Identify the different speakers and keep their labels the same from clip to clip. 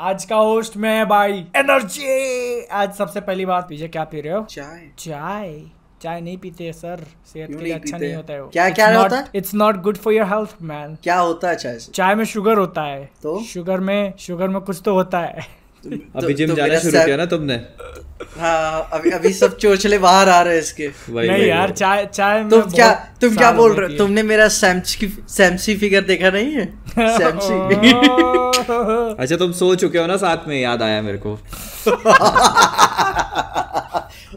Speaker 1: आज का होस्ट मैं भाई एनर्जी। आज सबसे पहली बात, पीछे क्या पी रहे हो? चाय नहीं पीते सर, सेहत के लिए अच्छा नहीं होता है।
Speaker 2: क्या होता है?
Speaker 1: It's not good for your health man.
Speaker 2: क्या होता है चाय से?
Speaker 1: चाय में शुगर होता है।
Speaker 2: तो
Speaker 1: शुगर में कुछ तो होता है।
Speaker 3: अभी जिम जाना शुरू किया ना तुमने?
Speaker 2: हाँ, अभी सब चोचले बाहर आ रहे हैं इसके।
Speaker 1: नहीं यार, चाय में
Speaker 2: तुम क्या बोल रहे हो? तुमने मेरा सैमसी फिगर देखा नहीं है? सैमसी।
Speaker 3: अच्छा तुम सो चुके हो ना साथ में, याद आया मेरे को।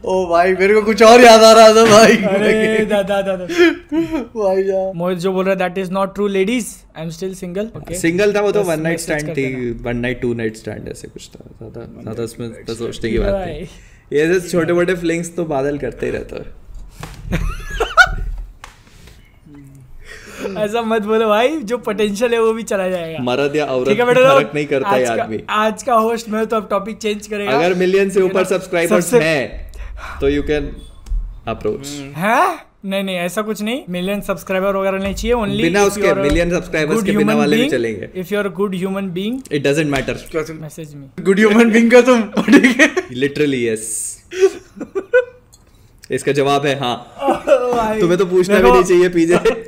Speaker 2: ओ भाई, मेरे को कुछ और याद आ रहा था भाई।
Speaker 1: अरे दादा
Speaker 2: भाई यार,
Speaker 1: मोहित जो बोल रहा है that is not true ladies, I am still single.
Speaker 3: Single था वो तो, वन नाइट स्टैंड थी, one night to night stand ऐसे कुछ था। ज्यादा उसमें तो सोचने की बात नहीं। ये ऐसे छोटे मोटे फ्लिंग्स तो बादल करते ही रहता है।
Speaker 1: ऐसा मत बोलो भाई, जो पोटेंशियल है वो भी चला जाएगा।
Speaker 3: मर्द या औरत फर्क नहीं करता है आदमी।
Speaker 1: आज का होस्ट मैं तो अब टॉपिक चेंज करेगा।
Speaker 3: अगर मिलियन से ऊपर सब्सक्राइबर्स हैं तो यू कैन अप्रोच।
Speaker 1: है नहीं ऐसा कुछ नहीं, मिलियन सब्सक्राइबर वगैरह नहीं चाहिए। ओनली
Speaker 3: बिना उसके मिलियन सब्सक्राइबर्स के बिना वाले भी चलेंगे।
Speaker 1: If you are a good human being,
Speaker 3: it doesn't matter.
Speaker 1: Message me
Speaker 2: good human being का तुम।
Speaker 3: Literally yes. इसका जवाब है हाँ। तुम्हें तो पूछना भी नहीं चाहिए पीजे।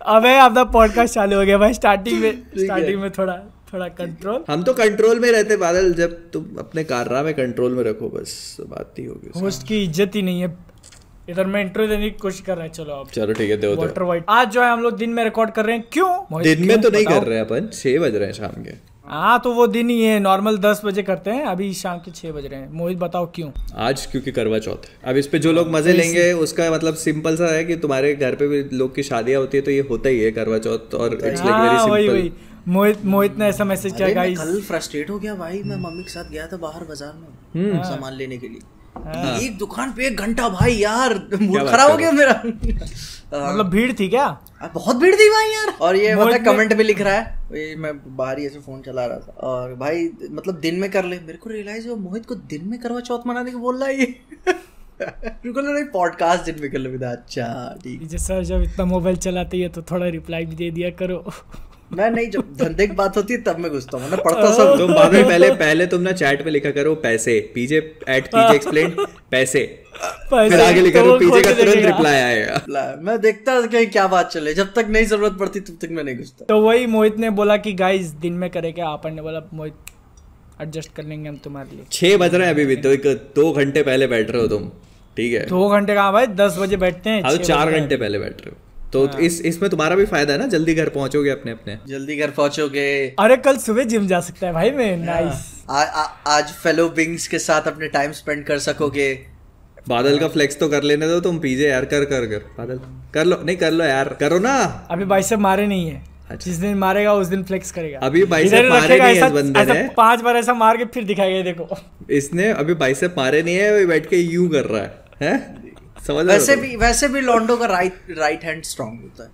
Speaker 1: अबे अपना पॉडकास्ट चालू हो गया भाई। स्टार्टिंग में थोड़ा कंट्रोल।
Speaker 3: हम तो कंट्रोल में रहते बादल, जब तुम अपने कारनामे में कंट्रोल में रखो बस बात ही होगी।
Speaker 1: होस्ट की इज्जत ही नहीं है इधर। मैं इंट्रो देने की कोशिश कर रहा है। चलो ठीक है, दो वाटर वाइट। आज जो है हम लोग दिन में रिकॉर्ड कर रहे हैं। क्यों
Speaker 3: दिन में तो नहीं कर रहे हैं अपन, 6 बज रहे हैं शाम के।
Speaker 1: हाँ तो वो दिन ही है, नॉर्मल 10 बजे करते हैं, अभी शाम के 6 बज रहे हैं। मोहित बताओ क्यों?
Speaker 3: आज क्योंकि करवा चौथ है। अब इस पे जो लोग मजे लेंगे उसका मतलब सिंपल सा है कि तुम्हारे घर पे भी लोग की शादियां होती है तो ये होता ही है करवा चौथ, और इट्स लाइक वेरी सिंपल।
Speaker 1: मोहित ने ऐसा मैसेज किया गाइस।
Speaker 2: कल फ्रस्ट्रेट हो गया भाई, मैं मम्मी के साथ गया था बाहर बाजार में सामान लेने के लिए। एक दुकान पे 1 घंटा भाई यार, मूड खराब हो गया मेरा।
Speaker 1: मतलब भीड़ थी क्या?
Speaker 2: बहुत भीड़ थी भाई यार। और ये मतलब कमेंट में लिख रहा है, मैं बाहर ही ऐसे फोन चला रहा था और भाई मतलब दिन में कर ले। मेरे को रियलाइज हुआ मोहित को दिन में करवा चौथ मनाने को बोल रहा है ये। नहीं, पॉडकास्ट दिन में कर लो। अच्छा ठीक है
Speaker 1: सर, जब इतना मोबाइल चलाते है तो थोड़ा रिप्लाई भी दे दिया करो।
Speaker 2: मैं नहीं, जब धंधे की बात होती है तब मैं घुसता हूँ, मैं पढ़ता सब।
Speaker 3: तुम बादल पहले तुम ना चैट में लिखा करो पैसे, पीजे @pj_explained पैसे, फिर आगे लिखा करो पीजे का तुरंत रिप्लाई आएगा।
Speaker 2: मैं देखता कहीं क्या बात चले, जब तक नहीं जरूरत पड़ती तब तक मैं नहीं घुसता।
Speaker 1: तो वही मोहित ने बोला कि गाइस दिन में करे क्या? अपन ने बोला मोहित एडजस्ट कर लेंगे हम तुम्हारे लिए।
Speaker 3: 6 बज रहे हैं अभी भी, तो 2 घंटे पहले बैठ रहे हो तुम। ठीक है
Speaker 1: 2 घंटे कहाँ भाई, 10 बजे बैठते हैं।
Speaker 3: हाँ तो 4 घंटे पहले बैठ रहे हो तो इसमें तुम्हारा भी फायदा है ना, जल्दी घर पहुंचोगे अपने।
Speaker 2: जल्दी घर पहुंचोगे।
Speaker 1: अरे कल सुबह जिम जा सकता है भाई मैं। नाइस।
Speaker 2: आज फेलो बिंग्स के साथ अपने टाइम स्पेंड कर सकोगे।
Speaker 3: बादल का फ्लेक्स तो कर लेने दो तुम पीजे यार। कर बादल कर लो, नहीं कर लो यार, करो ना।
Speaker 1: अभी बाइसेप मारे नहीं है।
Speaker 3: अच्छा।
Speaker 1: जिस दिन मारेगा उस दिन फ्लेक्स करेगा।
Speaker 3: अभी बाइसेप मारे नहीं है इस बंदे ने।
Speaker 1: 5 बार ऐसा मार के फिर दिखाएगा, देखो
Speaker 3: इसने अभी बाइसेप मारे नहीं है, बैठ के यूं कर रहा है। समझ
Speaker 2: वैसे भी लॉन्डो का राइट हैंड स्ट्रांग होता है।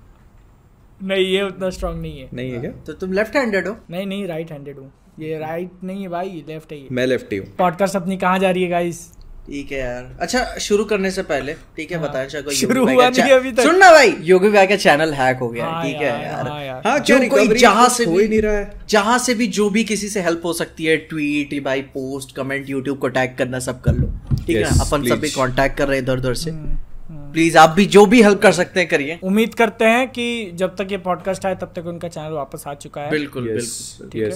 Speaker 1: नहीं ये उतना स्ट्रांग नहीं है
Speaker 3: क्या?
Speaker 2: तो तुम लेफ्ट हैंडेड हो?
Speaker 1: नहीं राइट हैंडेड हूँ। ये राइट नहीं है भाई, लेफ्ट है ये।
Speaker 3: मैं लेफ्टी हूँ।
Speaker 1: पॉडकास्ट अपनी कहाँ जा रही है गाइस?
Speaker 2: ठीक है यार। अच्छा शुरू करने से पहले ठीक है बताना चाहूँगा,
Speaker 1: शुरू हुआ नहीं अभी तक।
Speaker 2: सुनना भाई, योगी भाई का चैनल हैक हो गया। ठीक है यार।
Speaker 3: हाँ, जो कोई जहाँ से भी नहीं रहा है,
Speaker 2: जहाँ से भी जो भी किसी से हेल्प हो सकती है, ट्वीट भाई, पोस्ट, कमेंट, यूट्यूब को टैग करना, सब कर लो। ठीक है, अपन सभी कांटेक्ट कर रहे हैं इधर उधर से। प्लीज आप भी जो भी हेल्प कर सकते हैं करिए। उम्मीद
Speaker 1: करते हैं कि जब तक ये पॉडकास्ट आए तब तक उनका चैनल वापस आ चुका है।
Speaker 2: बिल्कुल।
Speaker 1: ठीक है।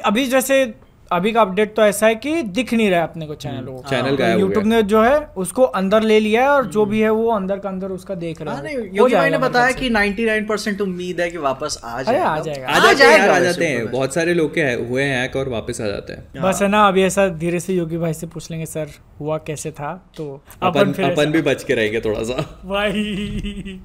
Speaker 1: अभी जैसे अभी का अपडेट तो ऐसा है कि दिख नहीं रहा है अपने को चैनल
Speaker 3: गायब हो गया।
Speaker 1: यूट्यूब ने जो है उसको अंदर ले लिया है और जो भी है वो अंदर का अंदर उसका देख रहा है।
Speaker 2: योगी भाई ने बताया कि 99% उम्मीद है कि वापस आ जाएगा।
Speaker 3: आ जाते हैं। बहुत सारे लोग के हुए हैं हैक और वापस आ जाते हैं।
Speaker 1: बस है ना, अभी ऐसा धीरे से योगी भाई से पूछ लेंगे सर हुआ कैसे था, तो
Speaker 3: अपन भी बच के रहेंगे थोड़ा सा
Speaker 1: भाई।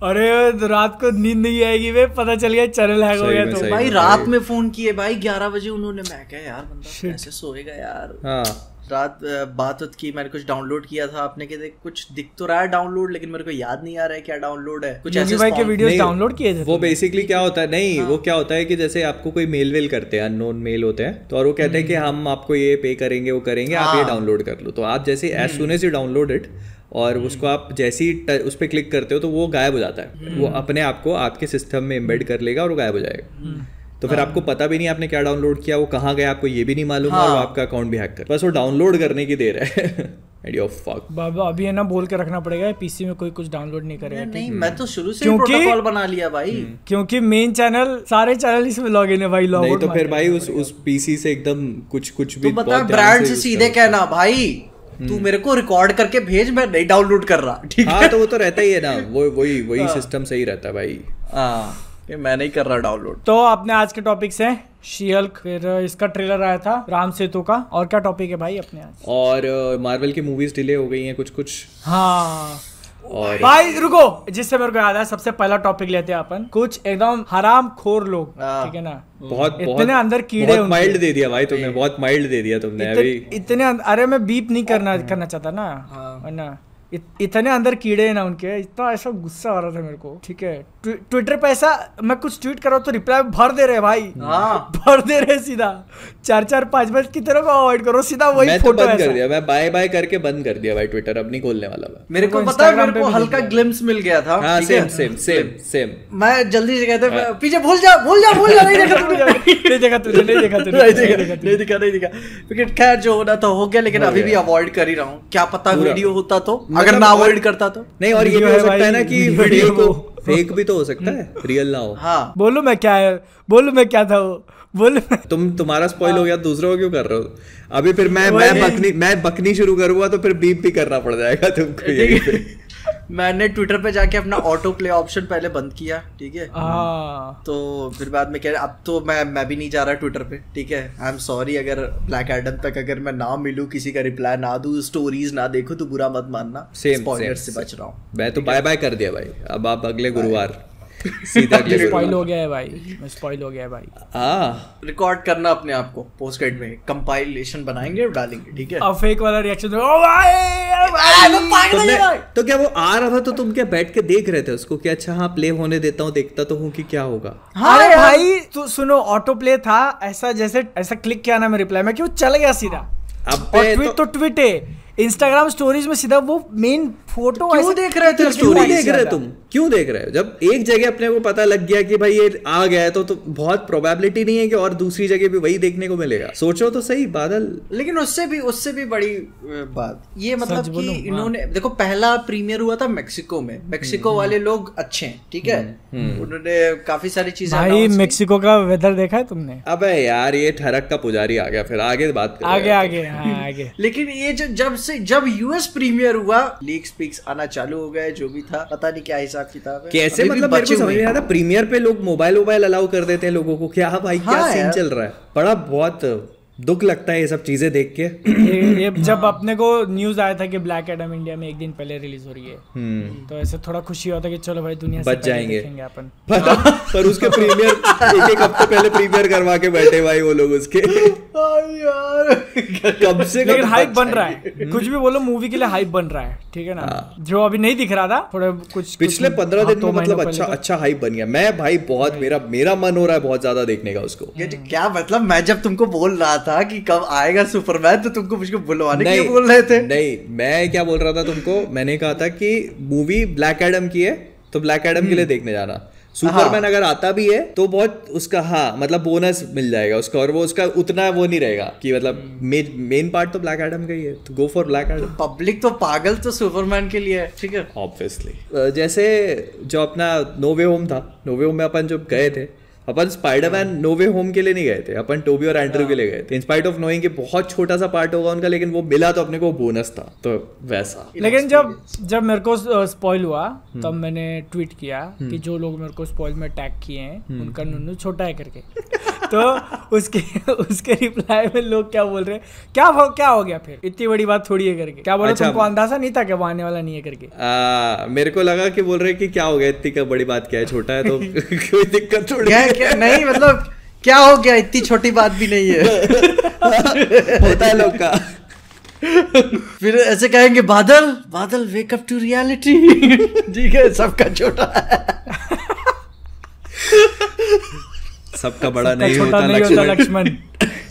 Speaker 1: अरे रात को नींद नहीं आएगी वे, पता चल गया चैनल हैक हो गया। तो
Speaker 2: भाई रात में फोन किए भाई 11 बजे उन्होंने। मैं क्या यार, बंदा कैसे सोएगा यार।
Speaker 3: हाँ
Speaker 2: रात बात की, मैंने कुछ डाउनलोड किया था आपने के, कुछ दिख तो रहा है डाउनलोड, लेकिन मेरे को याद नहीं आ रहा है क्या डाउनलोड है। कुछ ऐसे
Speaker 1: भाई के वीडियोस डाउनलोड किए थे।
Speaker 3: वो बेसिकली क्या होता है, नहीं वो क्या होता है कि जैसे आपको कोई मेल वेल करते हैं, अननोन मेल होते हैं, तो और वो कहते हैं कि हम आपको ये पे करेंगे, वो करेंगे, आप ये डाउनलोड कर लो। तो आप जैसे as soon as you download it और उसको आप जैसे ही उस पर क्लिक करते हो तो वो गायब हो जाता है। वो अपने आप को आपके सिस्टम में एम्बेड कर लेगा और वो गायब हो जाएगा। तो फिर आपको पता भी नहीं आपने क्या डाउनलोड किया, वो कहाँ गया आपको ये भी नहीं मालूम, और वो आपका अकाउंट भी हैक कर, बस वो डाउनलोड करने की देर है।
Speaker 1: बाबा अभी है ना बोल के रखना पड़ेगा, पीसी में कोई कुछ डाउनलोड नहीं करेगा।
Speaker 2: नहीं मैं तो शुरू से प्रोटोकॉल बना लिया भाई,
Speaker 1: क्योंकि मेन चैनल सारे चैनल इसमें लॉगिन है भाई।
Speaker 3: नहीं तो फिर भाई उस पीसी से एकदम कुछ भी
Speaker 2: तो बता, ब्रांड से सीधे कहना भाई तू मेरे को रिकॉर्ड करके भेज, मैं नहीं डाउनलोड कर रहा, ठीक है?
Speaker 3: हाँ तो वो तो रहता ही है ना, वही सिस्टम सही रहता है भाई।
Speaker 2: हाँ मैं नहीं कर रहा डाउनलोड।
Speaker 1: तो अपने आज के टॉपिक से शी हल्क, फिर इसका ट्रेलर आया था राम सेतु का, और क्या टॉपिक है भाई अपने आज?
Speaker 3: और मार्वल की मूवीज डिले हो गई हैं कुछ।
Speaker 1: हाँ और भाई रुको, जिससे मेरे को याद है सबसे पहला टॉपिक लेते हैं अपन, कुछ एकदम हराम खोर लोग, ठीक है ना?
Speaker 3: बहुत
Speaker 1: इतने अंदर कीड़े,
Speaker 3: बहुत माइल्ड दे दिया भाई तुमने, बहुत माइल्ड दे दिया तुमने अभी
Speaker 1: इतने अरे मैं बीप नहीं करना चाहता ना, है ना? इतने अंदर कीड़े हैं ना उनके, इतना ऐसा गुस्सा आ रहा था मेरे को, ठीक है? ट्विटर पे ऐसा मैं कुछ ट्वीट कर रहा हूँ तो रिप्लाई भर दे रहे भाई, भर दे रहे सीधा 4-5 की तरह को अवॉइड करो, सीधा वही
Speaker 3: मैं
Speaker 1: फोटो
Speaker 3: तो बंद कर दिया, मैं बाय बाय करके बंद कर दिया भाई ट्विटर, अब नहीं खोलने वाला मैं।
Speaker 2: मेरे को पता है, मेरे को हल्का ग्लिम्स मिल गया था।
Speaker 3: हाँ, सेम मैं
Speaker 2: जल्दी से कहता पीछे भूल जा नहीं देखा तुझे नहीं दिखा। क्योंकि खैर जो होना तो हो गया, लेकिन अभी भी अवॉइड कर ही रहा हूँ, क्या पता वीडियो होता तो, अगर मैं अवॉइड करता तो।
Speaker 3: नहीं, और ये भी हो सकता है ना कि वीडियो को फेक भी तो हो सकता है, रियल ना हो।
Speaker 1: हाँ बोलू मैं क्या था वो, बोलो
Speaker 3: तुम्हारा स्पॉइल हो गया, दूसरों को क्यों कर रहे हो? अभी फिर मैं बकनी शुरू करूंगा तो फिर बीप भी करना पड़ जाएगा तुमको।
Speaker 2: मैंने ट्विटर पे जाके अपना ऑटो प्ले ऑप्शन पहले बंद किया, ठीक है? तो फिर बाद में कह अब तो मैं भी नहीं जा रहा ट्विटर पे, ठीक है? आई एम सॉरी, अगर ब्लैक एडम तक अगर मैं ना मिलूं, किसी का रिप्लाई ना दूं, स्टोरीज ना देखूं तो बुरा मत मानना, स्पॉइलर से बच रहा हूं।
Speaker 3: मैं तो बाय बाय कर दिया भाई, अब आप अगले गुरुवार सीधा
Speaker 1: स्पॉइल हो गया है भाई,
Speaker 3: हाँ
Speaker 2: रिकॉर्ड करना अपने आप को, पोस्ट क्रेडिट में कंपाइलेशन बनाएंगे और डालेंगे, ठीक है?
Speaker 1: अब फेक वाला रिएक्शन
Speaker 3: तो क्या वो आ रहा था तो तुम क्या बैठ के देख रहे थे उसको कि अच्छा हाँ प्ले होने देता हूँ, देखता तो हूँ कि क्या होगा?
Speaker 1: अरे भाई तो सुनो, ऑटो प्ले था ऐसा, जैसे ऐसा क्लिक किया ना मैं रिप्लाई में, क्यों चल गया सीधा।
Speaker 3: अब
Speaker 1: ट्वीट तो ट्वीट है, इंस्टाग्राम स्टोरीज में सीधा वो मेन फोटो
Speaker 2: क्यों देख रहे थे?
Speaker 3: क्यों देख रहे हो? जब एक जगह अपने को पता लग गया कि भाई ये आ गया है तो बहुत प्रोबेबिलिटी नहीं है कि और दूसरी जगह भी वही देखने को मिलेगा। सोचो तो सही बादल।
Speaker 2: लेकिन उससे भी बड़ी बात ये, मतलब कि इन्होंने देखो पहला प्रीमियर हुआ था मेक्सिको में, मेक्सिको वाले लोग अच्छे हैं, ठीक है? उन्होंने काफी सारी चीजें।
Speaker 1: भाई मेक्सिको का वेदर देखा है तुमने?
Speaker 3: अबे यार ये ठरक का पुजारी आ गया, फिर आगे बात
Speaker 1: आगे।
Speaker 2: लेकिन ये जब यूएस प्रीमियर हुआ, लीक्स पिक्स आना चालू हो गए, जो भी था पता नहीं क्या हिसाब किताब है
Speaker 3: कैसे, मतलब मेरे को समझ नहीं आता, प्रीमियर पे लोग मोबाइल अलाउ कर देते हैं लोगों को, क्या भाई क्या सीन चल रहा है? बड़ा बहुत दुख लगता है ये सब चीजें देख के।
Speaker 1: ये जब अपने को न्यूज आया था कि ब्लैक एडम इंडिया में एक दिन पहले रिलीज हो रही है, तो ऐसे थोड़ा खुशी होता है कि चलो भाई दुनिया
Speaker 3: बच जाएंगे
Speaker 1: अपन।
Speaker 3: पर उसके प्रीमियर एक हफ्ते पहले प्रीमियर करवा के बैठे भाई वो लोग उसके। कब से
Speaker 1: लेकिन हाइप बन रहा है, कुछ भी बोलो मूवी के लिए हाइप बन रहा है, ठीक है ना? जो अभी नहीं दिख रहा था थोड़ा कुछ
Speaker 3: पिछले 15 दिन में, मतलब अच्छा हाइप बन गया। मैं भाई बहुत मेरा मन हो रहा है बहुत ज्यादा देखने का उसको।
Speaker 2: क्या मतलब, मैं जब तुमको बोल रहा था कि कब आएगा सुपरमैन तो तुमको मुझको बुलवाने के लिए बोल रहे थे?
Speaker 3: नहीं, मैं क्या बोल रहा था तुमको, मैंने कहा था कि मूवी ब्लैक एडम की है तो ब्लैक एडम के लिए देखने जाना, सुपरमैन अगर आता भी है तो बहुत उसका मतलब बोनस मिल जाएगा उसका, और वो उसका उतना वो नहीं रहेगा कि मतलब मेन पार्ट तो ब्लैक एडम का ही है, तो go for black Adam.
Speaker 2: Public तो पागल तो सुपरमैन के लिए है, ठीक है?
Speaker 3: ऑब्वियसली। जैसे जो अपना नो वे होम था, नो वे होम में अपन जो गए थे, अपन स्पाइडरमैन नो वे होम के लिए नहीं गए थे, अपन टोबी और एंड्रू के लिए गए थे, इंस्पाइट ऑफ नोइंग कि बहुत छोटा सा पार्ट होगा उनका, लेकिन वो मिला तो अपने को बोनस था, तो वैसा।
Speaker 1: लेकिन जब मेरे को स्पॉइल हुआ तब मैंने ट्वीट किया कि जो लोग मेरे को स्पॉइल में टैग किए हैं उनका नुन्नू छोटा है करके। तो उसके रिप्लाई में लोग क्या बोल रहे हैं, क्या हो गया फिर, इतनी बड़ी बात थोड़ी है करके। क्या बोल रहे, तुमको अंदाजा नहीं था कि वो आने वाला नहीं है करके?
Speaker 3: मेरे को लगा कि बोल रहे कि क्या हो गया, इतनी बड़ी बात क्या है, छोटा है तो कोई दिक्कत थोड़ी
Speaker 2: है। नहीं मतलब क्या हो गया, इतनी छोटी बात भी नहीं है।
Speaker 3: होता है लोग का।
Speaker 2: फिर ऐसे कहेंगे बादल वेक अप टू रियलिटी। ठीक है, सबका छोटा है,
Speaker 3: सबका बड़ा नहीं होता लक्ष्मण।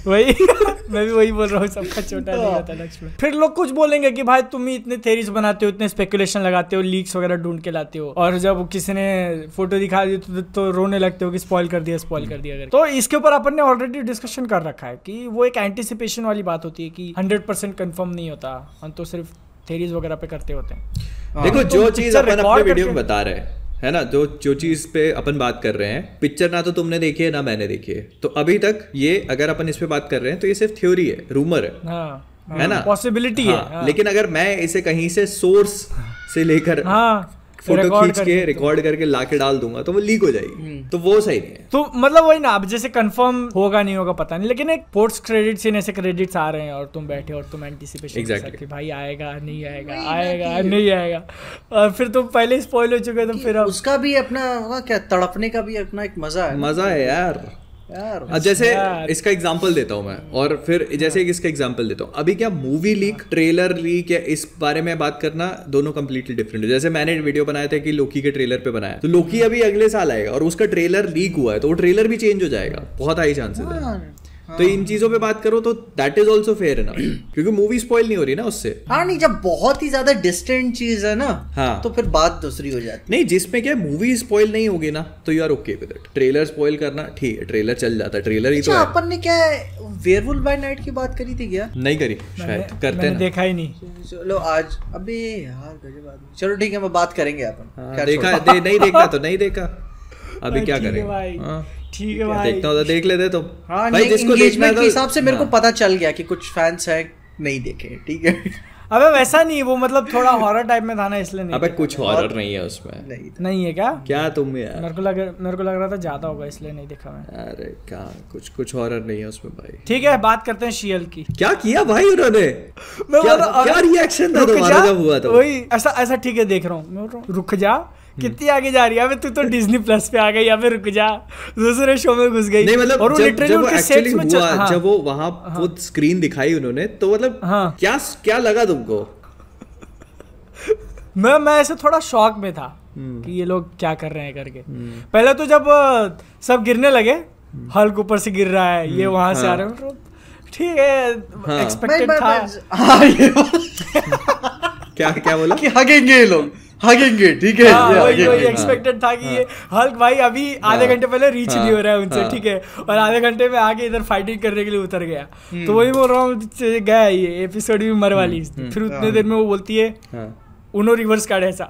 Speaker 1: वही मैं भी वही बोल रहा हूँ, सबका छोटा नहीं होता लक्ष्मण। फिर लोग कुछ बोलेंगे कि भाई तुम ही इतने थेरीज बनाते हो, इतने स्पेकुलेशन लगाते हो, लीक्स वगैरह ढूंढ के लाते हो, और जब किसी ने फोटो दिखा दी तो रोने लगते हो कि स्पॉइल कर दिया करके। तो इसके ऊपर अपन ने ऑलरेडी डिस्कशन कर रखा है कि वो एक एंटिसिपेशन वाली बात होती है कि 100% कंफर्म नहीं होता, हम तो सिर्फ थेरीज वगैरह पे करते होते हैं।
Speaker 3: देखो
Speaker 1: तो
Speaker 3: जो चीज अपन अपने वीडियो में
Speaker 1: करके-
Speaker 3: बता रहे हैं है ना, जो चीज पे अपन बात कर रहे हैं, पिक्चर ना तो तुमने देखी है ना मैंने देखी है, तो अभी तक ये अगर अपन इस पे बात कर रहे हैं तो ये सिर्फ थ्योरी है, रूमर है,
Speaker 1: हाँ,
Speaker 3: है ना,
Speaker 1: पॉसिबिलिटी
Speaker 3: हाँ,
Speaker 1: है। हाँ,
Speaker 3: लेकिन अगर मैं इसे कहीं से सोर्स से लेकर
Speaker 1: हाँ,
Speaker 3: फोटो
Speaker 1: record
Speaker 3: खींच के रिकॉर्ड करके लाके डाल दूंगा तो वो लीक हो जाएगी, तो वो सही नहीं है।
Speaker 1: तो मतलब वही ना, अब जैसे कंफर्म होगा नहीं होगा पता नहीं, लेकिन एक पोस्ट क्रेडिट सीन ऐसे क्रेडिट्स आ रहे हैं और तुम बैठे और तुम एंटिसिपेशन
Speaker 3: Exactly.
Speaker 1: कि भाई आएगा नहीं आएगा, आएगा नहीं आएगा, और फिर तुम पहले स्पॉइल हो चुके तो फिर अब
Speaker 2: उसका भी अपना क्या तड़पने का भी अपना एक मजा है
Speaker 3: मजा है यार। जैसे इसका एग्जांपल देता हूँ मैं, और फिर जैसे एक इसका एग्जांपल देता हूँ, अभी क्या मूवी लीक, ट्रेलर लीक या इस बारे में बात करना दोनों कंप्लीटली डिफरेंट है। जैसे मैंने वीडियो बनाया था कि लोकी के ट्रेलर पे बनाया, तो लोकी अभी अगले साल आएगा और उसका ट्रेलर लीक हुआ है तो वो ट्रेलर भी चेंज हो जाएगा, बहुत हाई चांसेस है। तो इन चीजों पे बात करो तो दैट इज ऑल्सो फेयर है ना, क्योंकि मूवी स्पॉइल नहीं हो रही ना उससे।
Speaker 2: हाँ नहीं, जब बहुत ही ज्यादा डिस्टेंट चीज है ना,
Speaker 3: हाँ,
Speaker 2: तो फिर बात दूसरी हो जाती
Speaker 3: नहीं, जिसमें क्या मूवी स्पॉइल नहीं होगी ना तो you are okay with it. Trailer spoil करना ठीक है, ट्रेलर चल जाता है, ट्रेलर ही तो
Speaker 2: है।
Speaker 3: है।
Speaker 2: अपन ने क्या वेयरवुल्फ बाय नाइट की बात करी थी क्या?
Speaker 3: नहीं करी शायद, करते
Speaker 1: मैंने
Speaker 3: हैं ना।
Speaker 1: देखा ही नहीं।
Speaker 2: चलो आज, अबे यार गजब आदमी। चलो ठीक है, मैं बात करेंगे अपन।
Speaker 3: हाँ,
Speaker 2: क्या
Speaker 3: देखा
Speaker 2: छोड़ो।
Speaker 3: नहीं देखा तो नहीं देखा, अभी क्या
Speaker 1: ठीक है
Speaker 3: करेंगे
Speaker 1: भाई,
Speaker 3: हाँ,
Speaker 1: ठीक है भाई,
Speaker 3: देखता होता देख लेते तो।
Speaker 2: हाँ,
Speaker 3: भाई जिसको देखना
Speaker 2: एंगेजमेंट
Speaker 3: था
Speaker 2: के हिसाब से मेरे को
Speaker 3: हाँ।
Speaker 2: पता चल गया कि कुछ फैंस है नहीं देखे, ठीक है।
Speaker 1: अबे वैसा नहीं, वो मतलब थोड़ा हॉरर टाइप में था ना, इसलिए नहीं
Speaker 3: अबे
Speaker 1: देखा।
Speaker 3: कुछ हॉरर नहीं है उसमें।
Speaker 2: नहीं
Speaker 1: नहीं है क्या?
Speaker 3: क्या तुम यार,
Speaker 1: मेरे को लग रहा था ज्यादा होगा, इसलिए नहीं देखा मैं।
Speaker 3: अरे क्या कुछ हॉरर नहीं है उसमें भाई।
Speaker 1: ठीक है, बात करते हैं शीयल की।
Speaker 3: क्या किया भाई उन्होंने,
Speaker 1: मैं
Speaker 3: क्या
Speaker 1: बोल रहा हूँ,
Speaker 3: क्या रिएक्शन था
Speaker 1: रुक
Speaker 3: तुम्हारा
Speaker 1: जा,
Speaker 3: जब हुआ था?
Speaker 1: वही ऐसा ठीक है, देख रहा हूँ, मैं बोल रहा हूँ रुक जा, कितनी आगे जा रही है अबे, तू तो डिज्नी प्लस पे आ गई, या फिर रुक जा, दूसरे शो में घुस गई।
Speaker 3: नहीं मतलब
Speaker 1: और वो
Speaker 3: जब
Speaker 1: लिटरली
Speaker 3: वो
Speaker 1: उनके
Speaker 3: एक्चुअली
Speaker 1: सेट्स में
Speaker 3: हुआ,
Speaker 1: हाँ,
Speaker 3: जब वो वहां वो स्क्रीन दिखाई उन्होंने तो मतलब
Speaker 1: हाँ।
Speaker 3: क्या लगा तुमको?
Speaker 1: मैं ऐसे थोड़ा शॉक में था कि ये लोग क्या कर रहे हैं करके। पहले तो जब सब गिरने लगे, हल्क ऊपर से गिर रहा है, ये वहां से आ रहे हैं, ठीक है, एक्सपेक्टेड था।
Speaker 2: हाँ, ये
Speaker 3: क्या बोला
Speaker 2: कि हगेंगे ये लोग, हगेंगे, ठीक है।
Speaker 1: हाँ,
Speaker 2: ये
Speaker 1: वही
Speaker 2: हगेंगे।
Speaker 1: एक्सपेक्टेड था कि ये हल्क भाई अभी आधे घंटे पहले रीच नहीं हो रहा है उनसे, ठीक है, और आधे घंटे में आगे इधर फाइटिंग करने के लिए उतर गया। तो वही बोल रहा हूँ, गया ये एपिसोड भी मर वाली, फिर उतने देर में वो बोलती है उनो रिवर्स कार्ड ऐसा,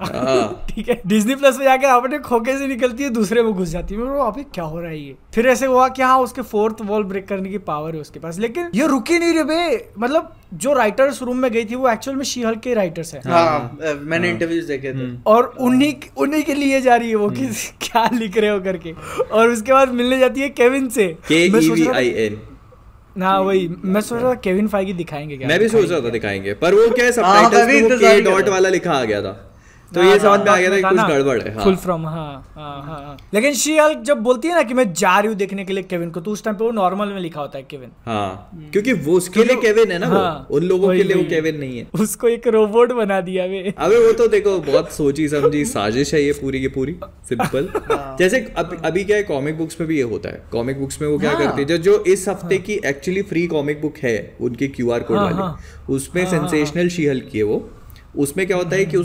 Speaker 1: ठीक है, डिज्नी प्लस में जाकर अपने खोखे से निकलती है, दूसरे में घुस जाती है। मैं अभी क्या हो रहा है ये? फिर ऐसे हुआ कि हाँ, उसके फोर्थ वॉल ब्रेक करने की पावर है उसके पास, लेकिन ये रुकी नहीं रे बे। मतलब जो राइटर्स रूम में गई थी वो एक्चुअल में शी हल्क के राइटर्स हैं।
Speaker 2: हाँ, मैंने इंटरव्यूज देखे थे,
Speaker 1: और उन्हीं के लिए जा रही है वो कि क्या लिख रहे हो करके, और उसके बाद मिलने जाती है केविन से।
Speaker 3: KEVIN।
Speaker 1: हाँ वही, मैं सोच रहा था केविन फाइगी दिखाएंगे क्या।
Speaker 3: मैं भी सोच रहा था दिखाएंगे, पर वो क्या है सबटाइटल्स में वो K डॉट वाला लिखा आ गया था, तो ये समझ में आ गया था कि कुछ गड़बड़ है।
Speaker 1: फुल फ्रॉम हाँ। लेकिन शी हल्क जब बोलती है ना कि मैं जा रही हूँ देखने के लिए केविन को, तो उस टाइम पे वो नॉर्मल में लिखा होता है केविन।
Speaker 3: हाँ, क्योंकि वो उसके लिए केविन है ना, वो उन लोगों के लिए वो केविन नहीं है।
Speaker 1: उसको एक रोबोट बना दिया वे।
Speaker 3: अबे वो तो देखो बहुत सोची समझी साजिश है ये पूरी की पूरी, सिंपल। जैसे अभी क्या है, कॉमिक बुक्स में भी ये होता है। कॉमिक बुक्स में वो क्या करती है, जो इस हफ्ते की एक्चुअली फ्री कॉमिक बुक है उनकी QR कोड वाली, उसमें सेंसेशनल शी हल्क की है वो। उसमें क्या होता है कि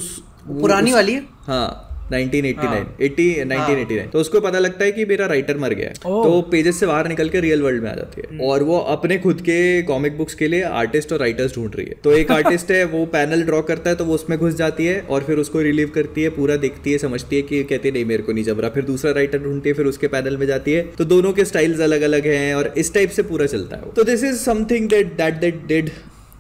Speaker 2: पुरानी वाली है,
Speaker 3: हाँ 1989 तो उसको पता लगता है कि मेरा राइटर मर गया है, तो पेजेस से बाहर निकल के रियल वर्ल्ड में आ जाती है, और वो अपने खुद के कॉमिक बुक्स के लिए आर्टिस्ट और राइटर्स ढूंढ रही है। तो एक आर्टिस्ट है, वो पैनल ड्रॉ करता है, तो वो उसमें घुस जाती है और फिर उसको रिलीव करती है, पूरा देखती है, समझती है कि कहती है नहीं मेरे को नहीं जम रहा, फिर दूसरा राइटर ढूंढती है, फिर उसके पैनल में जाती है, तो दोनों के स्टाइल्स अलग अलग हैं, और इस टाइप से पूरा चलता है। तो this is something that did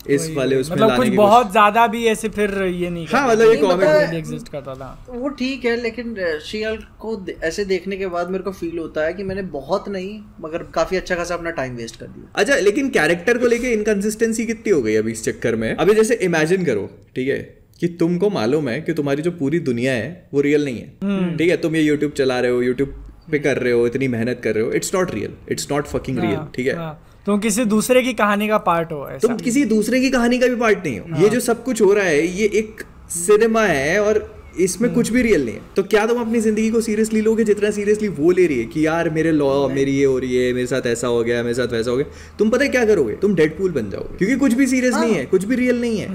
Speaker 3: इस वाले उसमें
Speaker 1: मतलब
Speaker 3: लाने
Speaker 1: कुछ
Speaker 3: की
Speaker 1: बहुत ज्यादा भी ऐसे फिर ये नहीं,
Speaker 3: हाँ मतलब ये कॉमिक
Speaker 1: एग्जिस्ट करता था
Speaker 2: वो ठीक है, लेकिन शी हल्क को ऐसे देखने के बाद मेरे को फील होता है कि मैंने बहुत नहीं मगर काफी अच्छा खासा अपना टाइम वेस्ट कर दिया।
Speaker 3: अच्छा, लेकिन कैरेक्टर को लेके इनकंसिस्टेंसी कितनी हो गई अभी इस चक्कर में। अभी जैसे इमेजिन करो, ठीक है, कि तुमको मालूम है कि तुम्हारी जो पूरी दुनिया है वो रियल नहीं है, ठीक है, तुम ये यूट्यूब चला रहे हो, यूट्यूब पे कर रहे हो, इतनी मेहनत कर रहे हो, it's not real, it's not fucking real, ठीक है,
Speaker 1: तुम किसी दूसरे की कहानी का पार्ट हो, ऐसा
Speaker 3: तुम किसी दूसरे की कहानी का भी पार्ट नहीं हो। ये जो सब कुछ हो रहा है ये एक सिनेमा है, और इसमें कुछ भी रियल नहीं है। तो क्या तुम अपनी जिंदगी को सीरियसली लोगे जितना सीरियसली वो ले रही है कि यार मेरे लॉ, मेरी ये हो रही है, मेरे साथ ऐसा हो गया, मेरे साथ वैसा हो गया। तुम पता है क्या करोगे? तुम डेडपूल बन जाओगे, क्योंकि कुछ भी सीरियस नहीं है, कुछ भी रियल नहीं है।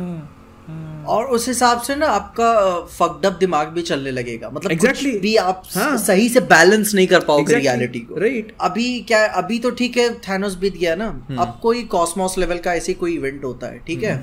Speaker 2: और उस हिसाब से ना आपका फक्ड अप दिमाग भी चलने लगेगा, मतलब
Speaker 3: Exactly.
Speaker 2: कुछ भी आप सही से बैलेंस नहीं कर पाओगे रियलिटी को।
Speaker 3: राइट।
Speaker 2: अभी तो ठीक है, थैनोस बीत गया ना, अब कोई कॉस्मोस लेवल का ऐसे कोई इवेंट होता है, ठीक है,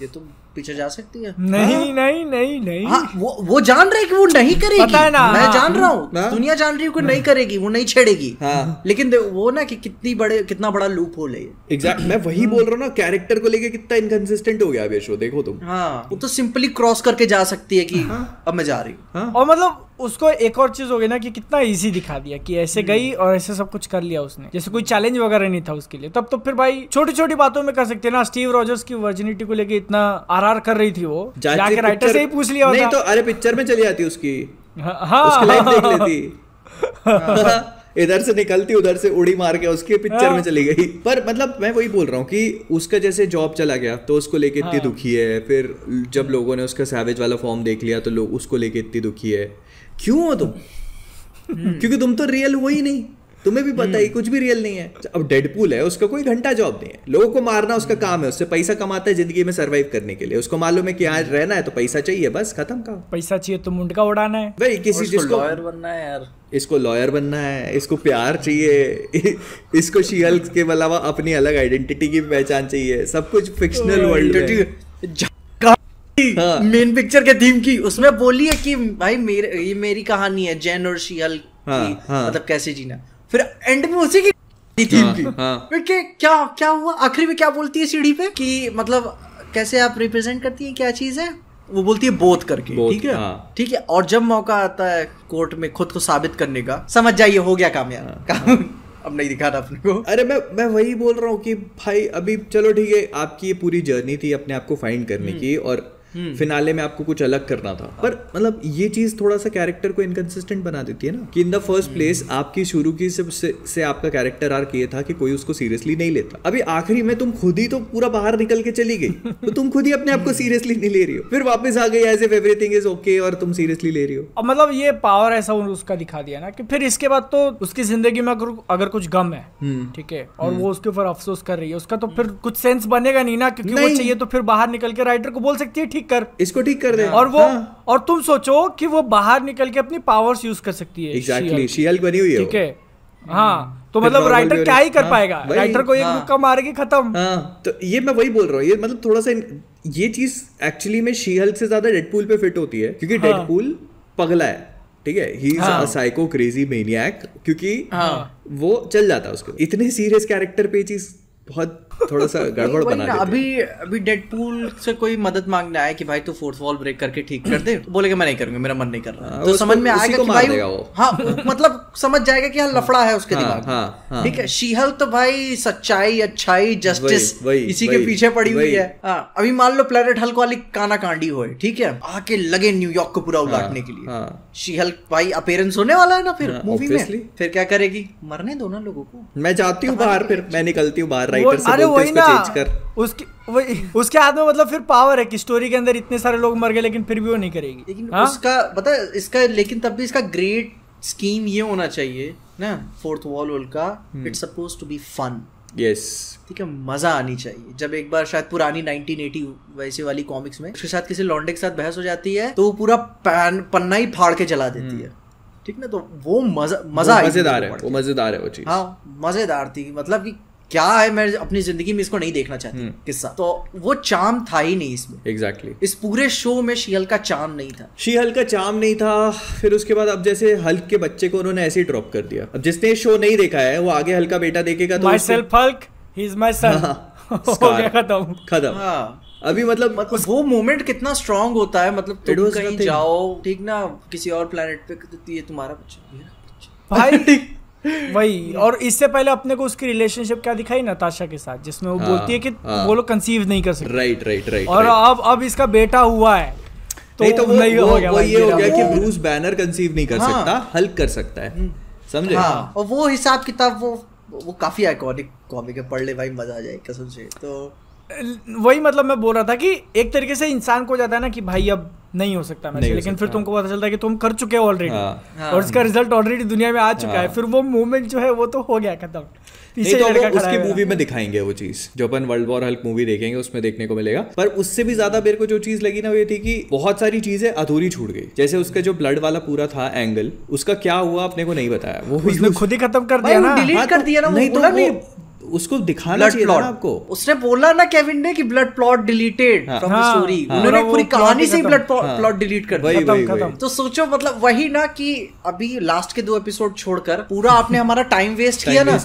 Speaker 2: ये तुम पीछे जा सकती है।
Speaker 1: नहीं।
Speaker 2: हाँ, वो जान रहे कि वो नहीं करेगी,
Speaker 1: पता है ना।
Speaker 2: मैं जान रहा हूँ, दुनिया जान रही है कि नहीं करेगी, वो नहीं छेड़ेगी। लेकिन वो ना कि कितना बड़ा लूप होल है।
Speaker 3: एग्जैक्ट, मैं वही बोल रहा हूँ ना, कैरेक्टर को लेके कितना इनकंसिस्टेंट हो गया अभी शो, देखो तुम।
Speaker 2: हाँ, वो तो सिंपली क्रॉस करके जा सकती है कि अब मैं जा रही हूँ।
Speaker 1: और मतलब उसको एक और चीज हो गई ना कि कितना इजी दिखा दिया कि ऐसे गई और ऐसे सब कुछ कर लिया उसने, जैसे कोई चैलेंज वगैरह नहीं था उसके लिए। तब तो फिर भाई छोटी छोटी बातों में कर सकते हैं ना। स्टीव रॉजर्स की वर्जिनिटी को लेके इतना आरआर कर रही थी, वो जाके राइटर से ही पूछ लिया होता।
Speaker 3: नहीं तो अरे पिक्चर में चली जाती उसकी,
Speaker 1: हाँ
Speaker 3: उसकी लाइफ देख लेती। इधर से निकलती, उधर से उड़ी मार के उसके पिक्चर में चली गई। पर मतलब मैं वही बोल रहा हूँ कि उसका जैसे जॉब चला गया तो उसको लेके इतनी दुखी है, फिर जब लोगों ने उसका सैवेज वाला फॉर्म देख लिया तो लोग उसको लेके इतनी दुखी है। क्यों हो तुम? क्योंकि तुम तो रियल हो ही नहीं, तुम्हें भी पता है कुछ भी रियल नहीं है। अब डेडपूल है, उसका कोई घंटा जॉब नहीं है, लोगों को मारना उसका काम है, उससे पैसा कमाता है जिंदगी में सरवाइव करने के लिए। उसको मालूम है कि यहाँ रहना है तो पैसा चाहिए, बस खत्म का।
Speaker 1: पैसा चाहिए तो मुंडका उड़ाना है
Speaker 3: भाई, किसी जिसको
Speaker 2: लॉयर बनना है यार,
Speaker 3: इसको लॉयर बनना है, इसको प्यार चाहिए, इसको शी-हल्क के अलावा अपनी अलग आइडेंटिटी की पहचान चाहिए, सब कुछ फिक्शनल वर्ल्ड में।
Speaker 2: मेन पिक्चर के थीम की उसमें बोली है कि भाई ये मेरी कहानी है, जेन और शी-हल्क की, मतलब कैसे जीना। फिर एंड में उसी की थीम की फिर क्या हुआ आखिरी में, क्या बोलती है सीढ़ी पे कि मतलब कैसे आप रिप्रेजेंट करती है, क्या चीज है वो, बोलती है बोथ करके, ठीक है ठीक है। और जब मौका आता है कोर्ट में खुद को साबित करने का, समझ जाइए हो गया कामयाब। अब नहीं दिखा था अपने को।
Speaker 3: अरे मैं वही बोल रहा हूँ कि भाई अभी चलो ठीक है, आपकी ये पूरी जर्नी थी अपने आप को फाइंड करने की, और फिनाले में आपको कुछ अलग करना था। पर मतलब ये चीज थोड़ा सा कैरेक्टर को इनकंसिस्टेंट बना देती है ना, कि इन द फर्स्ट प्लेस आपकी शुरू की से आपका कैरेक्टर आर्क ये था कि कोई उसको सीरियसली नहीं लेता। अभी आखिरी में तुम खुद ही तो पूरा बाहर निकल के चली गई, तो तुम खुद ही अपने आप को सीरियसली नहीं ले रही हो, फिर वापस आ गई as if everything is okay और तुम सीरियसली ले रही हो।
Speaker 1: अब मतलब ये पावर ऐसा उसका दिखा दिया ना कि फिर इसके बाद तो उसकी जिंदगी में अगर कुछ गम है, ठीक है, और वो उसके ऊपर अफसोस कर रही है, उसका तो फिर कुछ सेंस बनेगा नहीं ना, क्योंकि वो चाहिए तो फिर बाहर निकल के राइटर को बोल सकती है ठीक कर,
Speaker 3: इसको ठीक कर दे।
Speaker 1: और वो और तुम सोचो कि वो बाहर निकल के अपनी पावर्स यूज कर सकती है।
Speaker 3: एग्जैक्टली, शी-हल्क बनी हुई है,
Speaker 1: ठीक है। हाँ, तो मतलब राइटर क्या ही कर पाएगा, राइटर को एक मुक्का मारेगी, खत्म।
Speaker 3: तो ये मैं वही बोल रहा हूँ, ये मतलब थोड़ा सा ये चीज एक्चुअली में शी-हल्क से ज्यादा डेडपूल पे फिट होती है, क्योंकि डेडपूल पगला है, ठीक है, he is a psycho crazy maniac, क्योंकि वो चल जाता है उसको। इतने सीरियस कैरेक्टर पे चीज बहुत थोड़ा सा गड़बड़ बना देते हैं।
Speaker 2: अभी डेडपूल से कोई मदद मांगने आया कि भाई तू फोर्थ वॉल ब्रेक करके ठीक कर दे, तो बोलेगा मैं नहीं करूंगा, मेरा मन नहीं कर रहा, तो समझ में आएगा कि भाई हाँ, मतलब समझ जाएगा कि हाँ लफड़ा है उसके दिमाग में, ठीक है। शी-हल्क तो भाई सच्चाई, अच्छाई, जस्टिस इसी के पीछे पड़ी हुई है। अभी मान लो प्लेनेट हल्क वाली काना कांडी हो, ठीक है, आके लगे न्यूयॉर्क को पूरा उलाटने के लिए, शी-हल्क भाई अपीयरेंस होने वाला है ना फिर मूवी में, फिर क्या करेगी, मरने दो ना लोगों को,
Speaker 3: मैं जाती हूँ बाहर, फिर मैं निकलती हूँ बाहर, राइटर से बोलते इसको चेंज कर।
Speaker 1: उसके हाथ में मतलब फिर पावर है कि स्टोरी के अंदर इतने सारे लोग मर गए लेकिन फिर भी वो नहीं करेगी।
Speaker 2: लेकिन उसका पता है इसका, लेकिन तब भी इसका ग्रेट स्कीम ये होना चाहिए ना, फोर्थ वॉल का, it's supposed to be fun.
Speaker 3: Yes,
Speaker 2: ठीक है, मजा आनी चाहिए। जब एक बार शायद पुरानी 1980 वैसे वाली कॉमिक्स में उसके साथ किसी लौंडे के साथ बहस हो जाती है तो वो पूरा पन्ना ही फाड़ के जला देती है, ठीक ना, तो वो मजा
Speaker 3: मजेदार है, वो मजेदार है वो चीज।
Speaker 2: हाँ, मजेदार थी, मतलब कि क्या है, मैं अपनी जिंदगी में इसको नहीं देखना चाहती किस्सा, तो वो चार्म था ही नहीं इसमें।
Speaker 3: एग्जैक्टली,
Speaker 2: इस पूरे शो में शी-हल्क का चार्म नहीं था,
Speaker 3: शी-हल्क का चार्म नहीं था। फिर उसके बाद अब जैसे हल्क के बच्चे को उन्होंने ऐसे ही ड्रॉप कर दिया। अब जिसने शो नहीं देखा है वो आगे हल्क का बेटा देखेगा तो
Speaker 1: my self Hulk, he is my son, हो गया खत्म।
Speaker 2: हाँ,
Speaker 3: अभी मतलब
Speaker 2: वो मोमेंट कितना स्ट्रांग होता है, मतलब तुम कहीं जाओ, ठीक ना, किसी और प्लेनेट पे, ये तुम्हारा बच्चा
Speaker 1: भाई वही। और इससे पहले अपने को उसकी रिलेशनशिप क्या दिखाई नताशा के साथ, जिसमें वो बोलती है कि वो लोग कंसीव नहीं कर सकते।
Speaker 3: राइट।
Speaker 1: और अब इसका बेटा हुआ है तो
Speaker 3: नहीं, तो वो ये हो गया कि ब्रूस बैनर कंसीव नहीं कर सकता, हल्क कर सकता है, समझे।
Speaker 2: और वो हिसाब किताब वो काफी आइकॉनिक कॉमिक है, पढ़ ले भाई, मजा आ जाए कसम से। तो
Speaker 1: वही मतलब मैं बोल रहा था कि एक तरीके से इंसान को हो जाता है ना कि भाई अब नहीं हो सकता मैच,
Speaker 3: नहीं हो
Speaker 1: लेकिन फिर
Speaker 3: सकता।
Speaker 1: तुमको पता चलता है कि तुम कर चुके हो ऑलरेडी,
Speaker 3: हाँ।
Speaker 1: और इसका रिजल्ट ऑलरेडी दुनिया में आ चुका है,
Speaker 3: हाँ।
Speaker 1: फिर वो मूवमेंट जो है वो तो हो गया खत्म।
Speaker 3: नहीं
Speaker 1: पीछे
Speaker 3: तो
Speaker 1: लड़का
Speaker 3: वो
Speaker 1: खड़ा
Speaker 3: उसकी
Speaker 1: है।
Speaker 3: मूवी में दिखाएंगे वो चीज जो अपन वर्ल्ड वॉर हल्क मूवी देखेंगे उसमें देखने को मिलेगा। पर उससे भी ज्यादा मेरे को जो चीज लगी ना वो ये थी कि बहुत सारी चीजें अधूरी छूट गई। जैसे उसका जो ब्लड वाला पूरा था एंगल, उसका क्या हुआ अपने को नहीं बताया। वो
Speaker 1: उसने खुद ही खत्म कर दिया ना।
Speaker 2: डिलीट कर दिया ना, वो
Speaker 3: नहीं तो
Speaker 2: बोला
Speaker 3: वो
Speaker 2: नहीं
Speaker 3: उसको दिखाना
Speaker 2: ब्लड
Speaker 3: चाहिए था ना
Speaker 2: प्लॉट
Speaker 3: आपको।
Speaker 2: उसने बोला ना केविन ने कि blood plot deleted from the
Speaker 1: हाँ,
Speaker 2: स्टोरी।
Speaker 1: हाँ,
Speaker 2: उन्होंने
Speaker 1: वो
Speaker 2: पूरी
Speaker 1: plot
Speaker 2: कहानी
Speaker 1: ही
Speaker 2: से ही
Speaker 1: खत्म।
Speaker 2: ब्लड
Speaker 3: हाँ,
Speaker 2: प्लॉट डिलीट कर
Speaker 3: वही
Speaker 2: दिया।
Speaker 3: वही
Speaker 1: खत्म।
Speaker 3: वही
Speaker 2: तो सोचो मतलब वही ना कि अभी लास्ट के 2 एपिसोड छोड़कर पूरा आपने हमारा टाइम वेस्ट किया ना।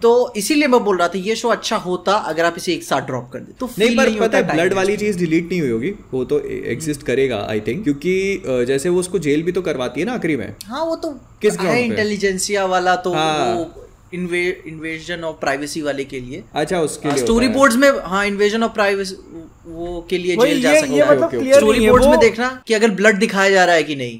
Speaker 2: तो इसीलिए मैं बोल रहा था ये शो अच्छा होता अगर आप इसे एक साथ ड्रॉप कर दे तो
Speaker 3: नहीं
Speaker 2: feel
Speaker 3: पर पता है
Speaker 2: होता
Speaker 3: ब्लड
Speaker 2: time
Speaker 3: वाली
Speaker 2: waste।
Speaker 3: चीज डिलीट नहीं हुई होगी, वो तो एग्जिस्ट करेगा आई थिंक, क्योंकि जैसे वो उसको जेल भी तो करवाती है ना आखिरी में।
Speaker 2: हाँ वो तो
Speaker 3: किस ground
Speaker 2: है
Speaker 3: पे?
Speaker 2: इंटेलिजेंसिया वाला तो
Speaker 3: हाँ।
Speaker 2: वो इन्वेजन ऑफ प्राइवेसी वाले के लिए
Speaker 3: अच्छा उसके लिए
Speaker 2: स्टोरी
Speaker 3: होता है।
Speaker 2: बोर्ड्स में हाँ इन्वेजन ऑफ प्राइवेसी वो के लिए
Speaker 1: वही
Speaker 2: जेल जा
Speaker 1: ये
Speaker 2: सकता है।
Speaker 1: मतलब
Speaker 3: ओके, ओके।
Speaker 1: क्लियर
Speaker 2: स्टोरी
Speaker 1: नहीं है
Speaker 2: बोर्ड्स में
Speaker 1: वो।
Speaker 2: देखना कि अगर ब्लड दिखाया जा रहा है कि नहीं।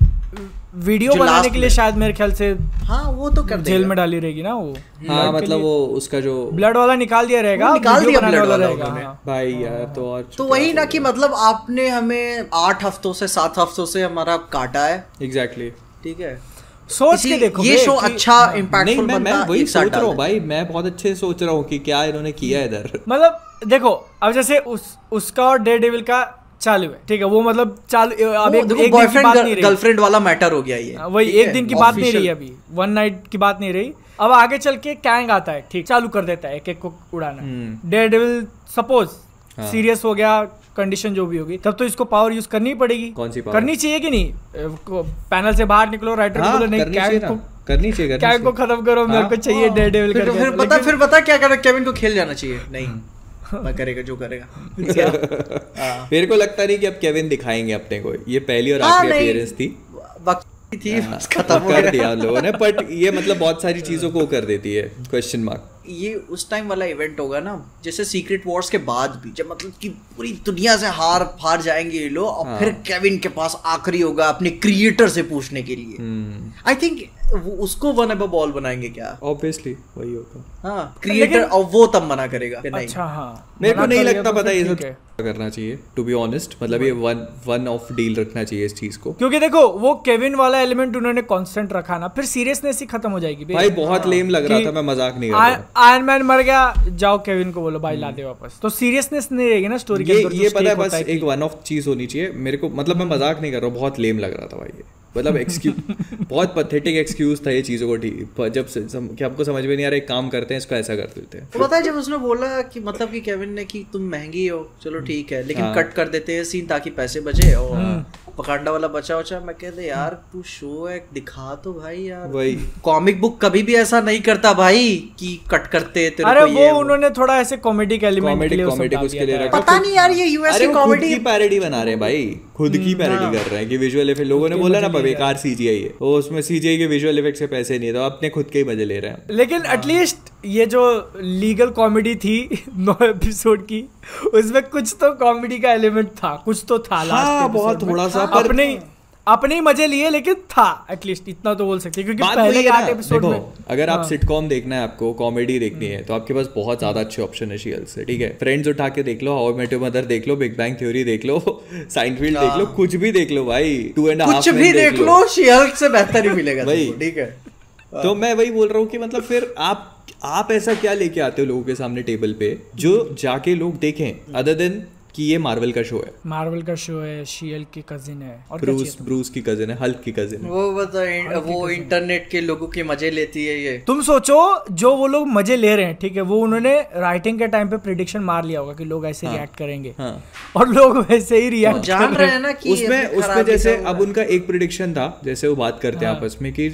Speaker 1: वीडियो
Speaker 2: जो
Speaker 1: बनाने
Speaker 2: last
Speaker 1: के लिए
Speaker 2: में-
Speaker 1: शायद मेरे ख्याल से
Speaker 2: हाँ वो तो कर
Speaker 1: जेल
Speaker 2: देगा।
Speaker 1: में डाली रहेगी ना वो।
Speaker 3: हाँ मतलब वो उसका जो
Speaker 1: ब्लड वाला निकाल दिया रहेगा,
Speaker 2: वो निकाल
Speaker 1: वीडियो
Speaker 2: दिया
Speaker 1: बनाने
Speaker 2: blood
Speaker 1: वाला
Speaker 2: वाला
Speaker 1: रहेगा।
Speaker 2: उन्होंने।
Speaker 1: हाँ।
Speaker 3: भाई यार तो और
Speaker 2: तो वही ना कि मतलब आपने हमें 8 हफ्तों से 7 हफ्तों से हमारा काटा है।
Speaker 3: एग्जैक्टली।
Speaker 2: ठीक है
Speaker 1: सोच
Speaker 2: इसी-
Speaker 1: के देखो
Speaker 2: ये शो अच्छा
Speaker 3: नहीं
Speaker 2: इम्पैक्टफुल
Speaker 3: मैं
Speaker 2: बनता
Speaker 3: वही
Speaker 2: एक साथ
Speaker 3: सोच रहा हूँ
Speaker 2: डाल
Speaker 3: भाई, मैं बहुत अच्छे सोच रहा हूँ कि क्या इन्होंने किया इधर।
Speaker 1: मतलब देखो अब जैसे उसका और डेयर डेविल का चालू है, ठीक है, वो मतलब चालू अब एक दिन की बात नहीं
Speaker 2: बॉयफ्रेंड
Speaker 1: रही।
Speaker 2: गर्लफ्रेंड वाला मैटर हो गया ये।
Speaker 1: वही
Speaker 2: ठीक
Speaker 1: एक
Speaker 2: है?
Speaker 1: दिन की बात नहीं रही
Speaker 2: Official-
Speaker 1: अभी, 1 नाइट की बात नहीं रही। अब आगे चल के कैंग आता है, ठीक, चालू कर देता है एक एक को उड़ाना। डेयर डेविल सपोज सीरियस हो गया, कंडीशन जो भी होगी, तब तो इसको पावर यूज करनी ही पड़ेगी।
Speaker 3: कौन सी power?
Speaker 1: करनी चाहिए कि नहीं? पैनल से बाहर निकलो, राइटर को बोलो नहीं कैंग को
Speaker 3: करनी चाहिए
Speaker 1: कैंग को खत्म करो, मेरे को चाहिए डेयर डेविल
Speaker 2: फिर
Speaker 1: करके।
Speaker 2: फिर पता क्या करे, केविन को खेल जाना चाहिए। नहीं मैं करेगा जो करेगा।
Speaker 3: मेरे को लगता नहीं कि अब केविन दिखाएंगे अपने को, ये पहली और
Speaker 2: हाँ,
Speaker 3: आखिरी
Speaker 2: नहीं।
Speaker 3: अपीयरेंस थी।
Speaker 2: वक्त थी बस खत्म हो
Speaker 3: कर
Speaker 2: गया।
Speaker 3: दिया उन लोगों ने, बट ये मतलब बहुत सारी चीजों को कर देती है क्वेश्चन मार्क।
Speaker 2: ये उस टाइम वाला इवेंट होगा ना जैसे सीक्रेट वॉर्स के बाद भी, जब मतलब कि पूरी दुनिया से हार जाएंगे ये लोग और फिर केविन के पास आखिरी होगा अपने क्रिएटर से पूछने के लिए। आई थिंक उसको वन अब बॉल बनाएंगे क्या?
Speaker 3: ऑब्वियसली वही होगा।
Speaker 2: हाँ क्रिएटर, और वो तब मना करेगा कि नहीं।
Speaker 1: अच्छा हाँ,
Speaker 3: मेरे को
Speaker 1: मना
Speaker 3: नहीं
Speaker 1: कर दिया
Speaker 3: लगता
Speaker 1: तो
Speaker 3: पता
Speaker 1: फिर
Speaker 3: ये सब
Speaker 1: ठीक है।
Speaker 3: करना चाहिए टू बी ऑनेस्ट, मतलब ये वन ऑफ डील रखना चाहिए इस चीज को,
Speaker 1: क्योंकि देखो वो केविन वाला एलिमेंट उन्होंने कांस्टेंट रखा ना, फिर सीरियसनेस ही खत्म हो जाएगी
Speaker 3: भाई बहुत लेम लग रहा
Speaker 1: कि
Speaker 3: था, मैं मजाक नहीं कर रहा।
Speaker 1: आयरन मैन मर गया, जाओ केविन को बोलो भाई ला दे वापस, तो सीरियसनेस नहीं रहेगी ना स्टोरी के अंदर।
Speaker 3: ये पता है बस एक वन ऑफ चीज होनी चाहिए मेरे को, मतलब मैं मजाक नहीं कर रहा हूँ, बहुत लेम लग रहा था भाई ये, मतलब एक्सक्यूज बहुत पथेटिक एक्सक्यूज था ये चीजों को, ठीक जब कि आपको समझ में नहीं आ रहा, एक काम करते हैं इसको ऐसा कर देते हैं।
Speaker 2: तो पता है जब उसने बोला कि मतलब कि केविन ने कि तुम महंगी हो, चलो ठीक है, लेकिन कट कर देते हैं सीन ताकि पैसे बचे और पकांडा वाला बचा उचा। मैं कहते यार तू शो है दिखा तो भाई यार,
Speaker 3: वही
Speaker 2: कॉमिक बुक कभी भी ऐसा नहीं करता भाई कि कट करते तेरे
Speaker 1: अरे
Speaker 2: को
Speaker 1: वो
Speaker 2: ये
Speaker 1: उन्होंने थोड़ा ऐसे कॉमेडिक एलिमेंट के लिए वो सब
Speaker 3: कॉमेडी
Speaker 1: डाल
Speaker 3: उसके लिए
Speaker 1: दिया था।
Speaker 3: रखा।
Speaker 2: पता नहीं यार ये यूएस
Speaker 3: अरे
Speaker 2: की
Speaker 3: वो खुद
Speaker 2: कॉमेडी
Speaker 3: की पैरोडी बना रहे हैं भाई, खुद की पैरोडी कर रहे हैं कि विजुअल इफेक्ट, लोगों ने बोला ना बेकार सीजीआई है, वो उसमें सीजीआई के विजुअल इफेक्ट से पैसे नहीं है, तो अपने खुद के ही मजे ले रहे हैं।
Speaker 1: लेकिन एटलीस्ट ये जो लीगल कॉमेडी थी 9 एपिसोड की, उसमें कुछ तो कॉमेडी का एलिमेंट था, कुछ तो था लास्ट
Speaker 3: बहुत थोड़ा सा,
Speaker 1: अपने ही मजे लिए, लेकिन था एटलीस्ट इतना तो बोल सकते हैं, क्योंकि
Speaker 3: बात
Speaker 1: पहले
Speaker 3: वही है
Speaker 1: 8
Speaker 3: ना,
Speaker 1: एपिसोड में
Speaker 3: देखो अगर आप सिटकॉम देखना है, आपको कॉमेडी देखनी है, तो आपके पास बहुत ज्यादा अच्छे ऑप्शन है शियल से, ठीक है, फ्रेंड्स उठा के देख लो, how I met your mother देख लो, बिग बैंग थ्योरी देख लो, साइनफील्ड देख लो, कुछ भी देख लो भाई, 2.5
Speaker 2: कुछ भी देख लो, शी-हल्क से बेहतर ही मिलेगा
Speaker 3: वही।
Speaker 2: तुमको, ठीक है।
Speaker 3: तो मैं वही बोल रहा हूँ कि मतलब फिर आप ऐसा क्या लेके आते हो लोगों के सामने टेबल पे जो जाके लोग देखें, अदर देन कि ये मार्वल का शो है,
Speaker 1: मार्वल का शो है, शी-हल्क की कजिन है, और क्या चाहिए
Speaker 3: ब्रूस की कजिन है, हल्क की कजिन है।
Speaker 2: वो इंटरनेट के लोगों के मजे लेती है ये।
Speaker 1: तुम सोचो जो वो लोग मजे ले रहे हैं, ठीक है, वो उन्होंने राइटिंग के टाइम पे प्रिडिक्शन मार लिया होगा कि लोग ऐसे रिएक्ट करेंगे, और लोग वैसे ही रिएक्ट
Speaker 2: जान रहे हैं ना कि
Speaker 3: उसमें जैसे अब उनका एक प्रिडिक्शन था, जैसे वो बात करते हैं आपस में कि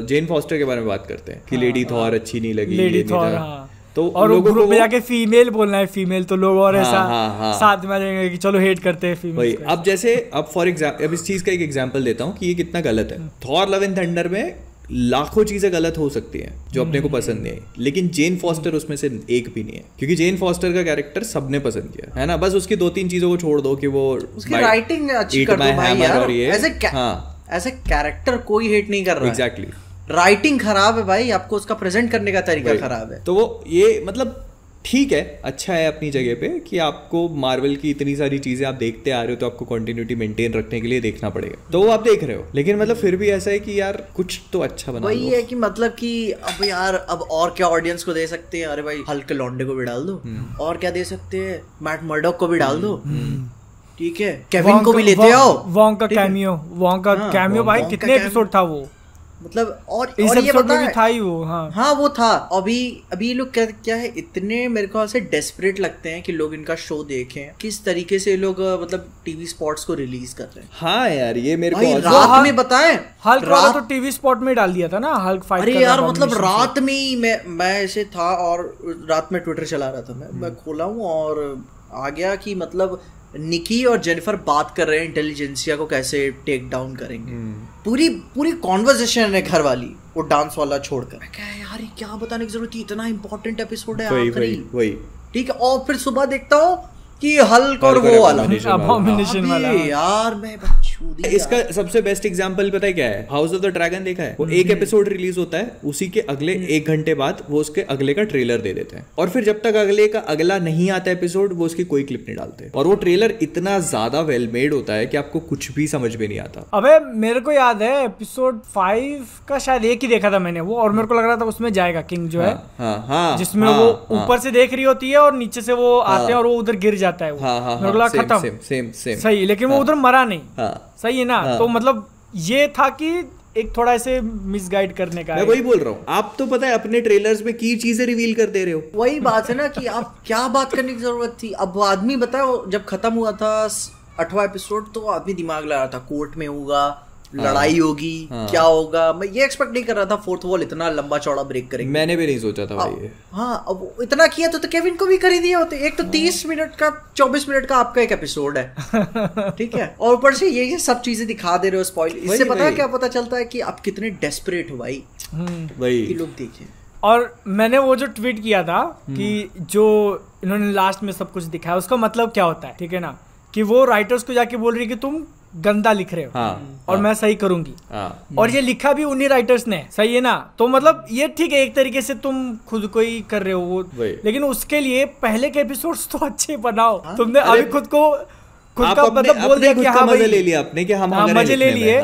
Speaker 3: जेन फॉस्टर के बारे में बात करते हैं कि लेडी थॉर अच्छी नहीं लगी,
Speaker 1: लेडी थॉर, हाँ,
Speaker 3: तो
Speaker 1: और
Speaker 3: लोगों
Speaker 1: ग्रुप
Speaker 3: को
Speaker 1: में जाके फीमेल बोलना है, फीमेल, तो लोग और ऐसा
Speaker 3: हाँ।
Speaker 1: साथ में आ जाएंगे कि चलो हेट करते हैं फीमेल।
Speaker 3: अब जैसे अब फॉर एग्जाम्पल अब इस चीज का एक एग्जांपल देता हूँ कि ये कितना गलत है। थॉर लव एंड थंडर में लाखों चीजें गलत हो सकती हैं जो अपने को पसंद नहीं आई, लेकिन जेन फॉस्टर उसमें से एक भी नहीं है, क्योंकि जेन फॉस्टर का कैरेक्टर सबने पसंद किया है ना, बस उसकी 2-3 चीजों को छोड़ दो कि वो
Speaker 2: उसकी राइटिंग अच्छी कर दो भाई यार, ऐसे कैरेक्टर कोई हेट नहीं कर रहा है,
Speaker 3: एग्जैक्टली
Speaker 2: राइटिंग खराब है भाई, आपको उसका प्रेजेंट करने का तरीका खराब है।
Speaker 3: तो वो ये मतलब ठीक है, अच्छा है अपनी जगह पे कि आपको मार्वल की इतनी सारी चीजें आप देखते आ रहे हो तो आपको कंटिन्यूटी मेंटेन रखने के लिए देखना पड़ेगा, तो वो आप देख रहे हो, लेकिन मतलब फिर भी ऐसा है कि यार कुछ तो अच्छा बना
Speaker 2: वही है कि मतलब कि अब यार अब और क्या ऑडियंस को दे सकते हैं, अरे भाई हल्क लॉन्डे को भी डाल दो, और क्या दे सकते हैं, मैट मर्डॉक को भी डाल दो, ठीक है, केविन को भी लेते आओ,
Speaker 1: वोंग का कैमियो भाई कितने एपिसोड था वो,
Speaker 2: मतलब और
Speaker 1: ये पता है था ही वो,
Speaker 2: हाँ वो था। अभी लोग क्या है, इतने मेरे ख्याल से डेस्परेट लगते हैं कि लोग इनका शो देखें, किस तरीके से लोग मतलब टीवी स्पॉट्स को रिलीज कर रहे हैं।
Speaker 3: हाँ यार ये मेरे को
Speaker 2: रात में बताएं,
Speaker 1: हल्क वाला तो टीवी स्पॉट में डाल दिया था ना, हल्क फाइट।
Speaker 2: अरे यार मतलब रात में ही मैं ऐसे था और रात में ट्विटर चला रहा था, मैं खोला हूँ और आ गया कि मतलब निकी और जेनिफर बात कर रहे हैं इंटेलिजेंसिया को कैसे टेक डाउन करेंगे, पूरी कॉन्वर्सेशन है घर वाली, वो डांस वाला छोड़कर। मैं क्या यार ये क्या बताने की जरूरत थी, इतना इंपॉर्टेंट एपिसोड है
Speaker 3: वही
Speaker 2: ठीक है। और फिर सुबह देखता हूँ कि हल्क और वो वाला
Speaker 1: अबॉमिनेशन वाला,
Speaker 2: यार मैं
Speaker 3: इसका सबसे बेस्ट एग्जांपल पता है क्या है, हाउस ऑफ द ड्रैगन देखा है, वो एक एपिसोड रिलीज होता है, उसी के अगले 1 घंटे बाद वो उसके अगले का ट्रेलर दे देते हैं, और फिर जब तक अगले का अगला नहीं आता एपिसोड वो उसकी कोई क्लिप नहीं डालते, और वो ट्रेलर इतना ज्यादा वेल मेड होता है कि आपको कुछ भी समझ में नहीं आता।
Speaker 1: अबे मेरे को याद है एपिसोड 5 का शायद एक ही देखा था मैंने वो, और मेरे को लग रहा था उसमें जाएगा किंग जो है, जिसमें वो ऊपर से देख रही होती है और नीचे से वो आते हैं और वो उधर गिर जाता है, मेरे को लगा खत्म, सही, लेकिन वो उधर मरा नहीं, सही है ना। तो मतलब ये था कि एक थोड़ा ऐसे मिसगाइड करने का,
Speaker 3: मैं वही बोल रहा हूँ, आप तो पता है अपने ट्रेलर्स में की चीजें रिवील कर दे रहे हो,
Speaker 2: वही बात है ना कि आप क्या बात करने की जरूरत थी। अब आदमी बताओ जब खत्म हुआ था 8वां एपिसोड तो आदमी दिमाग लगा था कोर्ट में होगा, लड़ाई होगी, क्या होगा, मैं ये एक्सपेक्ट नहीं कर रहा था फोर्थ वॉल इतना लंबा चौड़ा ब्रेक करेंगे, मैंने
Speaker 3: भी नहीं सोचा था भाई।
Speaker 2: हाँ अब इतना किया तो केविन को भी कर ही दिया होते, एक तो 30 मिनट का 24 मिनट का आपका एक एपिसोड है ठीक है, और ऊपर से ये सब चीजें दिखा दे रहे हो स्पॉइल, इससे पता है क्या पता चलता है कि आप कितने डेस्परेट हो भाई, वही लोग देखें।
Speaker 1: और मैंने वो जो ट्वीट किया था कि जो इन्होंने लास्ट में सब कुछ दिखाया उसका मतलब क्या होता है, ठीक है ना, कि वो राइटर्स को जाके बोल रही है कि तुम गंदा लिख रहे हो और मैं सही करूंगी, और ये लिखा भी उन्हीं राइटर्स ने, सही है ना। तो मतलब ये ठीक है एक तरीके से तुम खुद को ही कर रहे हो वो, लेकिन उसके लिए पहले के एपिसोड्स तो अच्छे बनाओ। तुमने अभी खुद का मतलब बोल दिया कि हाँ मजे ले लिया आपने, कि हम मजे ले लिए।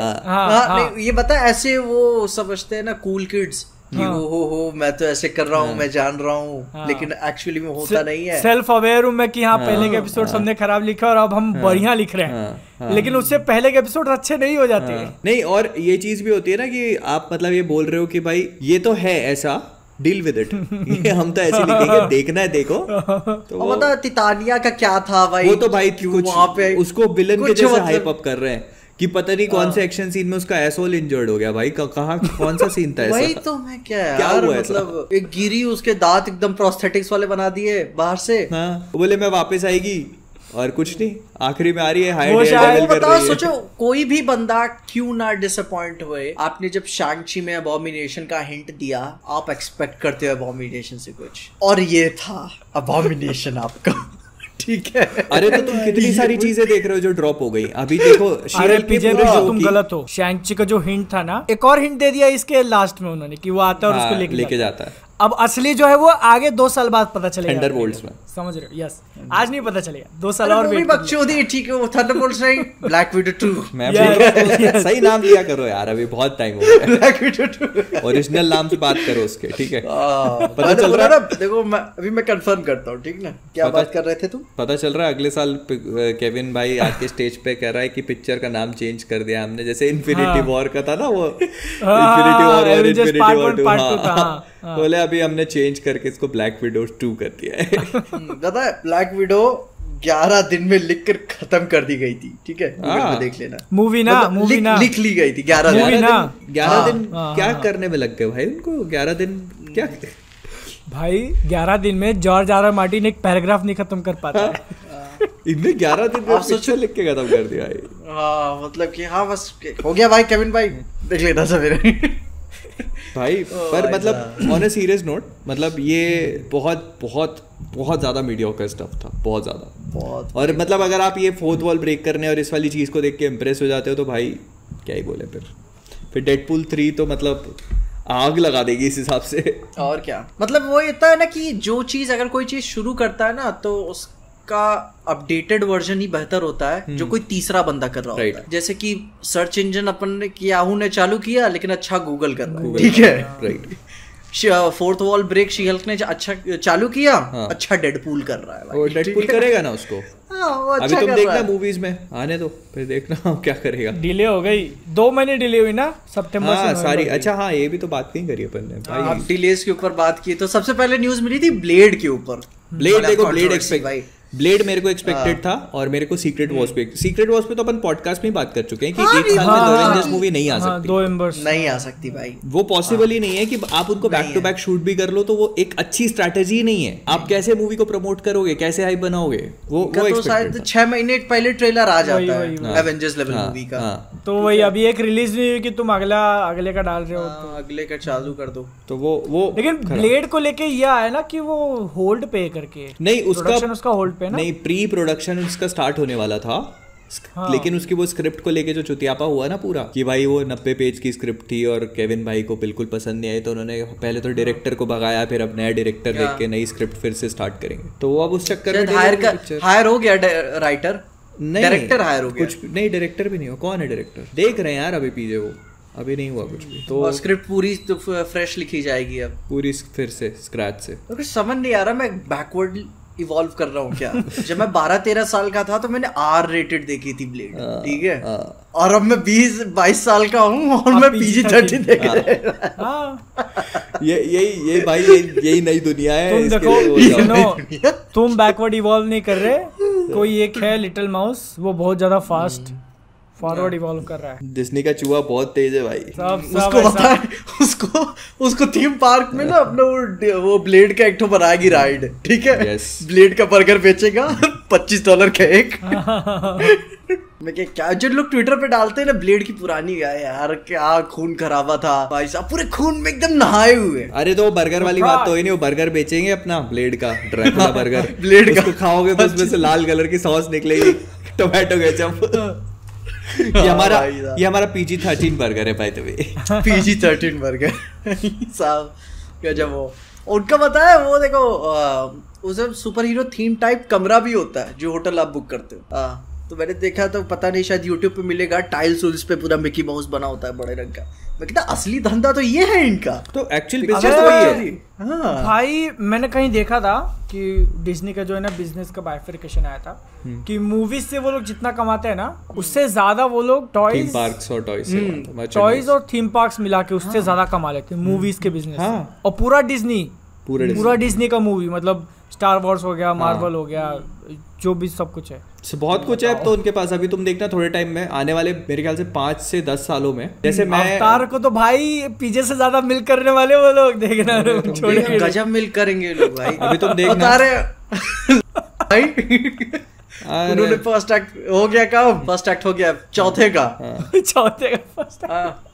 Speaker 2: ये बता ऐसे वो समझते हैं ना कूल किड्स कि हो मैं तो ऐसे कर रहा हूँ, मैं जान रहा हूँ, लेकिन एक्चुअली में होता नहीं है।
Speaker 1: सेल्फ अवेयर हूँ मैं कि हाँ पहले के एपिसोड हमने खराब लिखा और अब हम बढ़िया लिख रहे हैं, लेकिन उससे पहले के एपिसोड अच्छे नहीं हो जाते।
Speaker 3: नहीं, और ये चीज भी होती है ना कि आप मतलब ये बोल रहे हो कि भाई ये तो है ऐसा, डील विद इट, ये हम तो ऐसे लिखेंगे, देखना है देखो।
Speaker 2: तो बता तितानिया का क्या था भाई,
Speaker 3: वो तो भाई वहाँ पे उसको विलन के जैसे हाइप अप कर रहे हैं कि पता नहीं कौन से एक्शन सीन में उसका एसोल इंजर्ड हो गया भाई, कहाँ कौन सा सीन था ऐसा?
Speaker 2: वही तो मैं क्या हुआ मतलब एक गिरी, उसके दांत एकदम प्रोस्थेटिक्स वाले बना दिए बाहर से,
Speaker 3: बोले मैं वापस आएगी और कुछ नहीं, आखिरी में आ रही है हाई
Speaker 2: बताओ। सोचो कोई भी बंदा क्यों ना डिसअपॉइंट हुए, आपने जब शैंग-ची में अबॉमिनेशन का हिंट दिया, आप एक्सपेक्ट करते हो अबॉमिनेशन से कुछ, और ये था अबॉमिनेशन आपका ठीक है।
Speaker 3: अरे तो तुम कितनी सारी चीजें देख रहे हो जो ड्रॉप हो गई। अभी देखो
Speaker 1: तुम गलत हो, शैंग-ची का जो हिंट था ना, एक और हिंट दे दिया इसके लास्ट में उन्होंने कि वो आता है और उसको लेके जाता है। अब असली जो है वो आगे 2 साल बाद पता चलेगा,
Speaker 3: थंडरबोल्ट्स में,
Speaker 1: समझ रहे हो? यस, आज नहीं पता चलेगा, 2 साल और वेट।
Speaker 2: बकचोदी ठीक है, वो थंडरबोल्ट्स नहीं, ब्लैक विडो 2।
Speaker 3: मैं सही नाम लिया करो यार, अभी बहुत टाइम हो गया। ब्लैक विडो 2 ओरिजिनल नाम से बात करो उसके, ठीक है?
Speaker 2: पता चल रहा है। देखो अभी मैं कंफर्म करता हूँ, ठीक ना, क्या बात कर रहे थे तुम?
Speaker 3: पता चल रहा है अगले साल केविन भाई आके स्टेज पे कह रहा है कि पिक्चर का नाम चेंज कर दिया हमने, जैसे इन्फिनिटी वॉर का था ना, वो इन्फिनिटी वॉर और इन्फिनिटी वॉर 2, बोले अभी हमने चेंज करके इसको ब्लैक विडो 2 कर दिया है।
Speaker 2: पता है ब्लैक विडो 11 दिन में लिखकर खत्म कर दी गई थी, ठीक है? गूगल पे देख लेना,
Speaker 1: मूवी ना
Speaker 2: लिख ली गई थी 11
Speaker 3: दिन क्या करने में लग गए भाई उनको? 11 दिन क्या
Speaker 1: भाई, 11 दिन में जॉर्ज आर आर मार्टिन एक पैराग्राफ नहीं खत्म कर पाता है।
Speaker 3: इनने 11 दिन में पिक्चर लिख के खत्म कर दिया है।
Speaker 2: मतलब कि हाँ बस हो गया भाई, केविन भाई देख लेना सवेरे
Speaker 3: भाई। पर मतलब ऑन अ सीरियस नोट, मतलब ये बहुत बहुत बहुत ज्यादा मीडियोकर स्टफ था, बहुत ज्यादा। और मतलब अगर आप ये फोर्थ वॉल ब्रेक करने और इस वाली चीज को देख के इम्प्रेस हो जाते हो तो भाई क्या ही बोले। फिर डेडपूल 3 तो मतलब आग लगा देगी इस हिसाब से।
Speaker 2: और क्या, मतलब वो इतना है ना कि जो चीज अगर कोई चीज शुरू करता है ना तो उसका अपडेटेड वर्जन ही बेहतर होता है जो कोई तीसरा बंदा कर रहा होता है। जैसे कि सर्च इंजन अपन ने याहू ने चालू किया लेकिन अच्छा गूगल कर रहा है, ठीक है,
Speaker 3: right.
Speaker 2: Fourth wall break she Hulk ने अच्छा चालू किया, अच्छा डेडपूल कर रहा है भाई।
Speaker 3: वो डेडपूल करेगा ना उसको।
Speaker 2: वो अच्छा
Speaker 3: अभी तुम
Speaker 2: कर
Speaker 3: देखना
Speaker 2: रहा है।
Speaker 3: मूवीज में आने दो, फिर देखना क्या करेगा।
Speaker 1: डिले हो गई, 2 महीने डिले हुई ना, सितंबर
Speaker 3: हाँ
Speaker 1: से
Speaker 3: सारी।
Speaker 1: नवंबर
Speaker 3: अच्छा हाँ, ये भी तो बात नहीं करी अपन ने भाई।
Speaker 2: आप डिलेस के ऊपर बात की तो सबसे पहले न्यूज मिली थी ब्लेड के ऊपर।
Speaker 3: ब्लेड देखो, ब्लेड
Speaker 2: controversy भाई।
Speaker 3: ब्लेड मेरे को एक्सपेक्टेड था, और मेरे को सीक्रेट वॉर्स पे तो अपन पॉडकास्ट में ही बात कर चुके हैं कि एक साल में द एवेंजर्स मूवी नहीं आ सकती।
Speaker 1: 2 एम्बर्स
Speaker 2: नहीं आ सकती भाई,
Speaker 3: वो पॉसिबल ही नहीं है कि आप उनको बैक टू बैक शूट भी कर लो, तो वो एक अच्छी स्ट्रैटेजी नहीं है। आप कैसे मूवी को प्रमोट करोगे, कैसे हाइप बनाओगे, वो
Speaker 2: तो शायद 6 महीने पहले ट्रेलर आ जाता
Speaker 1: वही,
Speaker 2: है एवेंजर्स लेवल मूवी का।
Speaker 1: तो वही अभी एक रिलीज नहीं हुई कि तुम अगले का डाल रहे हो तो।
Speaker 2: अगले का चालू कर दो
Speaker 3: तो वो
Speaker 1: लेकिन ब्लेड को लेके ये आया ना कि वो होल्ड पे करके,
Speaker 3: नहीं,
Speaker 1: उसका होल्ड पे ना,
Speaker 3: नहीं, प्री प्रोडक्शन उसका स्टार्ट होने वाला था। हाँ। लेकिन उसकी वो स्क्रिप्ट को लेके जो चुतियापा हुआ ना पूरा, कि भाई वो 90 पेज की स्क्रिप्ट थी और केविन भाई को बिल्कुल पसंद नहीं आई, तो उन्होंने पहले तो डायरेक्टर को भगाया, फिर अब नया डायरेक्टर देख के नई स्क्रिप्ट फिर से स्टार्ट करेंगे। तो वो अब उस चक्कर में
Speaker 2: हायर हो गया राइटर, डायरेक्टर हायर हो गया।
Speaker 3: कुछ नहीं, डायरेक्टर भी नहीं हो। कौन है डायरेक्टर? देख रहे हैं यार अभी पीजे, वो अभी नहीं हुआ कुछ भी। तो
Speaker 2: और स्क्रिप्ट पूरी तो फ्रेश लिखी जाएगी अब,
Speaker 3: पूरी फिर से स्क्रैच से।
Speaker 2: तो कुछ समझ नहीं आ रहा मैं बैकवर्ड इवॉल्व कर रहा हूँ क्या। जब मैं 12-13 साल का था तो मैंने R रेटेड देखी थी ब्लेड, ठीक है, और अब मैं 20-22 साल का हूँ और मैं PG-13 देख रहा हूँ।
Speaker 3: यही भाई, यही नई दुनिया है।
Speaker 1: तुम देखो, तुम बैकवर्ड इवॉल्व नहीं कर रहे। कोई एक है लिटिल माउस, वो बहुत ज्यादा फास्ट फॉरवर्ड इवॉल्व कर रहा है।
Speaker 3: डिज्नी का चूहा बहुत तेज है भाई।
Speaker 2: उसको पता है, उसको थीम पार्क में ना अपना वो ब्लेड का एक ठो बनाएगी राइड, ठीक है, ब्लेड का बर्गर बेचेगा $25 का एक। मैं क्या जो लोग ट्विटर पे डालते हैं ना, ब्लेड की पुरानी गाय यार, क्या खून खराबा था भाई साहब, पूरे खून में एकदम नहाए हुए।
Speaker 3: अरे तो बर्गर वाली बात तो ही नहीं, वो बर्गर बेचेंगे अपना ब्लेड का, ड्रैकुला बर्गर
Speaker 2: ब्लेड का
Speaker 3: खाओगे तो उसमें से लाल कलर की सॉस निकलेगी, टोमेटो केचप। ये हमारा PG-13 बर्गर है भाई। तो
Speaker 2: PG-13 बर्गर साहब गजब। वो उनका पता है, वो देखो उसे सुपर हीरो थीम टाइप कमरा भी होता है जो होटल आप बुक करते हो। तो मैंने देखा, तो पता नहीं शायद यूट्यूब पे मिलेगा, टाइल्स उल्स पे पूरा मिकी माउस बना होता है बड़े रंग का। मैं कहता असली धंधा तो ये है इनका,
Speaker 3: तो एक्चुअल बिजनेस वही है।
Speaker 1: भाई मैंने कहीं देखा था कि डिज्नी का जो है ना बिजनेस का बाइफरकेशन आया था कि मूवीज से वो लोग जितना कमाते हैं ना, उससे ज्यादा वो लोग टॉयज,
Speaker 3: पार्क्स और
Speaker 1: टॉयज और थीम पार्क्स मिला के उससे ज्यादा कमा लेते हैं मूवीज के बिजनेस। और पूरा डिज्नी का मूवी, मतलब स्टार वॉर्स हो गया, मार्वल हो गया, जो भी सब कुछ है,
Speaker 3: बहुत कुछ है अब तो उनके पास। अभी तुम देखना थोड़े टाइम में, आने वाले मेरे ख्याल से 5 से 10 सालों में, जैसे मैं
Speaker 1: अवतार को तो भाई पीजे से ज्यादा मिल करने वाले वो लोग, देखना छोड़ेंगे,
Speaker 2: गजब मिल करेंगे लोग भाई।
Speaker 3: अभी तुम देखना
Speaker 2: उन्होंने फर्स्ट एक्ट हो गया, काम फर्स्ट एक्ट हो गया, चौथे का
Speaker 1: फर्स्ट एक्ट,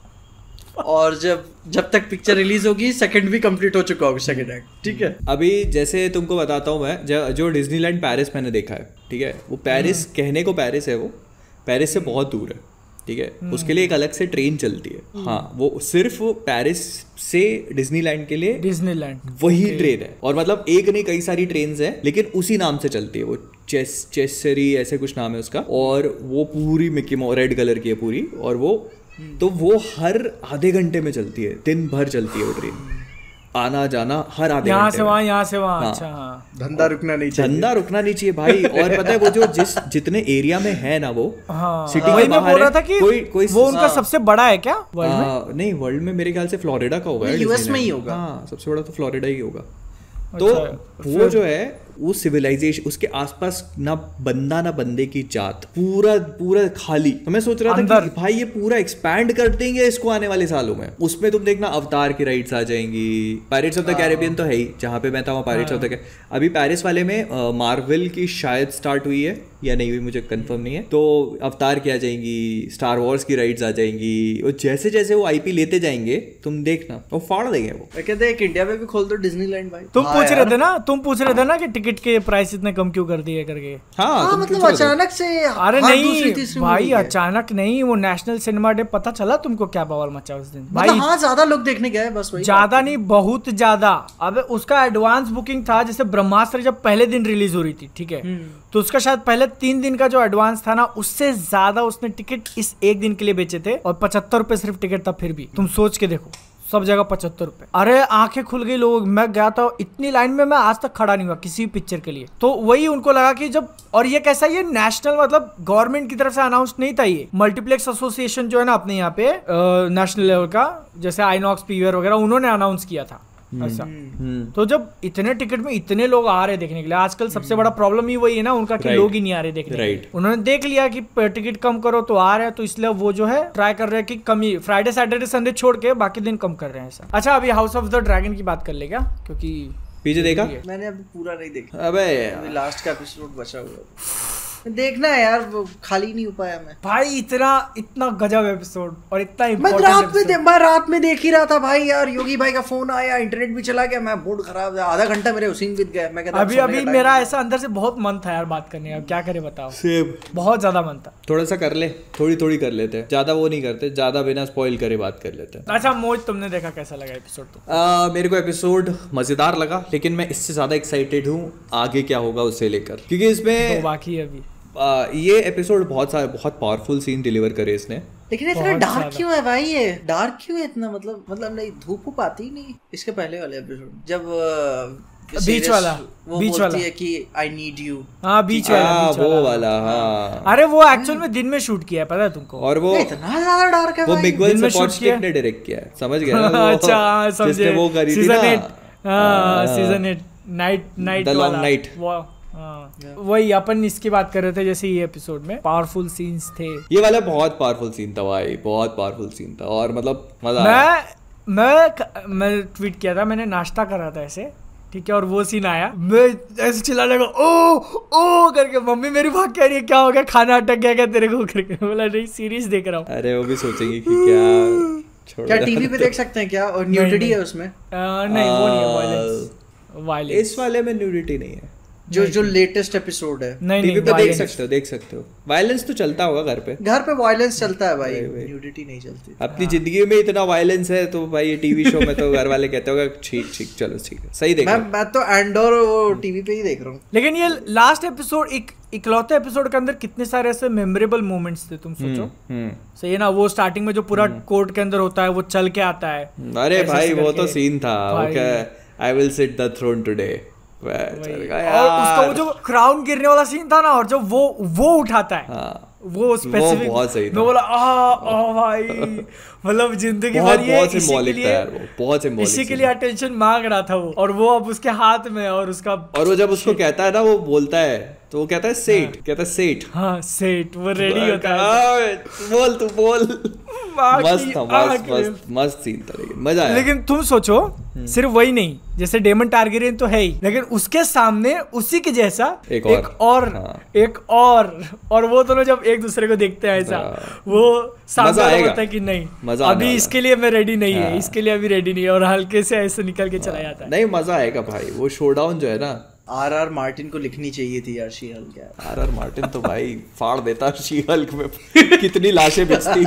Speaker 2: और जब तक पिक्चर रिलीज होगी सेकंड भी कंप्लीट हो चुका होगा, सेकंड एक्ट, ठीक है।
Speaker 3: अभी जैसे तुमको बताता हूँ मैं, जो डिज्नीलैंड पेरिस मैंने देखा है, ठीक है, वो पेरिस कहने को पेरिस है, वो पेरिस से बहुत दूर है, ठीक है, उसके लिए एक अलग से ट्रेन चलती है। हाँ, वो सिर्फ पेरिस से डिज्नीलैंड के लिए
Speaker 1: डिज्नीलैंड
Speaker 3: वही ट्रेन है, और मतलब एक नहीं कई सारी ट्रेन है, लेकिन उसी नाम से चलती है, वो चेसरी ऐसे कुछ नाम है उसका, और वो पूरी मिकी माउस रेड कलर की है पूरी, और वो हर आधे घंटे में चलती है, दिन भर चलती है वो ट्रेन, आना जाना हर आधे घंटे,
Speaker 1: यहाँ से वहाँ। अच्छा, हाँ,
Speaker 2: धंधा रुकना नहीं
Speaker 3: चाहिए भाई। और पता है वो जो जितने एरिया में है ना, वो
Speaker 1: सिटी में बोल रहा था कि कोई वो उनका सबसे बड़ा है क्या वर्ल्ड में?
Speaker 3: नहीं, वर्ल्ड में मेरे ख्याल से फ्लोरिडा का होगा,
Speaker 2: यूएस में ही होगा।
Speaker 3: हाँ, सबसे बड़ा तो फ्लोरिडा ही होगा। तो वो जो है, वो सिविलाइजेशन, उसके आसपास ना बंदा ना बंदे की जात, पूरा खाली। तो मैं सोच रहा था कि भाई ये पूरा एक्सपैंड कर देंगे इसको आने वाले सालों में। उसमें तुम देखना अवतार की राइड्स आ जाएंगी, पायरेट्स ऑफ द कैरिबियन तो है ही, जहाँ पे मैं था वहाँ पायरेट्स ऑफ द कैरिबियन। अभी पेरिस वाले में मार्वल की शायद स्टार्ट हुई है या नहीं हुई, मुझे कंफर्म नहीं है। तो अवतार की आ जाएंगी, स्टार वॉर्स की राइड्स आ जाएंगी, और जैसे जैसे वो IP लेते जाएंगे तुम देखना, वो फाड़ देंगे वो।
Speaker 2: मैं कहते हैं इंडिया में भी खोल दो डिज्नीलैंड भाई।
Speaker 1: तुम पूछ रहे थे ना कि टिकट के प्राइस इतने कम क्यों कर दिए करके।
Speaker 2: हाँ मतलब अचानक से।
Speaker 1: अरे नहीं भाई अचानक नहीं, वो नेशनल सिनेमा डे पता चला तुमको क्या बवाल मचा उस दिन भाई।
Speaker 2: हाँ ज्यादा लोग देखने गए बस वही।
Speaker 1: ज्यादा नहीं बहुत ज्यादा। अब उसका एडवांस बुकिंग था, जैसे ब्रह्मास्त्र जब पहले दिन रिलीज हो रही थी ठीक है, तो उसका शायद पहले 3 दिन का जो एडवांस था ना, उससे ज्यादा उसने टिकट इस एक दिन के लिए बेचे थे, और 75 रुपए सिर्फ टिकट था। फिर भी तुम सोच के देखो, सब जगह 75 रुपए। अरे आंखें खुल गई लोग। मैं गया था इतनी लाइन में, मैं आज तक खड़ा नहीं हुआ किसी पिक्चर के लिए। तो वही उनको लगा कि जब, और ये कैसा, ये नेशनल मतलब गवर्नमेंट की तरफ से अनाउंस नहीं था ये। मल्टीप्लेक्स एसोसिएशन जो है ना अपने यहाँ पे नेशनल लेवल का, जैसे आइनॉक्स पीवीआर वगैरह, उन्होंने अनाउंस किया था ऐसा। तो जब इतने टिकट में इतने लोग आ रहे देखने के लिए, आजकल सबसे बड़ा प्रॉब्लम ही वही है ना उनका, कि लोग ही नहीं आ रहे देखने के लिए। उन्होंने देख लिया कि टिकट कम करो तो आ रहे हैं, तो इसलिए वो जो है ट्राई कर रहे हैं कि कमी, फ्राइडे सैटरडे संडे छोड़ के बाकी दिन कम कर रहे हैं ऐसा। अच्छा अभी हाउस ऑफ द ड्रैगन की बात कर ले क्या, क्योंकि
Speaker 3: पीछे देखा
Speaker 2: मैंने अभी पूरा नहीं देखा।
Speaker 3: अबे
Speaker 2: लास्ट का एपिसोड बचा हुआ देखना है यार, वो खाली नहीं हो पाया मैं
Speaker 1: भाई। इतना गजब एपिसोड और इतना
Speaker 2: मैं रात में देख ही रहा था भाई यार। योगी भाई का फोन आया, इंटरनेट भी चला गया, मैं मूड खराब था, आधा घंटा मेरे उसी में बीत गया। मैं
Speaker 1: अभी मेरा ऐसा अंदर से बहुत मन था यार बात करने का, क्या करे बताओ। बहुत ज्यादा मन था।
Speaker 3: थोड़ा सा कर ले, थोड़ी कर लेते हैं, ज्यादा वो नहीं करते, ज्यादा बिना स्पॉइल करे बात कर लेते हैं।
Speaker 1: अच्छा मोहित तुमने देखा, कैसा लगा एपिसोड? तो
Speaker 3: मेरे को एपिसोड मजेदार लगा, लेकिन मैं इससे ज्यादा एक्साइटेड हूँ आगे क्या होगा उसे लेकर, क्योंकि इसमें
Speaker 1: तो बाकी अभी
Speaker 3: ये एपिसोड बहुत पावरफुल सीन डिलीवर करे इसने।
Speaker 2: लेकिन इतना डार्क क्यों है भाई? ये डार्क क्यों है इतना? मतलब नहीं, धूप आती ही नहीं। इसके पहले वाले एपिसोड जब
Speaker 1: बीच वाला
Speaker 2: वो बोलती है कि आई नीड यू।
Speaker 1: हाँ बीच वाला
Speaker 3: वो वाला। हाँ
Speaker 1: अरे वो एक्चुअल में दिन में शूट किया है, पता है तुमको?
Speaker 3: और वो
Speaker 2: इतना ज्यादा डार्क है,
Speaker 3: वो मिगवेल सपोर्टस्टिक ने डायरेक्ट किया है, समझ गया ना?
Speaker 1: अच्छा समझे,
Speaker 3: वो करी थी ना
Speaker 1: season 8 night
Speaker 3: the long night.
Speaker 1: वही अपन इसकी बात कर रहे थे, जैसे ये एपिसोड में पावरफुल सीन्स थे।
Speaker 3: ये वाला बहुत पावरफुल सीन था भाई, बहुत पावरफुल सीन था, और मतलब मजा
Speaker 1: मैं ट्वीट किया था, मैंने नाश्ता कर रहा था ऐसे ठीक है, और वो सीन आया, मैं ऐसे चिल्लाने लगा ओ करके, मम्मी मेरी भाग क्या रही है, क्या हो गया, खाना अटक गया क्या तेरे को करके। बोला नहीं सीरीज देख रहा हूँ।
Speaker 3: अरे वो भी सोचेंगे कि
Speaker 2: क्या टीवी पे देख सकते हैं क्या? और न्यूडिटी है उसमें?
Speaker 1: नहीं वो नहीं है वायलेंस।
Speaker 3: इस वाले में न्यूडिटी नहीं है,
Speaker 2: जो लेटेस्ट एपिसोड है।
Speaker 1: नहीं
Speaker 3: टीवी पे देख सकते हो। वायलेंस तो चलता होगा घर पे वायलेंस
Speaker 2: चलता है भाई, न्यूडिटी नहीं चलती।
Speaker 3: अपनी जिंदगी में इतना वायलेंस है तो भाई ये टीवी शो में तो घर वाले कहते होगा ठीक चलो ठीक है सही देखो।
Speaker 2: मैं तो एंडोर वो टीवी पे ही देख रहा हूँ।
Speaker 1: लेकिन ये लास्ट एपिसोड, इकलौते एपिसोड के अंदर कितने सारे ऐसे मेमोरेबल मोमेंट्स थे, तुम सोचो। सही है ना, वो स्टार्टिंग में जो पूरा कोर्ट के अंदर होता है, वो चल के आता है।
Speaker 3: अरे भाई वो तो सीन था, I will sit the throne today.
Speaker 1: और उसका वो जो क्राउन गिरने वाला सीन था ना, और जब वो उठाता है, वो स्पेसिफिक बहुत सही था। मैं बोला भाई मतलब जिंदगी भर ये इसी के लिए अटेंशन मांग रहा था वो, और वो अब उसके हाथ में, और उसका,
Speaker 3: और वो जब उसको कहता है ना, वो बोलता है तो वो कहता है सेट, कहता है सेट,
Speaker 1: हाँ सेट, वो रेडी होता है,
Speaker 3: बोल तू बोल। मस्त था, मस्त सीन था, लेकिन मजा आया।
Speaker 1: लेकिन तुम सोचो सिर्फ वही नहीं, जैसे डेमन टारगेरियन तो है ही, लेकिन उसके सामने उसी के जैसा एक और वो दोनों जब एक दूसरे को देखते हैं ऐसा, वो सामने होता है कि नहीं अभी इसके लिए मैं रेडी नहीं है, इसके लिए अभी रेडी नहीं है, और हल्के से ऐसे निकल के चला जाता है।
Speaker 3: नहीं मजा आएगा भाई, वो शोडाउन जो है ना,
Speaker 2: आर मार्टिन को लिखनी चाहिए थी यार शी हल्क। यार
Speaker 3: आर मार्टिन तो भाई फाड़ देता शी हल्क में, कितनी लाशें बचती।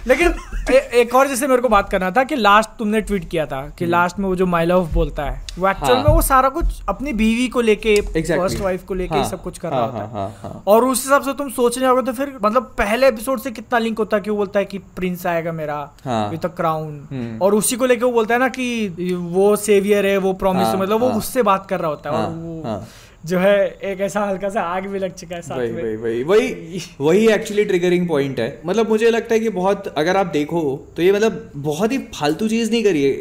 Speaker 1: लेकिन एक और जैसे मेरे को बात करना था कि लास्ट तुमने ट्वीट किया था कि लास्ट में वो जो माय लव बोलता है, वो एक्चुअल में वो सारा कुछ अपनी बीवी को लेके, फर्स्ट वाइफ को लेके सब कुछ कर रहा होता है। और उस हिसाब से तुम सोचने जाओगे तो फिर मतलब पहले एपिसोड से कितना लिंक होता है कि वो बोलता है कि प्रिंस आएगा मेरा विद अ क्राउन, और उसी को लेके वो बोलता है ना कि वो सेवियर है, वो प्रॉमिस, मतलब वो उससे बात कर रहा होता है, और वो जो है एक ऐसा हल्का सा आग भी लग चुका है साथ में।
Speaker 3: वही एक्चुअली ट्रिगरिंग पॉइंट है। मतलब मुझे लगता है कि बहुत, अगर आप देखो तो ये मतलब बहुत ही फालतू चीज नहीं करिए।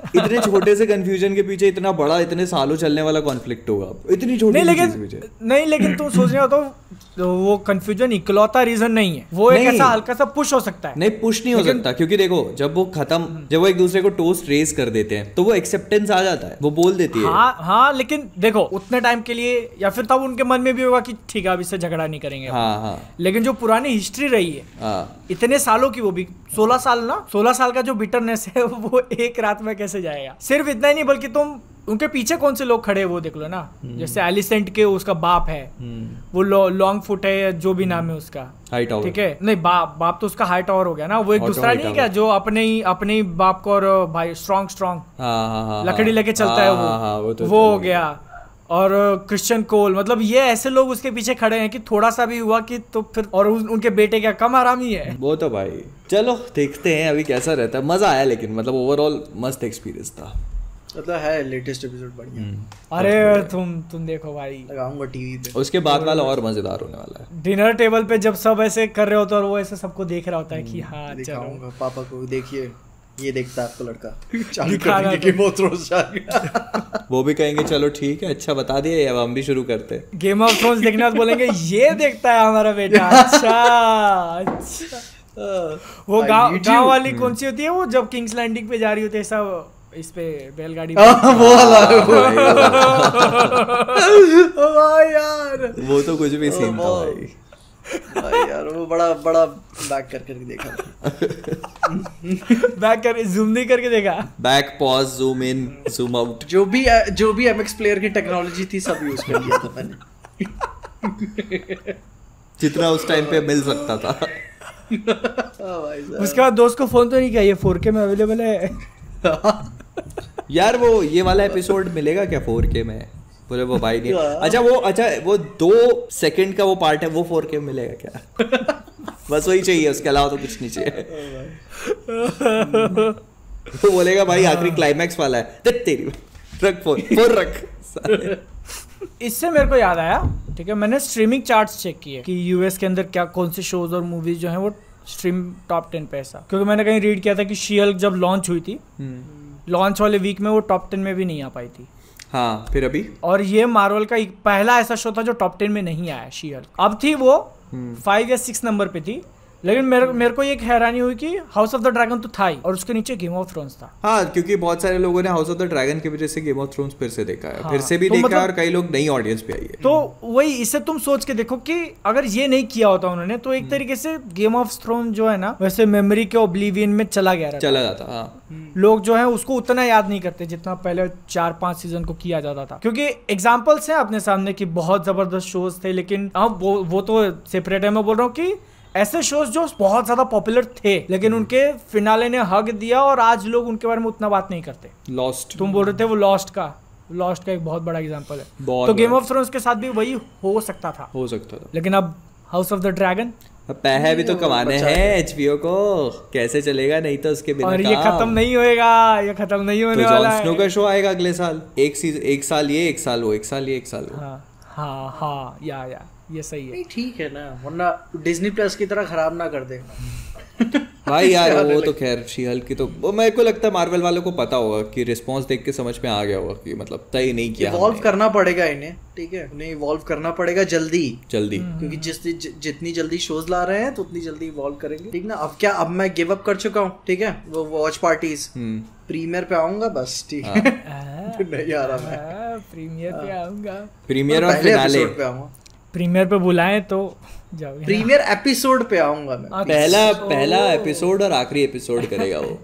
Speaker 3: इतने छोटे से कंफ्यूजन के पीछे इतना बड़ा, इतने सालों चलने वाला कॉन्फ्लिक्ट होगा, इतनी छोटी चीज के पीछे।
Speaker 1: नहीं लेकिन तुम सोच रहे हो तो वो कंफ्यूजन इकलौता रीजन नहीं है, वो एक ऐसा हल्का सा पुश हो सकता है।
Speaker 3: नहीं पुश नहीं हो सकता, क्योंकि देखो जब वो एक दूसरे को टोस्ट रेस कर देते हैं तो वो एक्सेप्टेंस आ जाता है, वो बोल देती है।
Speaker 1: हाँ लेकिन देखो उतने टाइम के लिए या फिर तब उनके मन में भी होगा कि ठीक है अब इससे झगड़ा नहीं करेंगे।
Speaker 3: हाँ हाँ
Speaker 1: लेकिन जो पुरानी हिस्ट्री रही है
Speaker 3: हाँ
Speaker 1: इतने सालों की, वो भी 16 साल ना, 16 साल का जो बिटरनेस है वो एक रात में कैसे जाएगा। सिर्फ इतना ही नहीं बल्कि तुम उनके पीछे कौन से लोग खड़े हैं वो देख लो ना। जैसे एलिसेंट के उसका बाप है, वो लॉन्ग फुट है या जो भी नाम है उसका,
Speaker 3: हाई टावर,
Speaker 1: ठीक है। नहीं बाप तो उसका हाई टावर हो गया ना, वो एक दूसरा नहीं है क्या जो अपने ही बाप को और भाई स्ट्रॉन्ग लकड़ी लेके चलता है वो हो गया। और क्रिश्चियन कोल, मतलब ये ऐसे लोग उसके पीछे खड़े हैं कि थोड़ा सा भी हुआ कि तो फिर, और उनके बेटे क्या कम आरामी है
Speaker 3: वो तो भाई। चलो देखते हैं अभी कैसा रहता है। मजा आया लेकिन मतलब ओवरऑल मस्त एक्सपीरियंस था।
Speaker 2: मतलब है लेटेस्ट एपिसोड बढ़िया।
Speaker 1: अरे तुम देखो भाई,
Speaker 2: लगाऊंगा टीवी पे।
Speaker 3: उसके बाद वाला और मजेदार होने वाला है।
Speaker 1: डिनर टेबल पे जब सब ऐसे कर रहे होते हैं और वो ऐसे सबको देख रहा होता है कि हाँ
Speaker 2: दिखाऊंगा पापा को, देखिए ये देखता है आपका लड़का चालू करने के गेम ऑफ थ्रोन्स
Speaker 3: वो भी कहेंगे चलो ठीक है अच्छा बता दिए, अब हम भी शुरू करते हैं
Speaker 1: गेम ऑफ थ्रोन्स देखने बाद बोलेंगे ये देखता है हमारा बेटा। अच्छा वो गांव वाली कौन सी होती है वो जब किंग्स लैंडिंग पे जा रही होती है सब इस पे बैलगाड़ी
Speaker 2: वो वाला यार
Speaker 3: वो तो कुछ भी सीन था भाई
Speaker 2: यार। वो बड़ा बैक करके देखा,
Speaker 1: बैक कर जूम नहीं करके देखा,
Speaker 3: back pause zoom in zoom out,
Speaker 2: जो भी एमएक्स प्लेयर की टेक्नोलॉजी थी सब यूज कर लिया था मैंने
Speaker 3: जितना उस टाइम पे मिल सकता था।
Speaker 1: उसके बाद दोस्त को फोन तो नहीं किया ये 4K में अवेलेबल है
Speaker 3: यार वो ये वाला एपिसोड मिलेगा क्या 4K में? बोले वो भाई नहीं। अच्छा वो 2 सेकंड का वो पार्ट है वो 4K में मिलेगा क्या? बस वही चाहिए, उसके अलावा तो कुछ नहीं चाहिए। वो बोलेगा भाई आखिरी क्लाइमैक्स वाला है, देख तेरी रख फोन रख।
Speaker 1: इससे मेरे को याद आया, ठीक है, मैंने स्ट्रीमिंग चार्ट्स चेक किए कि यूएस के अंदर क्या कौन से शोज और मूवीज जो हैं वो स्ट्रीम टॉप 10 पे ऐसा, क्योंकि मैंने कहीं रीड किया था कि शी-हल्क जब लॉन्च हुई थी, लॉन्च वाले वीक में वो टॉप 10 में भी नहीं आ पाई थी।
Speaker 3: हाँ फिर अभी, और
Speaker 1: ये मार्वल का एक पहला ऐसा शो था जो टॉप 10 में नहीं आया शी-हल्क। अब थी वो 5 या 6 नंबर पे थी, लेकिन मेरे को ये हैरानी हुई कि हाउस ऑफ द ड्रैगन तो था ही और उसके नीचे गेम ऑफ थ्रोन्स था।
Speaker 3: हाँ क्योंकि बहुत सारे लोगों ने हाउस ऑफ द ड्रैगन की वजह से गेम ऑफ थ्रोन्स फिर से देखा है, फिर से भी तो देखा मतलब, और कई लोग नई ऑडियंस भी आई है।
Speaker 1: तो वही इससे तुम सोच के देखो कि अगर ये नहीं किया होता उन्होंने तो एक तरीके से गेम ऑफ थ्रोन जो है ना वैसे मेमोरी के ओब्लिवियन में चला जाता। हाँ। लोग जो है उसको उतना याद नहीं करते जितना पहले 4-5 सीजन को किया जाता था, क्योंकि एग्जाम्पल्स हैं अपने सामने की बहुत जबरदस्त शोज थे, लेकिन वो तो सेपरेट है। मैं बोल रहा हूँ कि ऐसे शोज जो बहुत ज्यादा पॉपुलर थे लेकिन उनके फिनाले ने हक दिया और आज लोग उनके बारे में उतना बात नहीं करते।
Speaker 3: लॉस्ट
Speaker 1: तुम बोल रहे थे वो लॉस्ट का एक बहुत बड़ा एग्जांपल है। तो गेम ऑफ थ्रोन्स के साथ भी वही हो सकता था, लेकिन अब हाउस ऑफ द ड्रैगन
Speaker 3: पैसे भी तो कमाने हैं HBO को, कैसे चलेगा नहीं तो उसके बिना।
Speaker 1: और ये खत्म नहीं होएगा, ये खत्म नहीं होने वाला है।
Speaker 3: जॉन स्नो का शो आएगा अगले साल, एक साल ये एक साल वो, एक साल ये एक साल वो।
Speaker 1: हाँ या ये सही है।
Speaker 2: ठीक है ना, वरना डिज्नी प्लस की तरह खराब ना कर दे
Speaker 3: भाई यार वो तो खैर शी-हल्क की तो वो मेरे को लगता है मार्वल वालों को पता होगा कि रिस्पांस देख के समझ में आ गया होगा कि मतलब तय नहीं किया,
Speaker 2: इवॉल्व करना पड़ेगा इन्हें, ठीक है, उन्हें इवॉल्व करना पड़ेगा जल्दी
Speaker 3: क्योंकि
Speaker 2: जितनी जल्दी शोज ला रहे हैं तो उतनी जल्दी इवॉल्व करेंगे, ठीक ना। अब मैं गिव अप कर चुका हूँ, ठीक है, वो वॉच पार्टीज प्रीमियर पे आऊंगा बस, ठीक है। नहीं आ रहा मैं
Speaker 1: प्रीमियर पे आऊंगा,
Speaker 3: प्रीमियर और फिनाले
Speaker 2: पे आऊंगा,
Speaker 1: प्रीमियर पे बुलाएं तो जाओगे,
Speaker 2: प्रीमियर एपिसोड पे आऊंगा मैं।
Speaker 3: पहला एपिसोड और आखिरी एपिसोड करेगा वो।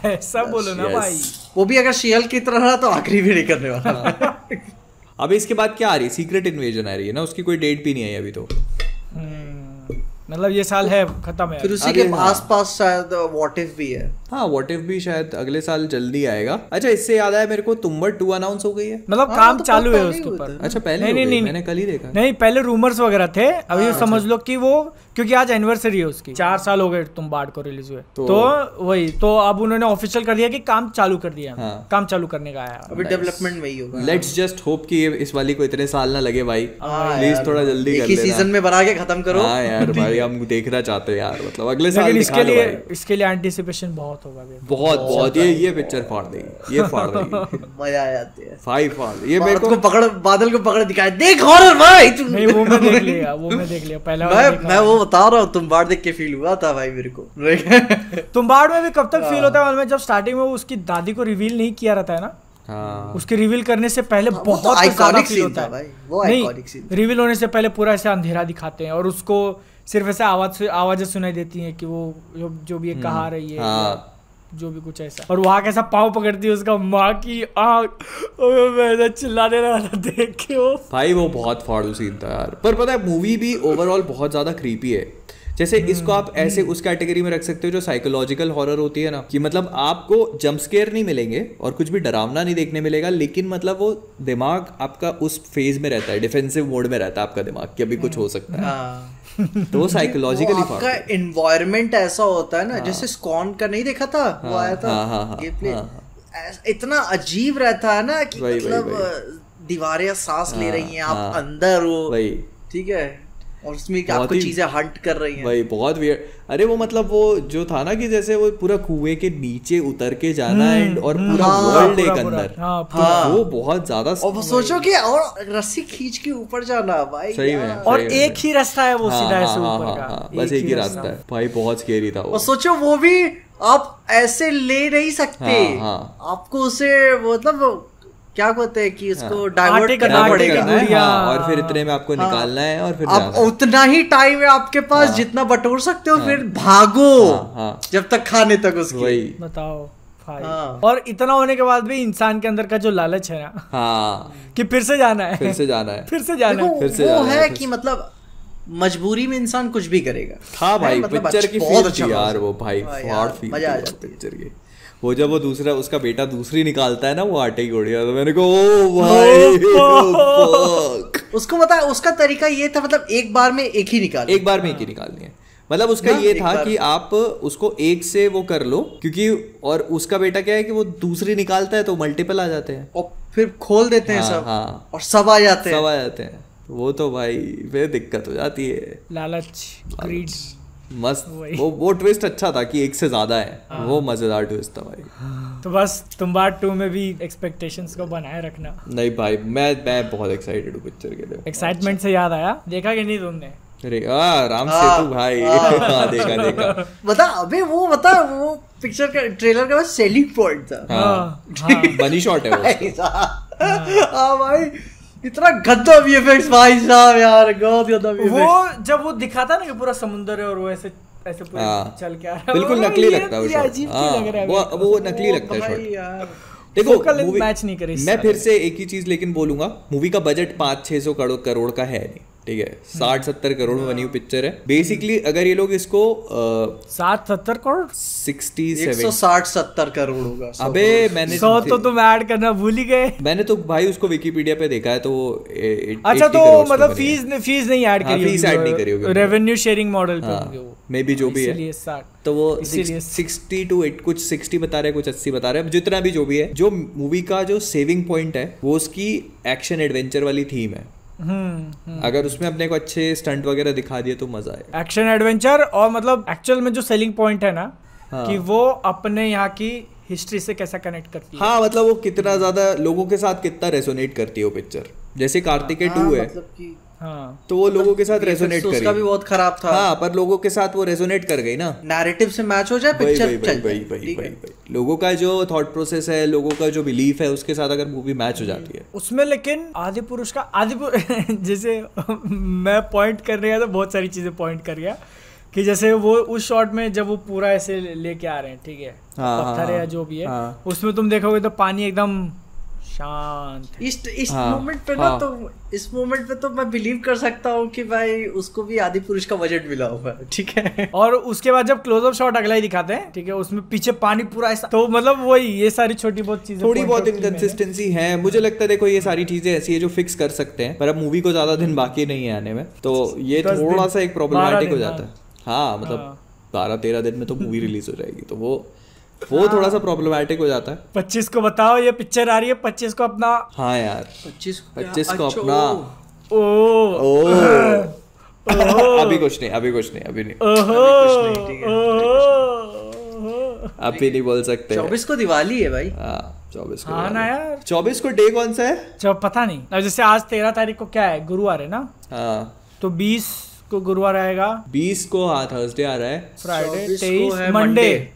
Speaker 1: ऐसा बोलो ना भाई,
Speaker 2: वो भी अगर शी-हल्क की तरह रहा तो आखिरी भी नहीं करने वाला।
Speaker 3: अभी इसके बाद क्या आ रही है? सीक्रेट इन्वेजन आ रही है ना, उसकी कोई डेट भी नहीं आई अभी तो।
Speaker 1: मतलब ये साल है खत्म है,
Speaker 2: फिर उसी के आसपास शायद व्हाट इफ भी है।
Speaker 3: हाँ व्हाट इफ भी शायद अगले साल जल्दी आएगा। अच्छा इससे याद आया मेरे को, तुम्बर 2 अनाउंस हो गई है,
Speaker 1: मतलब काम चालू है उसके ऊपर।
Speaker 3: अच्छा पहले नहीं, मैंने कल ही देखा।
Speaker 1: नहीं पहले रूमर्स वगैरह थे, अभी समझ लो कि वो क्योंकि आज एनिवर्सरी है उसकी, 4 साल हो गए तुम बार्ड को रिलीज हुए, तो वही तो अब उन्होंने ऑफिशियल कर दिया कि काम चालू कर दिया, काम चालू करने का आया,
Speaker 2: अभी डेवलपमेंट में ही होगा।
Speaker 3: लेट्स जस्ट होप कि इस वाली को इतने साल ना लगे भाई, प्लीज थोड़ा जल्दी कर लेना,
Speaker 2: सीजन में बना के खत्म करो।
Speaker 3: हाँ यार भाई हम देखना चाहते हैं यार, मतलब अगले साल
Speaker 1: इसके लिए एंटिसिपेशन बहुत होगा,
Speaker 3: बहुत ये पिक्चर फाड़ देगी, ये फाड़ देगी,
Speaker 2: मजा आ जाती है।
Speaker 3: 5 फाड़ ये मेरे को
Speaker 2: बादल को पकड़ दिखाया, देख हॉरर भाई।
Speaker 1: नहीं वो मैं देख लिया पहला,
Speaker 2: मैं वो बता रहा हूँ, तुम बाढ़ देख के फील हुआ था भाई मेरे को।
Speaker 1: तुम बाढ़ में भी कब तक फील होता है, जब स्टार्टिंग में उसकी दादी को रिवील नहीं किया रहता है ना,
Speaker 3: हाँ
Speaker 1: उसके रिवील करने से पहले
Speaker 2: वो
Speaker 1: बहुत
Speaker 2: तो
Speaker 1: ज्यादा
Speaker 2: आइकॉनिक
Speaker 1: फील
Speaker 2: सीन
Speaker 1: होता
Speaker 2: था
Speaker 1: है
Speaker 2: भाई, वो आइकॉनिक सीन।
Speaker 1: रिवील होने से पहले पूरा ऐसे अंधेरा दिखाते हैं और उसको सिर्फ ऐसे आवाजें सुनाई देती हैं कि वो जो भी कहा रही है
Speaker 3: हाँ।
Speaker 1: जो भी कुछ ऐसा, और वहां कैसा पाँव पकड़ती है उसका, माँ की आँख, मैं चिल्लाने रहा था देख के वो
Speaker 3: भाई वो बहुत फाड़ू सीन था यार। पर पता है मूवी भी ओवरऑल बहुत ज्यादा क्रीपी है। जैसे इसको आप ऐसे उस कैटेगरी में रख सकते हो जो साइकोलॉजिकल हॉरर होती है ना, कि मतलब आपको जंप स्केयर नहीं मिलेंगे और कुछ भी डरावना नहीं देखने मिलेगा, लेकिन मतलब वो दिमाग आपका उस फेज में रहता है, डिफेंसिव मोड में रहता है आपका दिमाग कि अभी कुछ हो सकता है। तो वो साइकोलॉजिकली
Speaker 2: आपका एनवायरनमेंट ऐसा होता है ना, जैसे स्कॉन का नहीं देखा था, वो आया था गेम प्ले, इतना अजीब रहता है ना कि मतलब दीवारें सांस ले रही हैं, आप अंदर हो, ठीक है, और उसमें आपको चीजें हंट कर रही हैं।
Speaker 3: भाई बहुत वियर्ड। अरे वो मतलब वो जो था ना कि जैसे वो पूरा कुएं के नीचे उतर के जाना एंड और पूरा वर्ल्ड एक अंदर, वो बहुत ज्यादा।
Speaker 2: और वो सोचो कि और रस्सी खींच के ऊपर जाना भाई,
Speaker 3: सही में,
Speaker 1: और एक ही रास्ता है वो सीधा ऐसे ऊपर का,
Speaker 3: बस एक ही रास्ता है भाई। बहुत स्केरी था वो।
Speaker 2: और सोचो वो भी आप ऐसे ले नहीं सकते, आपको उसे मतलब क्या कहते हैं कि उसको डाइवर्ट करना पड़ेगा,
Speaker 3: और फिर इतने में आपको निकालना है, और फिर
Speaker 2: आप उतना ही टाइम है आपके पास जितना बटोर सकते हो, फिर भागो जब तक खाने तक उसकी।
Speaker 3: वही
Speaker 1: बताओ भाई। और इतना होने के बाद भी इंसान के अंदर का जो लालच है ना, कि फिर से जाना है,
Speaker 3: फिर से जाना है,
Speaker 1: फिर से जाना है,
Speaker 2: फिर से वो है कि मतलब मजबूरी में इंसान कुछ भी करेगा।
Speaker 3: हाँ भाई, पिक्चर की बहुत अच्छी यार वो भाई, मजा आ जाती है पिक्चर की। वो जब वो दूसरा उसका बेटा दूसरी निकालता है ना वो आटे की गोलियां, तो मैंने कहा ओ भाई
Speaker 2: उसको पता है उसका तरीका ये था, मतलब एक बार में एक ही
Speaker 3: निकालनी है। मतलब उसका ये था कि आप उसको एक से वो कर लो, क्योंकि और उसका बेटा क्या है कि वो दूसरी निकालता है तो मल्टीपल आ जाते हैं
Speaker 2: और फिर खोल देते हैं सब, और सब आ जाते हैं।
Speaker 3: वो तो भाई फिर दिक्कत हो जाती है।
Speaker 1: लालच, ग्रीड।
Speaker 3: मस्त वो ट्विस्ट अच्छा था कि एक से ज्यादा है, वो मजेदार ट्विस्ट था भाई।
Speaker 1: तो बस तुम्बाड़ 2 में भी एक्सपेक्टेशंस को बनाए रखना।
Speaker 3: नहीं भाई, मैं बहुत एक्साइटेड हूँ पिक्चर के लिए।
Speaker 1: एक्साइटमेंट से याद आया, देखा कि नहीं तुमने?
Speaker 3: अरे राम सेतु भाई देखा
Speaker 2: बता अबे वो पिक्चर का ट्रेलर का बस सेलिंग पॉइंट था।
Speaker 3: बनी शॉट है वो।
Speaker 2: हाँ भाई, इतना गंदा वीएफएक्स भाई साहब यार, बहुत गंदा वीएफएक्स।
Speaker 1: वो जब वो दिखाता ना कि पूरा समुंदर है और वो ऐसे पूरा चल के आ रहा है,
Speaker 3: बिल्कुल नकली लगता है वो शॉट।
Speaker 1: अजीब लग रहा है
Speaker 3: वो नकली लगता है शॉट। देखो मूवी मैच नहीं करे। मैं फिर से एक ही चीज लेकिन बोलूंगा, मूवी का बजट 500-600 करोड़ का है नहीं, ठीक है, 60-70 करोड़ में बनी हुई पिक्चर है बेसिकली। अगर ये लोग इसको
Speaker 1: 60-70 करोड़
Speaker 2: 160-70 करोड़ होगा।
Speaker 3: अबे मैंने
Speaker 1: 100 तो तुम ऐड करना भूल ही गए।
Speaker 3: मैंने तो भाई उसको विकिपीडिया पे देखा है, तो वो
Speaker 1: अच्छा तो मतलब फीस नहीं ऐड करी,
Speaker 3: फीस ऐड नहीं करी होगी,
Speaker 1: रेवेन्यू शेयरिंग मॉडल पे होंगे वो,
Speaker 3: मे बी जो भी है। तो वो 60 to 8 कुछ 60 बता रहे हैं, कुछ 80 बता रहे हैं, जितना भी जो भी है। जो मूवी का जो सेविंग पॉइंट है वो उसकी एक्शन एडवेंचर वाली थीम है। अगर उसमें अपने को अच्छे स्टंट वगैरह दिखा दिए तो मजा आए।
Speaker 1: एक्शन एडवेंचर, और मतलब एक्चुअल में जो सेलिंग पॉइंट है ना, कि वो अपने यहाँ की हिस्ट्री से कैसा कनेक्ट करती है।
Speaker 3: हाँ मतलब वो कितना ज्यादा लोगों के साथ कितना रेसोनेट करती है वो पिक्चर। जैसे कार्तिकेय 2 है, तो वो लोगों के साथ रेजोनेट करी।
Speaker 2: उसका भी बहुत खराब था।
Speaker 3: हाँ, पर लोगों के साथ वो रेजोनेट कर गई ना,
Speaker 2: नैरेटिव से मैच हो जाए पिक्चर।
Speaker 3: भाई लोगों का जो थॉट प्रोसेस है, लोगों का जो बिलीफ है, उसके साथ अगर मूवी मैच हो जाती है
Speaker 1: उसमें। लेकिन आदिपुरुष जैसे मैं पॉइंट कर रहा था, बहुत सारी चीजें पॉइंट कर गया कि जैसे वो उस शॉट में जब वो पूरा ऐसे लेके आ रहे हैं, ठीक है, पत्थर या जो भी है, उसमें तुम देखोगे तो पानी एकदम शांत।
Speaker 2: इस मोमेंट पे ना, तो इस मोमेंट पे तो मैं बिलीव कर सकता हूँ कि भाई उसको भी आदि पुरुष का बजट मिला हुआ है, ठीक है।
Speaker 1: और उसके बाद जब क्लोजअप शॉट अगला ही दिखाते हैं, ठीक है, उसमें पीछे पानी पूरा ऐसा, तो मतलब वही ये सारी छोटी बहुत चीजें,
Speaker 3: थोड़ी बहुत इनकंसिस्टेंसी है। मुझे लगता है देखो ये सारी चीजें ऐसी है जो फिक्स कर सकते हैं, पर अब मूवी को ज्यादा दिन बाकी नहीं है आने में, तो ये थोड़ा सा एक प्रॉब्लमैटिक हो जाता है। हाँ मतलब 12-13 दिन में तो मूवी रिलीज हो जाएगी, तो वो थोड़ा सा प्रॉब्लमैटिक हो जाता है।
Speaker 1: 25 को बताओ ये पिक्चर आ रही है, 25 को अपना।
Speaker 3: हाँ यार 25 को अपना। अभी कुछ नहीं अभी नहीं बोल सकते।
Speaker 2: 24 को दिवाली है भाई।
Speaker 3: 24 को।
Speaker 1: हाँ ना यार,
Speaker 3: 24 को डे कौन सा है
Speaker 1: जब पता नहीं। अब जैसे आज 13 तारीख को क्या है, गुरुवार है ना,
Speaker 3: हाँ,
Speaker 1: तो 20 को गुरुवार आएगा,
Speaker 3: 20 को हाँ थर्सडे आ रहा है,
Speaker 1: फ्राइडे
Speaker 2: 24 को
Speaker 1: 23
Speaker 2: है
Speaker 1: मंडे।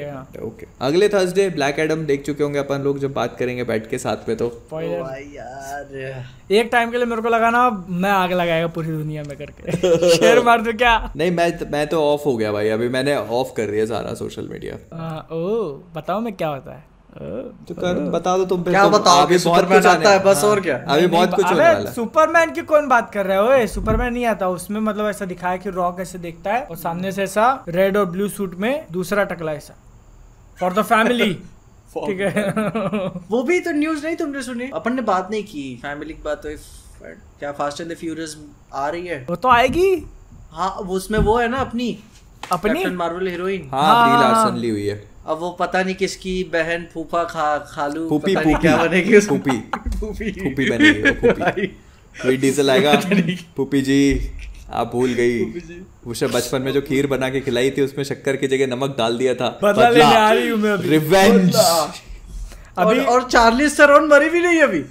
Speaker 1: हाँ
Speaker 3: ओके अगले थर्सडे ब्लैक एडम देख चुके होंगे अपन लोग जब बात करेंगे बैठ के साथ में। तो
Speaker 1: स्पॉइलर
Speaker 2: भाई यार
Speaker 1: एक टाइम के लिए मेरे को लगा ना मैं आग लगाएगा पूरी दुनिया में करके शेयर मार दूं क्या?
Speaker 3: नहीं मैं तो ऑफ हो गया भाई, अभी मैंने ऑफ कर दिया सारा सोशल मीडिया।
Speaker 1: ओ बताओ मैं क्या होता है?
Speaker 3: तो कर बता दो तुम,
Speaker 2: क्या बताओ, सुपरमैन आता है बस और क्या?
Speaker 3: अभी बहुत कुछ होने वाला है।
Speaker 1: सुपरमैन की कौन बात कर रहा है? ओए सुपरमैन नहीं आता उसमें, मतलब ऐसा दिखाया कि रॉक ऐसे देखता है और सामने से ऐसा रेड और ब्लू सूट में दूसरा टकला ऐसा फॉर द फैमिली। ठीक है
Speaker 2: वो भी तो न्यूज नहीं तुमने सुनी? अपन ने बात नहीं की फैमिली की बात। तो क्या फास्ट एंड द फ्यूरियस आ रही है?
Speaker 1: वो तो आएगी।
Speaker 2: हाँ उसमें वो है ना अपनी कैप्टन मार्वल हीरोइन।
Speaker 3: हाँ ब्री लार्सन ली हुई है।
Speaker 2: अब वो पता नहीं किसकी बहन, फूफा, खालू,
Speaker 3: फूफी
Speaker 2: पता नहीं क्या बनेगी उसको।
Speaker 3: फूफी बनेगी फूफी। कोई डीजल आएगा, फूफी जी आप भूल गई उसे बचपन में जो खीर बना के खिलाई थी उसमें शक्कर की जगह नमक डाल दिया था।
Speaker 1: बदला लेने आ रही हूँ मैं अभी।
Speaker 3: रिवेंज।
Speaker 2: अभी और चार्लिस थेरॉन मरी भी नहीं अभी।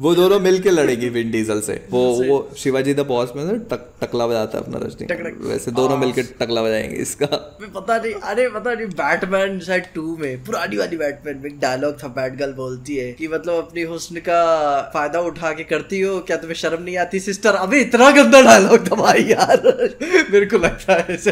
Speaker 3: वो दोनों मिलके लड़ेगी विन डीजल से। वो शिवाजी द बॉस में टकला बजाता है अपना रजनी, वैसे दोनों मिलके टकला बजाएंगे इसका।
Speaker 2: पता नहीं बैटमैन शायद 2 में, पुरानी वाली बैटमैन में डायलॉग था, बैटगर्ल बोलती है कि मतलब अपनी हुस्न का फायदा उठा के करती हो क्या, तुम्हें शर्म नहीं आती सिस्टर? अबे इतना गंदा डायलॉग था भाई यार मेरे को लगता है ऐसे।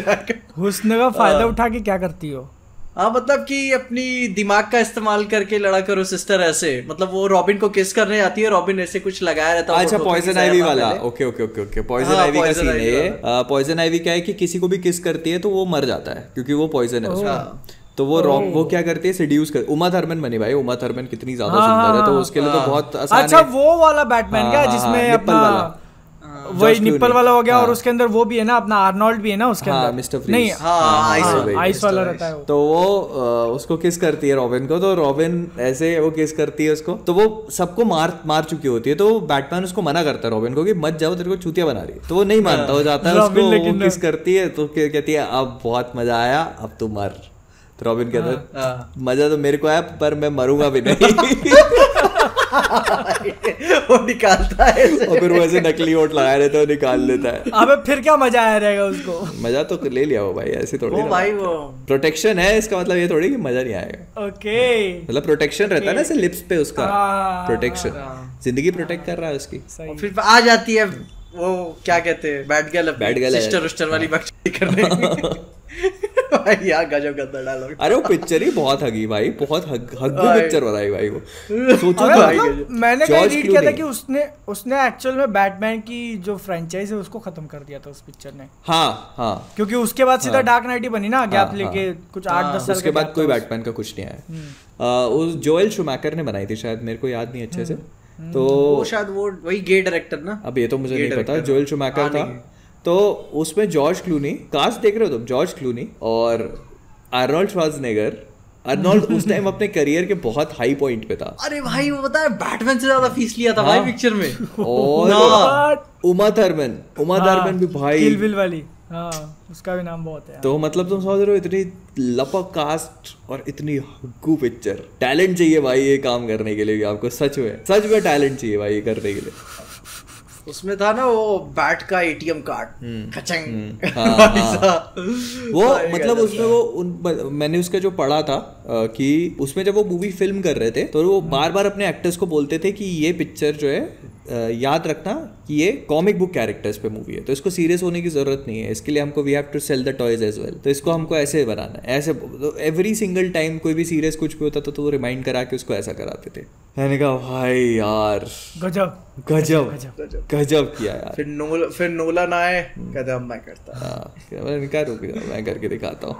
Speaker 1: हुस्न का फायदा उठा के क्या करती हो?
Speaker 2: हाँ मतलब कि अपनी दिमाग का इस्तेमाल करके लड़ा करो सिस्टर ऐसे। मतलब वो रॉबिन को किस करने आती है, रॉबिन ऐसे कुछ लगाया रहता है।
Speaker 3: अच्छा पॉइजन आइवी वाला। ओके पॉइजन आइवी का सीन है। पॉइजन आइवी क्या है कि किसी को भी किस करती है तो वो मर जाता है क्योंकि वो पॉइजन है उसमें। तो वो क्या करती है, सेड्यूस कर। उमा थर्मन बनी भाई, उमा थर्मन कितनी ज्यादा सुंदर है तो उसके लिए तो बहुत आसान है।
Speaker 1: अच्छा वो वाला बैटमैन क्या जिसमें अपना वही निप्पल वाला हो गया और उसके अंदर वो भी है ना अपना आर्नोल्ड भी है ना उसके अंदर।
Speaker 3: Mister freeze.
Speaker 1: नहीं आइस वाला रहता है वो।
Speaker 3: तो वो उसको किस करती है रॉबिन को, तो रॉबिन ऐसे वो किस करती है उसको, तो वो सबको मार चुकी होती है। तो बैटमैन उसको मना करता है रॉबिन को कि मत जाओ तेरे को चूतिया बना रही है। तो वो नहीं मानता, वो जाता है उसको वो किस करती है तो कहती है अब बहुत मजा आया अब तू मर। तो रॉबिन कहता है मजा तो मेरे को आया पर मैं मरूंगा भी नहीं।
Speaker 2: वो निकालता है
Speaker 3: और फिर वो ऐसे नकली ओट लगाए रहता है, निकाल लेता है।
Speaker 1: अबे फिर क्या मजा आया रहेगा उसको?
Speaker 3: मजा तो ले लिया वो भाई, ऐसे थोड़ी।
Speaker 2: वो भाई वो
Speaker 3: प्रोटेक्शन है इसका मतलब ये थोड़ी कि मजा नहीं आएगा।
Speaker 1: ओके
Speaker 3: मतलब प्रोटेक्शन रहता है ना ऐसे लिप्स पे उसका प्रोटेक्शन, जिंदगी प्रोटेक्ट कर रहा है उसकी।
Speaker 2: फिर आ जाती है वो क्या कहते हैं बैटगर्ल सिस्टर वाली बात करने। यार गजब गंदा डायलॉग।
Speaker 3: अरे वो पिक्चर ही बहुत हगी भाई, बहुत हग्गू पिक्चर बनाई भाई वो। सोचो
Speaker 1: मतलब मैंने कहीं रीड किया था कि उसने एक्चुअल में बैटमैन की जो फ्रेंचाइज है उसको खत्म कर दिया था उस पिक्चर ने।
Speaker 3: हाँ
Speaker 1: क्योंकि उसके बाद सीधा डार्क नाइट ही बनी ना, गैप लेके कुछ 8-10 साल
Speaker 3: उसके बाद कोई बैटमैन का कुछ नहीं आया। उस जोएल शूमैकर ने बनाई थी शायद, मेरे को याद नहीं अच्छे से। तो
Speaker 2: वो शायद वो वही गे डायरेक्टर ना,
Speaker 3: अब ये तो मुझे नहीं पता। जोएल शूमैकर था। तो उसमें जॉर्ज क्लूनी कास्ट देख रहे हो तुम, जॉर्ज क्लूनी और आर्नोल्ड श्वार्ज़नेगर। आर्नोल्ड उस टाइम अपने करियर के बहुत हाई पॉइंट पे था।
Speaker 2: अरे भाई वो पता है बैटमैन से ज्यादा फीस लिया था भाई पिक्चर में।
Speaker 3: और उमा थर्मन भी भाई,
Speaker 1: किल बिल वाली, उसका भी नाम बहुत है।
Speaker 3: तो मतलब तुम समझ रहे हो इतनी लपक कास्ट और इतनी हग्गू पिक्चर। टैलेंट चाहिए भाई ये काम करने के लिए भी आपको, सच में टैलेंट चाहिए भाई ये करने के लिए।
Speaker 2: उसमें था ना वो बैट का एटीएम कार्ड खचंग।
Speaker 3: वो मतलब उसमें वो मैंने उसका जो पढ़ा था कि उसमें जब वो मूवी फिल्म कर रहे थे तो वो बार बार अपने एक्टर्स को बोलते थे कि ये पिक्चर जो है याद रखना कि ये कॉमिक बुक कैरेक्टर्स पे मूवी है, तो इसको सीरियस होने की जरूरत नहीं है, इसके लिए हमको we have to cell the toys as well, तो इसको हमको ऐसे बनाना है ऐसे। तो एवरी सिंगल टाइम कोई भी सीरियस कुछ भी होता था तो वो रिमाइंड करा के उसको ऐसा कराते थे। मैंने कहा भाई यार गजब किया यार।
Speaker 2: फिर नोलन आए, कहते अब मैं करता,
Speaker 3: क्या रुक जाओ मैं करके दिखाता हूँ।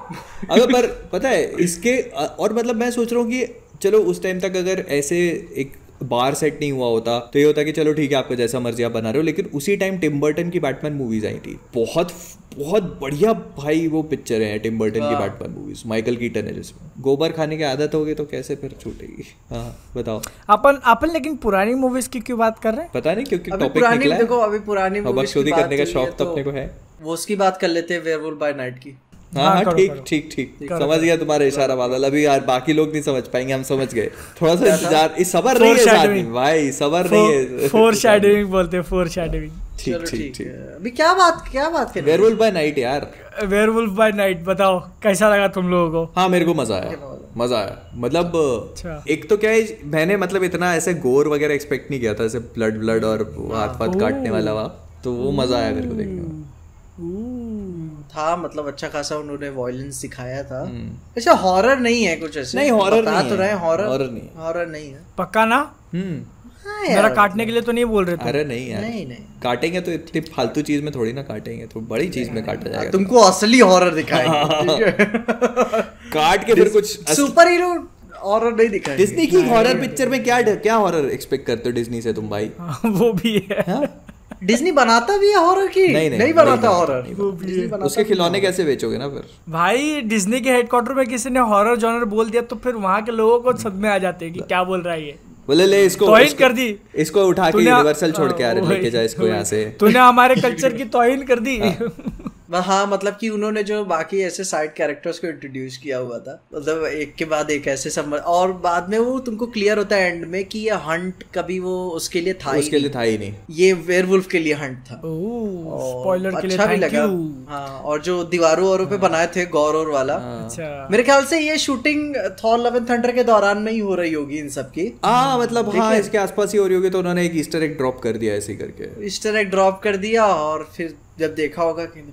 Speaker 3: अगर पर पता है इसके और मतलब मैं सोच रहा हूँ कि चलो उस टाइम तक अगर ऐसे एक बार सेट नहीं हुआ होता तो ये होता कि चलो ठीक है आपका जैसा मर्जी आप बना रहे हो, लेकिन उसी टाइम टिम बर्टन की बैटमैन मूवीज आई थी, बहुत बढ़िया भाई वो पिक्चर है टिम बर्टन की बैटमैन मूवीज। माइकल कीटन है जिसमें। गोबर खाने की आदत होगी तो कैसे फिर छूटेगी। हाँ बताओ।
Speaker 1: अपन लेकिन पुरानी मूवीज की क्यों बात कर रहे हैं?
Speaker 3: पता नहीं क्योंकि टॉपिक निकला है।
Speaker 2: देखो अभी पुरानी मूवीज की
Speaker 3: करने का शौक तो अपने को है, वो
Speaker 2: उसकी बात कर लेते हैं वेयरवुल्फ बाय नाइट की।
Speaker 3: हाँ ठीक समझ गया तुम्हारा इशारा बादल। अभी यार बाकी लोग नहीं समझ पाएंगे, हम समझ गए। थोड़ा सा इंतजार, सबर नहीं है भाई, सबर नहीं है।
Speaker 1: फोरशैडोइंग बोलते हैं, फोरशैडोइंग।
Speaker 2: चलो ठीक है। अभी क्या बात करें?
Speaker 3: वेयरवुल्फ बाय नाइट यार।
Speaker 1: वेयरवुल्फ बाय नाइट बताओ कैसा लगा तुम लोगों को?
Speaker 3: हाँ मेरे को मजा आया मतलब एक तो क्या है, मैंने मतलब इतना ऐसे गोर वगैरह एक्सपेक्ट नहीं किया था, ऐसे ब्लड और हाथ पाथ काटने वाला वहाँ, तो वो मजा आया मेरे को देखने में।
Speaker 2: था मतलब अच्छा खासा उन्होंने वॉयलेंस दिखाया था। अच्छा हॉरर नहीं है कुछ ऐसे?
Speaker 3: नहीं हॉरर
Speaker 2: बता तो रहे
Speaker 3: हॉरर
Speaker 2: नहीं है
Speaker 1: पक्का ना? मेरा काटने के लिए तो नहीं बोल रहे थे?
Speaker 3: अरे नहीं यार, नहीं काटेंगे तो इतनी फालतू चीज में थोड़ी ना काटेंगे, तो बड़ी चीज में काटा जाएगा।
Speaker 2: तुमको असली हॉरर दिखाएंगे
Speaker 3: काट के फिर कुछ
Speaker 2: सुपर हीरो हॉरर नहीं दिखाएंगे।
Speaker 3: डिज्नी की हॉरर पिक्चर में क्या हॉरर एक्सपेक्ट करते हो डिज्नी से तुम भाई?
Speaker 1: वो भी है।
Speaker 2: डिज्नी बनाता भी है हॉरर की? नहीं बनाता हॉरर।
Speaker 3: उसके खिलौने कैसे बेचोगे ना फिर?
Speaker 1: भाई डिज्नी के हेडक्वार्टर में किसी ने हॉरर जॉनर बोल दिया तो फिर वहाँ के लोगों को सदमे आ जाते हैं कि क्या बोल रहा है ये।
Speaker 3: बोले ले इसको
Speaker 1: तौहीन कर दी,
Speaker 3: इसको उठा के यूनिवर्सल छोड़ के आ रहे, लेके जा इसको यहाँ से।
Speaker 1: तूने हमारे कल्चर की तौहीन कर दी।
Speaker 2: हाँ मतलब कि उन्होंने जो बाकी ऐसे साइड कैरेक्टर्स को इंट्रोड्यूस किया हुआ था, मतलब एक के बाद एक ऐसे सब, और बाद में वो तुमको क्लियर होता है एंड में कि ये हंट कभी वो उसके लिए था ही नहीं, ये वेयरवुल्फ के लिए हंट था।
Speaker 1: स्पॉइलर के लिए
Speaker 2: अच्छा भी लगा। हाँ और जो दीवारों पे बनाए थे गौर वाला, मेरे ख्याल से ये shooting Thor love and thunder के दौरान में ही हो रही होगी इन सब की।
Speaker 3: मतलब हाँ इसके आसपास ही हो रही होगी, तो उन्होंने एक ईस्टर एग ड्रॉप कर दिया, ऐसे करके
Speaker 2: ईस्टर एग ड्रॉप कर दिया। और फिर जब देखा होगा कि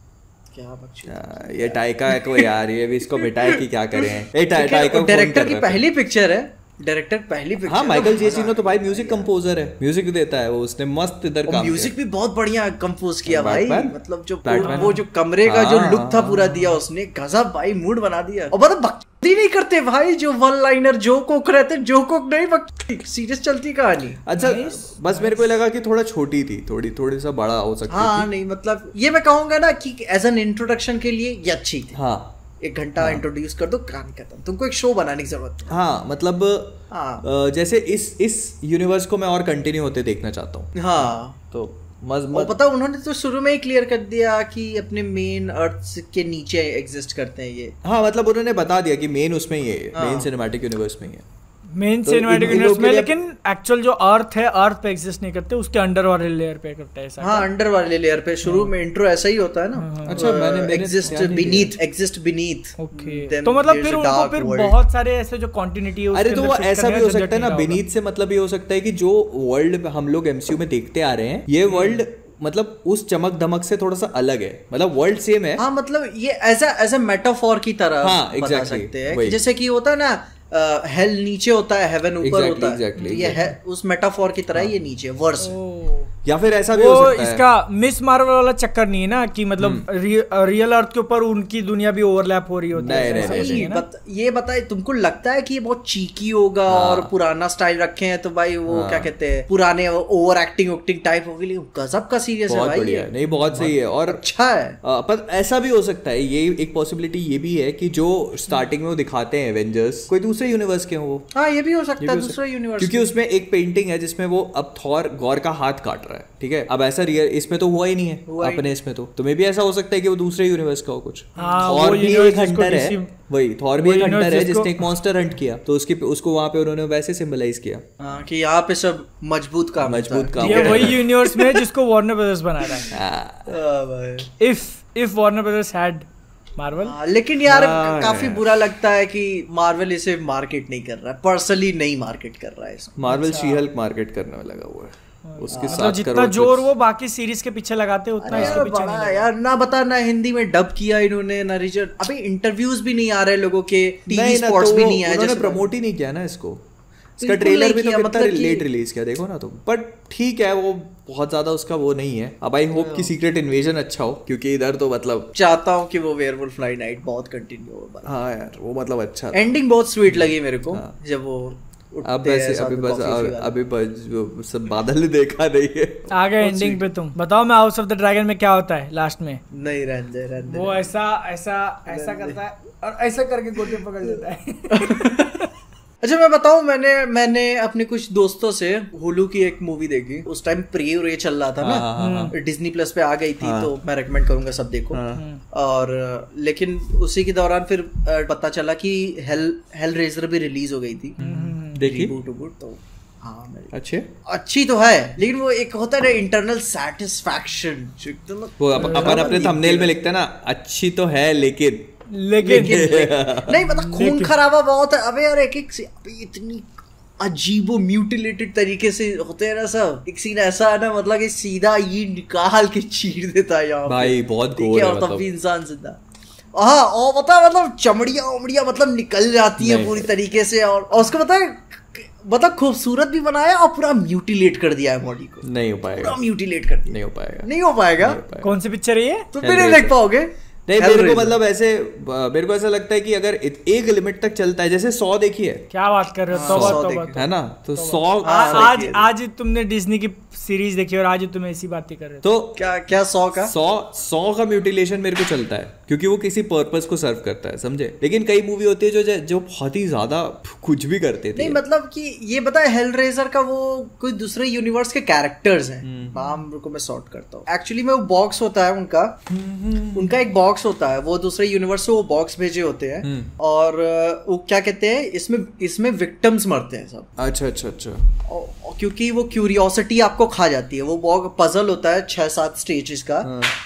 Speaker 3: ये टाइका को यार, ये भी इसको मिटाए कि क्या करें। ये टाइका
Speaker 2: डायरेक्टर की पहली पिक्चर है, डायरेक्टर पहली पिक्चर।
Speaker 3: हाँ माइकल जियाचिनो तो भाई म्यूजिक कंपोजर है, म्यूजिक देता है वो, उसने मस्त इधर काम किया।
Speaker 2: म्यूजिक भी बहुत बढ़िया कंपोज किया भाई, मतलब जो वो जो कमरे का जो लुक था पूरा दिया उसने, गजब भाई, मूड बना दिया। और मतलब भक्ति नहीं करते भाई, जो वन लाइनर जोक रहते, जोक नहीं, भक्ति सीरियस चलती कहानी।
Speaker 3: अच्छा बस मेरे को लगा कि थोड़ा छोटी थी, थोड़ी सा बड़ा हो सकती थी।
Speaker 2: हाँ नहीं मतलब ये मैं कहूंगा ना कि एज एन इंट्रोडक्शन के लिए ये अच्छी थी।
Speaker 3: हाँ
Speaker 2: 1 घंटा इंट्रोड्यूस कर दो, कहानी खत्म। तुमको एक शो बनाने की जरूरत है।
Speaker 3: हाँ मतलब जैसे इस यूनिवर्स को मैं और कंटिन्यू होते देखना चाहता हूँ।
Speaker 2: हाँ
Speaker 3: तो
Speaker 2: पता उन्होंने तो शुरू में ही क्लियर कर दिया कि अपने मेन अर्थ के नीचे एग्जिस्ट करते हैं ये।
Speaker 3: हाँ मतलब उन्होंने बता दिया कि मेन उसमें ही है, मेन सिनेमैटिक यूनिवर्स में ही है,
Speaker 1: मेन सिनेमैटिक यूनिवर्स में। लेकिन एक्चुअल जो अर्थ है, अर्थ पे एग्जिस्ट नहीं करते, उसके अंडर वाले लेयर पे करते हैं।
Speaker 2: हाँ अंडर वाले लेयर पे शुरू में इंट्रो ऐसा ही होता है ना।
Speaker 3: अच्छा मैंने
Speaker 2: एग्जिस्ट बीनीथ।
Speaker 1: ओके तो मतलब फिर उनको फिर बहुत सारे ऐसे जो कंटिन्यूटी है।
Speaker 3: अरे तो वो ऐसा भी हो सकता है ना, बीनीथ से मतलब ये हो सकता है कि जो वर्ल्ड हम लोग एमसीयू में देखते आ रहे हैं, ये वर्ल्ड मतलब उस चमक धमक से थोड़ा सा अलग है, मतलब वर्ल्ड सेम है।
Speaker 2: हाँ मतलब ये एज अ मेटाफोर की तरह बता सकते हैं, जैसे कि होता है ना हेल नीचे होता है, हेवन ऊपर होता है, ये है उस मेटाफोर की तरह। ये नीचे वर्स,
Speaker 3: या फिर ऐसा भी हो सकता है
Speaker 1: इसका मिस मार्वल वाला चक्कर नहीं है ना कि मतलब रियल अर्थ के ऊपर उनकी दुनिया भी ओवरलैप हो रही होती है।
Speaker 2: नहीं ये बताए, तुमको लगता है कि ये बहुत चीकी होगा और पुराना स्टाइल रखे हैं तो भाई वो क्या कहते हैं, पुराने ओवर एक्टिंग टाइप होगी, गजब का सीरियस है भाई ये।
Speaker 3: नहीं बहुत सही है और अच्छा है। पर ऐसा भी हो सकता है, ये एक पॉसिबिलिटी ये भी है कि जो स्टार्टिंग में वो दिखाते हैं एवेंजर्स, कोई दूसरे यूनिवर्स के हो।
Speaker 2: हाँ ये भी हो सकता है, दूसरा यूनिवर्स,
Speaker 3: क्योंकि उसमें एक पेंटिंग है जिसमें वो अब थॉर गॉर का हाथ काट रहा है, ठीक है। अब ऐसा रियल इसमें तो हुआ ही नहीं है अपने इसमें, तो मे भी ऐसा हो सकता है कि वो दूसरे यूनिवर्स का हो कुछ। थॉर भी एक हंटर है, वही थॉर भी एक हंटर है जिसने एक मॉन्स्टर हंट किया, तो उसको वहां पे उन्होंने वैसे सिंबलाइज किया
Speaker 2: कि यहाँ पे सब मजबूत काम
Speaker 1: ये वही यूनिवर्स में जिसको वार्नर ब्रदर्स बना रहा है। If Warner brothers had Marvel.
Speaker 2: लेकिन यार काफी बुरा लगता है कि मार्वल इसे मार्केट नहीं कर रहा है, पर्सनली नहीं मार्केट कर रहा है इसे।
Speaker 3: मार्वल शी हल्क मार्केट करने में लगा हुआ है, उसके साथ
Speaker 1: जितना जोर वो बाकी सीरीज के पीछे लगाते हैं उतना इसके पीछे नहीं
Speaker 2: यार। ना बता, ना हिंदी में डब किया इन्होंने, ना रिचर्ड, अभी इंटरव्यूज भी नहीं आ रहे लोगों के, टीवी स्पॉट्स भी नहीं आए,
Speaker 3: उन्होंने प्रमोट ही नहीं किया ना इसको। इसका ट्रेलर भी तो कितना लेट रिलीज किया, देखो ना तुम। बट ठीक है, वो बहुत ज्यादा उसका वो नहीं है। अब आई होप कि सीक्रेट इन्वेजन अच्छा हो, क्योंकि इधर तो मतलब
Speaker 2: चाहता हूँ कि वो वेयरवुल्फ बाय नाइट बहुत कंटिन्यू हो।
Speaker 3: हाँ यार वो मतलब अच्छा,
Speaker 2: एंडिंग बहुत स्वीट लगी मेरे को जब वो
Speaker 3: अब वैसे अभी बस सब बादल ने देखा नहीं है।
Speaker 1: आ गए एंडिंग पे, तुम बताओ मैं हाउस ऑफ द ड्रैगन में क्या होता है लास्ट में?
Speaker 2: नहीं रहने
Speaker 1: वो ऐसा करता है और ऐसा करके गोटे पकड़ लेता है।
Speaker 2: अच्छा मैं बताऊं, मैंने अपने कुछ दोस्तों से हुलू की एक मूवी देखी, उस टाइम प्रे चल रहा था ना, डिज्नी प्लस पे आ गई थी, तो मैं रेकमेंड करूंगा सब देखो। और लेकिन उसी के दौरान फिर पता चला कि हेल रेजर भी रिलीज हो गई थी,
Speaker 3: देखी
Speaker 2: तो हाँ अच्छी तो है, लेकिन वो एक होता है ना इंटरनल सेटिस्फैक्शन,
Speaker 3: वो अपन अपने थंबनेल में लिखते हैं ना, अच्छी तो है लेकिन
Speaker 2: नहीं मतलब खून खराबा बहुत है। अबे यार एक इतनी अजीबो म्यूटिलेटेड तरीके से होते हैं ना सब। एक सीन ऐसा है ना, मतलब कि सीधा ये निकाल के चीर देता है यहाँ
Speaker 3: भाई, बहुत गोर है,
Speaker 2: और तब भी इंसान जिंदा। हाँ, और पता है मतलब चमड़िया उमड़िया मतलब निकल जाती है पूरी तरीके से, और उसको पता है मतलब खूबसूरत भी बनाया और पूरा म्यूटिलेट कर दिया है बॉडी को।
Speaker 3: नहीं हो पाएगा,
Speaker 2: पूरा म्यूटिलेट कर दिया। नहीं हो पाएगा।
Speaker 1: कौन सी पिक्चर है ये?
Speaker 2: तुम भी नहीं देख पाओगे।
Speaker 3: नहीं, मेरे को मतलब ऐसे मेरे को ऐसा लगता है कि अगर एक लिमिट तक चलता है, जैसे 100 देखी है?
Speaker 1: क्या बात कर रहे हो?
Speaker 3: है ना, तो 100
Speaker 1: आज तुमने डिज्नी की सीरीज देखी और आज तुम ऐसी बातें कर रहे हो,
Speaker 3: तो
Speaker 2: क्या 100
Speaker 3: का म्यूटिलेशन मेरे को चलता है, क्योंकि वो किसी पर्पस को सर्व करता है, समझे। लेकिन कई मूवी होती है जो बहुत ही ज्यादा कुछ भी करते थे।
Speaker 2: नहीं मतलब कि ये पता है हेल रेजर का वो कोई दूसरे यूनिवर्स के कैरेक्टर्स हैं, नाम को मैं सॉर्ट करता हूँ। एक्चुअली में वो बॉक्स होता है उनका एक बॉक्स होता है, वो दूसरे यूनिवर्स से वो बॉक्स भेजे होते हैं, और वो क्या कहते हैं, इसमें विक्टिम्स मरते हैं सब।
Speaker 3: अच्छा।
Speaker 2: क्योंकि वो क्यूरियोसिटी आपको खा जाती है। वो पजल होता है 6-7 स्टेजेस का,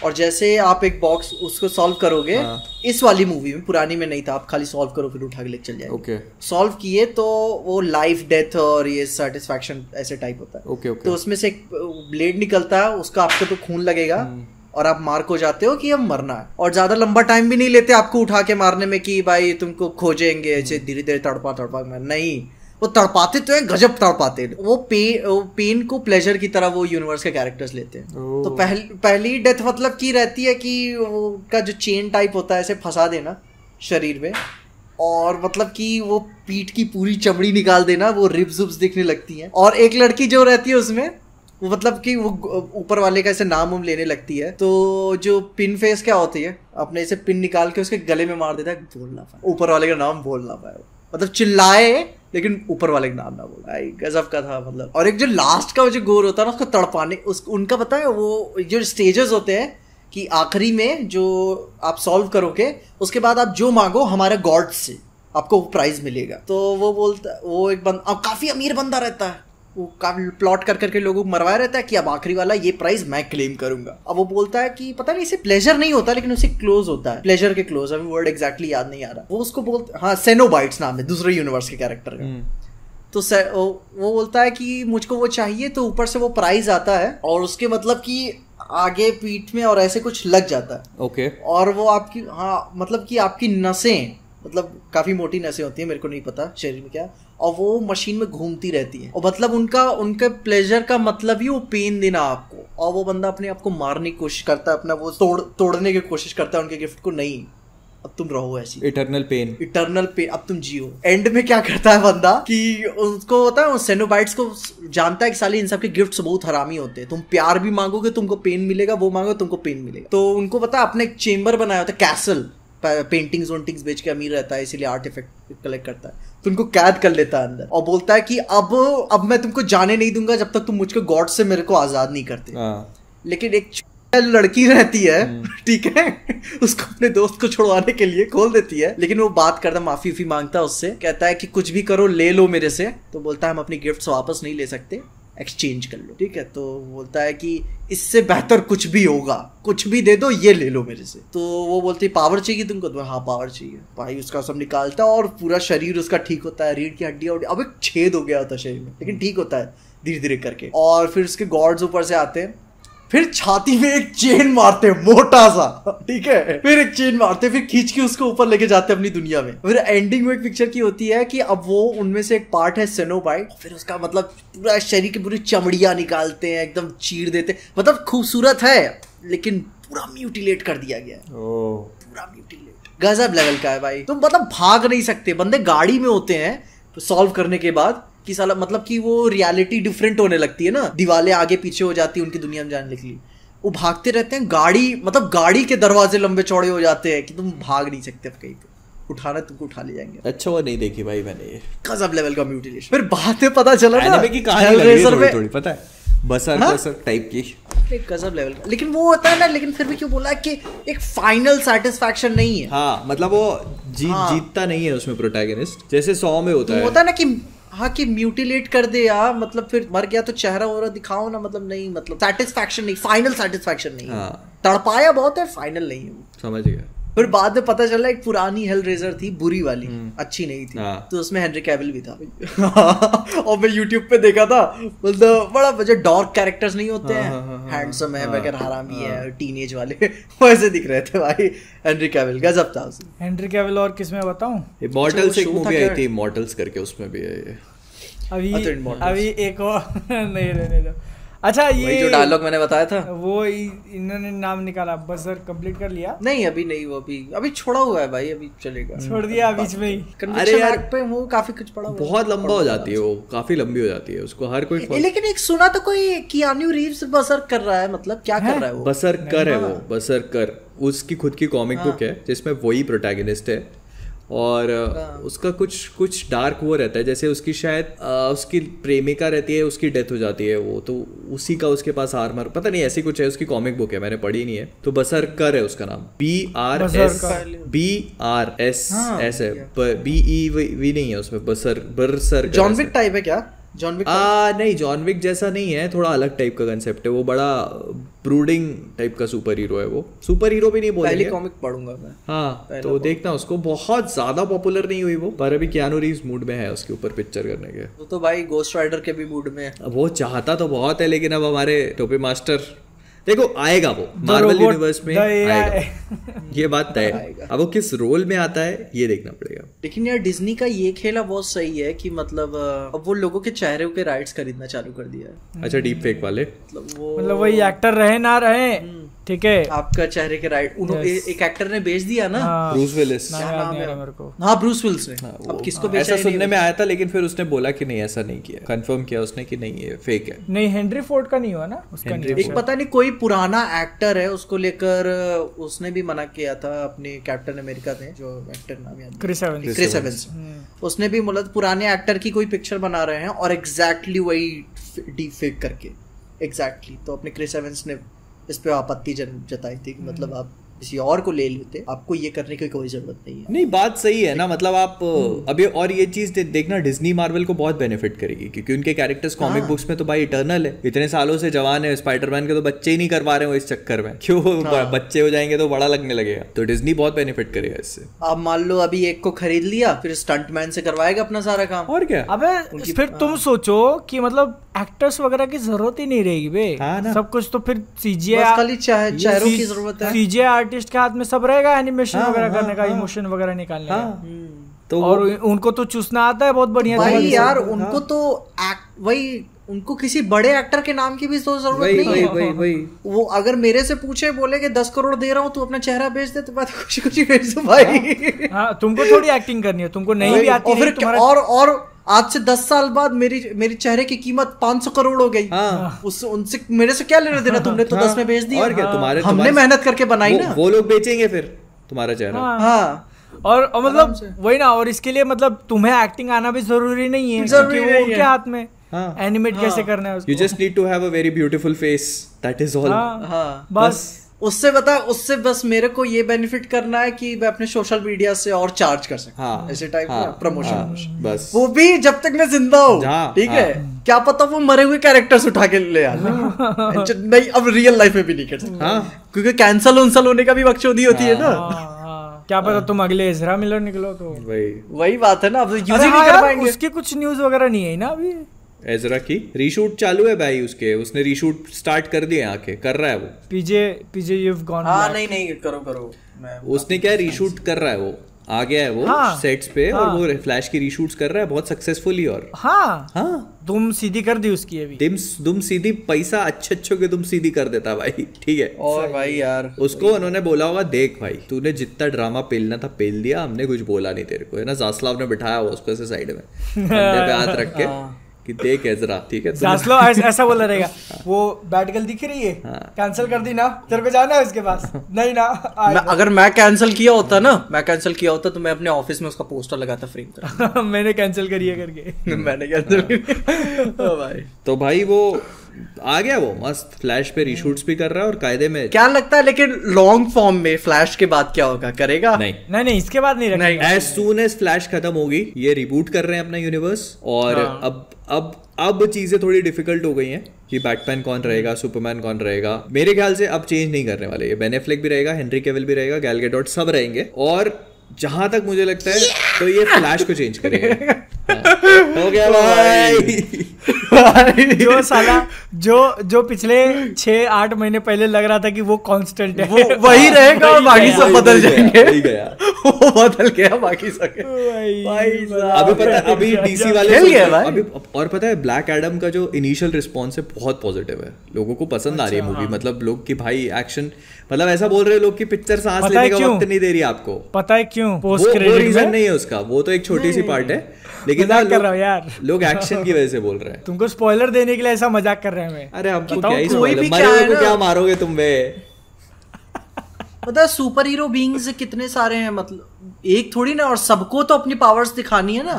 Speaker 2: और जैसे आप एक बॉक्स उसको सॉल्व करोगे, इस वाली मूवी में, पुरानी में नहीं था, आप खाली सॉल्व करो फिर उठा के लेके चल जाएंगे। सॉल्व किए तो वो लाइफ डेथ और ये सेटिस्फैक्शन ऐसे टाइप होता है। तो उसमें से एक ब्लेड निकलता है, उसका आपको तो खून लगेगा और आप मार्क हो जाते हो कि अब मरना है। और ज्यादा लंबा टाइम भी नहीं लेते आपको उठा के मारने में कि भाई तुमको खोजेंगे ऐसे धीरे धीरे तड़पा नहीं, वो तड़पाते तो है, गजब तड़पाते हैं। वो पेन को प्लेजर की तरह वो यूनिवर्स के कैरेक्टर्स लेते हैं। तो पहली डेथ मतलब की रहती है कि का जो चेन टाइप होता है ऐसे फंसा देना शरीर में, और मतलब कि वो पीठ की पूरी चमड़ी निकाल देना, वो रिब्स दिखने लगती हैं। और एक लड़की जो रहती है उसमें, वो मतलब कि वो ऊपर वाले का ऐसे नाम लेने लगती है, तो जो पिन फेस क्या होती है, अपने से पिन निकाल के उसके गले में मार देता है, बोल ना पाए ऊपर वाले का नाम, बोल ना पाए, मतलब चिल्लाए लेकिन ऊपर वाले का नाम ना बोला। गजब का था मतलब। और एक जो लास्ट का जो गोर होता है ना, उसको तड़पाने उनका पता है, वो जो स्टेजेस होते हैं कि आखिरी में जो आप सॉल्व करोगे, उसके बाद आप जो मांगो हमारे गॉड से आपको प्राइज मिलेगा। तो वो बोलता, वो एक बंदा काफी अमीर बंदा रहता है, वो काफी प्लॉट कर करके लोगों को मरवाया रहता है कि अब आखिरी वाला ये प्राइस मैं क्लेम करूंगा। अब वो बोलता है कि पता नहीं इसे प्लेजर नहीं होता, लेकिन उसे क्लोज होता है, प्लेजर के क्लोज, अभी वर्ड एग्जैक्टली याद नहीं आ रहा। वो उसको बोलते, हाँ सेनोबाइट्स नाम है दूसरे यूनिवर्स के कैरेक्टर का। तो वो बोलता है कि मुझको वो चाहिए, तो ऊपर से वो प्राइज आता है और उसके मतलब कि आगे पीठ में और ऐसे कुछ लग जाता है।
Speaker 3: ओके।
Speaker 2: और वो आपकी, हाँ मतलब कि आपकी नसें, मतलब काफी मोटी नसें होती है, मेरे को नहीं पता शरीर में क्या, और वो मशीन में घूमती रहती है। और मतलब उनके प्लेजर का मतलब ही वो पेन देना आपको, और वो बंदा अपने आप को मारने की कोशिश करता है, अपना वो तोड़ने की कोशिश करता है उनके गिफ्ट को। नहीं, अब तुम रहो ऐसी, इटर्नल पेन, अब तुम जियो। एंड में क्या करता है बंदा कि उसको होता है, सेनोबाइट्स को जानता है कि साले इन सब के गिफ्ट्स बहुत हरामी होते हैं, तुम प्यार भी मांगोगे तुमको पेन मिलेगा, वो मांगो तुमको पेन मिलेगा। तो उनको पता है, अपने एक चेम्बर बनाया होता है, कैसल, पेंटिंग्स वोंटिंग्स बेच के अमीर रहता है, इसीलिए आर्ट इफेक्ट कलेक्ट करता है, तो उनको कैद कर लेता है अंदर, और बोलता है कि अब मैं तुमको जाने नहीं दूंगा जब तक तुम मुझको गॉड से मेरे को आजाद नहीं करते। लेकिन एक लड़की रहती है, ठीक है, उसको अपने दोस्त को छुड़वाने के लिए खोल देती है, लेकिन वो बात करता, माफी मांगता है उससे, कहता है कि कुछ भी करो ले लो मेरे से। तो बोलता है हम अपनी गिफ्ट्स वापस नहीं ले सकते, एक्सचेंज कर लो, ठीक है। तो बोलता है कि इससे बेहतर कुछ भी होगा, कुछ भी दे दो, ये ले लो मेरे से। तो वो बोलती है पावर चाहिए तुमको? तो हाँ पावर चाहिए। भाई उसका सब निकालता है और पूरा शरीर उसका ठीक होता है, रीढ़ की हड्डियां, अब एक छेद हो गया होता है शरीर में, लेकिन ठीक होता है धीरे धीरे करके। और फिर उसके गॉड्स ऊपर से आते हैं, फिर छाती में एक चेन मारते हैं मोटा सा, ठीक है, फिर एक चेन मारते हैं, फिर खींच के उसको ऊपर लेके जाते हैं अपनी दुनिया में। फिर एंडिंग में एक पिक्चर की होती है कि अब वो उनमें से एक पार्ट है सेनोबाइट, फिर उसका मतलब पूरा शरीर की पूरी चमड़ियां निकालते हैं, एकदम चीर देते, मतलब खूबसूरत है लेकिन पूरा म्यूटिलेट कर दिया गया है, पूरा म्यूटिलेट, गजब लेवल का है भाई। तुम मतलब भाग नहीं सकते, बंदे गाड़ी में होते हैं सॉल्व करने के बाद कि साला मतलब कि वो रियलिटी डिफरेंट होने लगती है ना, दीवारें आगे पीछे हो जाती है उनकी दुनिया में जाने के लिए, वो भागते रहते हैं, गाड़ी मतलब गाड़ी के दरवाजे लंबे चौड़े हो जाते हैं कि तुम भाग नहीं सकते अब कहीं पे, उठाना तुमको उठा ले जाएंगे।
Speaker 3: अच्छा वो नहीं देखी भाई मैंने ये,
Speaker 2: गजब लेवल का म्यूटिलेशन। फिर बाद में पता चला ना
Speaker 3: कि कहानी लगी थोड़ी पता है, बसर टाइप की,
Speaker 2: एक गजब लेवल का। लेकिन वो होता है ना, लेकिन फिर भी क्यों बोला कि एक फाइनल सेटिस्फैक्शन नहीं है।
Speaker 3: हाँ मतलब वो जीतता नहीं है उसमें प्रोटैगनिस्ट, जैसे 100 में होता है
Speaker 2: ना कि हाँ कि म्यूटिलेट कर दे यार, मतलब फिर मर गया तो चेहरा वगैरह दिखाओ ना, मतलब नहीं, मतलब सेटिस्फैक्शन नहीं, फाइनल सेटिस्फैक्शन नहीं।
Speaker 3: हाँ।
Speaker 2: तड़पाया बहुत है, फाइनल नहीं है।
Speaker 3: समझ गया।
Speaker 2: फिर बाद में पता चला एक पुरानी हेलरेजर थी, बुरी वाली, अच्छी नहीं थी,
Speaker 3: हाँ।
Speaker 2: तो उसमें हेनरी कैविल भी था। और मैं यूट्यूब पे देखा था, मतलब बड़ा जो डार्क कैरेक्टर्स नहीं होते हैं, हैंडसम है मगर हरामी है, टीनेज वाले वैसे दिख रहे थे भाई। हेनरी कैविल गजब था उसमें।
Speaker 1: हेनरी कैविल और किसमें बताऊं?
Speaker 3: इमॉर्टल्स एक मूवी आई थी, इमॉर्टल्स करके, उसमें भी है ये।
Speaker 1: अभी एक और नहीं रहने दो। अच्छा, ये
Speaker 2: जो डायलॉग मैंने बताया था
Speaker 1: वो इन्होंने नाम निकाला, बजर कंप्लीट कर लिया?
Speaker 2: नहीं अभी नहीं, वो अभी छोड़ा हुआ है भाई, अभी चलेगा।
Speaker 1: छोड़ दिया बीच में ही।
Speaker 2: अरे यार पे वो काफी कुछ पड़ा हुआ,
Speaker 3: बहुत लंबा हो जाती है वो, काफी लंबी हो जाती है, उसको हर कोई
Speaker 2: लेकिन एक सुना तो कोई कियानू रीव्स बसर कर रहा है, मतलब क्या कर रहा है वो?
Speaker 3: बसरकर है वो, बसरकर उसकी खुद की कॉमिक बुक है जिसमें वही प्रोटैगनिस्ट है, और उसका कुछ डार्क वो रहता है, जैसे उसकी शायद उसकी प्रेमिका रहती है, उसकी डेथ हो जाती है वो, तो उसी का उसके पास आर्मर, पता नहीं ऐसी कुछ है, उसकी कॉमिक बुक है, मैंने पढ़ी नहीं है। तो बसरकर है उसका नाम, BRS है, BEV नहीं है उसमें, बरसर।
Speaker 2: जॉन विक टाइप है क्या? जॉन विक
Speaker 3: नहीं, जॉन विक जैसा नहीं है, थोड़ा अलग टाइप का कंसेप्ट है वो, बड़ा ब्रूडिंग टाइप का सुपर हीरो है वो, सुपर हीरो भी नहीं बोलेंगे,
Speaker 2: पहली कॉमिक पढ़ूंगा मैं।
Speaker 3: हाँ, तो देखना उसको, बहुत ज्यादा पॉपुलर नहीं हुई वो, पर अभी कियानू रीव्स मूड में है उसके ऊपर पिक्चर करने के।
Speaker 2: तो भाई गोस्ट राइडर के भी मूड में है।
Speaker 3: वो चाहता तो बहुत है, लेकिन अब हमारे टोपी मास्टर, देखो आएगा वो मार्वल यूनिवर्स में आएगा, ये बात तय है। अब वो किस रोल में आता है ये देखना पड़ेगा।
Speaker 2: लेकिन यार डिज्नी का ये खेला बहुत सही है कि मतलब अब वो लोगों के चेहरे के राइट्स खरीदना चालू कर दिया है।
Speaker 3: अच्छा, डीप फेक वाले,
Speaker 1: मतलब वही एक्टर रहे ना रहे, ठीक है,
Speaker 2: आपका चेहरे के राइट एक एक्टर ने बेच दिया ना,
Speaker 3: ब्रूस विलिस,
Speaker 2: क्या नाम है मेरे को? हाँ, ब्रूस विलिस ने। अब किसको बेचा?
Speaker 3: ऐसा सुनने में आया था, लेकिन फिर उसने बोला कि नहीं ऐसा नहीं किया, कंफर्म किया उसने कि नहीं ये फेक है।
Speaker 1: नहीं, हेनरी फोर्ड का नहीं हुआ ना उसका,
Speaker 2: एक पता नहीं कोई पुराना एक्टर है, उसको लेकर उसने भी मना किया था अपने कैप्टन अमेरिका में, जो एक्टर नाम याद, क्रिस एवंस। उसने भी मतलब पुराने एक्टर की कोई पिक्चर बना रहे हैं और एग्जैक्टली वही डीप फेक करके एग्जैक्टली। तो अपने क्रिस एवंस ने इस पे आपत्ति जताई थी कि मतलब आप किसी और को ले लेते, आपको ये करने की कोई जरूरत नहीं है।
Speaker 3: नहीं, बात सही है ना, मतलब आप अभी और ये चीज देखना, डिज्नी मार्वल को बहुत बेनिफिट करेगी, क्योंकि उनके कैरेक्टर्स कॉमिक बुक्स में तो भाई इटर्नल है, इतने सालों से जवान है। स्पाइडरमैन के तो बच्चे ही नहीं कर पा रहे हो इस चक्कर में, क्यों? बच्चे हो जाएंगे तो बड़ा लगने लगेगा, तो डिज्नी बहुत बेनिफिट करेगा इससे।
Speaker 2: आप मान लो अभी एक को खरीद लिया, फिर स्टंटमैन से करवाएगा अपना सारा काम,
Speaker 3: और क्या।
Speaker 1: अबे फिर तुम सोचो कि मतलब एक्टर्स वगैरह की जरूरत ही नहीं रहेगी बे, सब कुछ तो फिर सीजीआई,
Speaker 2: खाली चेहरों की जरूरत है,
Speaker 1: सीजीआई आर्टिस्ट के हाथ में सब रहेगा, एनिमेशन वगैरह करने का, इमोशन वगैरह निकालने का।
Speaker 3: तो
Speaker 1: और उनको तो चूसना आता है बहुत बढ़िया
Speaker 2: भाई यार, उनको तो वही, उनको किसी बड़े एक्टर के नाम की भी तो जरूरत नहीं है। वो अगर मेरे से पूछे, बोले कि 10 करोड़ दे रहा हूँ, तू अपना चेहरा बेच दे, तो मैं तो खुशी खुशी बेच दूं भाई।
Speaker 1: हाँ, तुमको थोड़ी एक्टिंग करनी है, तुमको नहीं भी आती है।
Speaker 2: और आज से 10 साल बाद मेरी चेहरे की कीमत 500 करोड़ हो गई। उनसे मेरे से क्या लेना देना, तुमने तो 10 में बेच दिया।
Speaker 3: और क्या,
Speaker 2: हमने मेहनत करके बनाई ना,
Speaker 3: वो लोग बेचेंगे फिर तुम्हारा चेहरा।
Speaker 2: हाँ,
Speaker 1: और मतलब वही ना, और इसके लिए मतलब तुम्हें एक्टिंग आना भी जरूरी नहीं है, क्योंकि वो उनके हाथ में एनिमेट कैसे करना है उसको।
Speaker 3: You just need to have a very beautiful face, that is all।
Speaker 1: बस
Speaker 2: उससे बस मेरे को ये बेनिफिट करना है कि मैं अपने सोशल मीडिया से और चार्ज कर सकता हूँ, ऐसे टाइप का प्रमोशन, बस। वो भी जब तक मैं जिंदा हूँ, ठीक है, क्या पता वो मरे हुए कैरेक्टर्स उठा के ले आए। नहीं, अब रियल लाइफ में भी नहीं कर सकता, क्योंकि कैंसल होने का भी बकचोदी होती है ना।
Speaker 1: क्या पता तुम अगले इज़रा मिलर निकलो, तो
Speaker 2: वही बात है ना, अब यूज ही नहीं कर पाएंगे।
Speaker 1: उसकी कुछ न्यूज वगैरह नहीं है ना अभी।
Speaker 3: एजरा की रीशूट चालू है भाई, उसने रीशूट स्टार्ट कर दिया, आके कर रहा है वो।
Speaker 1: पीजे you've gone
Speaker 2: black। नहीं करो
Speaker 3: उसने क्या रीशूट कर रहा है, वो आ गया है वो सेट्स पे, और वो फ्लैश की रीशूट्स कर रहा है बहुत सक्सेसफुली। और
Speaker 1: तुम सीधी कर दी उसकी अभी,
Speaker 3: तुम सीधी पैसा अच्छे के तुम सीधी कर देता भाई, ठीक है।
Speaker 2: और भाई यार
Speaker 3: उसको उन्होंने बोला होगा, देख भाई तूने जितना ड्रामा पेलना था पेल दिया, हमने कुछ बोला नहीं तेरे को, है ना। जासलाव ने बिठाया हुआ उसको ऐसे साइड में, कंधे पे हाथ रख के कि देख एजरा, ठीक है।
Speaker 1: जासलो ऐसा बोला रहेगा, वो बैट गर्ल दिख रही है, कैंसिल कर दी ना, तेरे को जाना है उसके पास, नहीं ना।
Speaker 2: अगर मैं कैंसिल किया होता तो मैं अपने ऑफिस में उसका पोस्टर लगाता फ्रेम कर।
Speaker 1: मैंने कैंसिल करी है करके।
Speaker 2: मैंने कैंसिल भाई।
Speaker 3: तो भाई वो आ गया वो मस्त, फ्लैश पे रीशूट्स भी कर रहा है और कायदे में।
Speaker 2: क्या लगता है लेकिन लॉन्ग फॉर्म में फ्लैश के बाद क्या होगा, करेगा?
Speaker 3: नहीं
Speaker 1: इसके बाद नहीं रखेगा।
Speaker 3: एज सून एज फ्लैश खत्म होगी ये रिबूट कर रहे हैं अपना यूनिवर्स, और अब चीजें थोड़ी डिफिकल्ट हो गई हैं कि बैटमैन कौन रहेगा, सुपरमैन कौन रहेगा। मेरे ख्याल से अब चेंज नहीं करने वाले, ये बेन एफ्लेक भी रहेगा, हेनरी कैविल भी रहेगा, गैल गैडोट सब रहेंगे, और जहां तक मुझे लगता है तो ये फ्लैश को चेंज करेगा। हो गया भाई।
Speaker 1: जो साला जो पिछले 6-8 महीने पहले लग रहा था कि वो कांस्टेंट है,
Speaker 2: वो वही रहेगा और बाकी सब बदल जाएंगे। वो बदल गया बाकी सब।
Speaker 3: अभी पता है, अभी डीसी वाले अभी, और पता है ब्लैक एडम का जो इनिशियल रिस्पॉन्स है बहुत पॉजिटिव है, लोगों को पसंद आ रही है मूवी। मतलब लोग कि भाई एक्शन, मतलब ऐसा बोल रहे हैं लोग कि पिक्चर सांस लेने का वक्त नहीं दे रही आपको।
Speaker 1: पता है क्यों?
Speaker 3: पोस्ट क्रेडिट रीजन नहीं है उसका, वो तो एक छोटी सी पार्ट है, लेकिन
Speaker 1: कर रहा हूं यार,
Speaker 3: लोग एक्शन की वजह से बोल रहे हैं।
Speaker 1: तुमको स्पॉइलर देने के लिए ऐसा मजाक कर रहे हैं मैं।
Speaker 3: अरे हमको क्या ही स्पॉइलर, मरोगे को क्या मारोगे तुम बे।
Speaker 2: पता है सुपर हीरो बीइंग्स कितने सारे हैं, मतलब एक थोड़ी ना, और सबको तो अपनी पावर्स दिखानी है ना।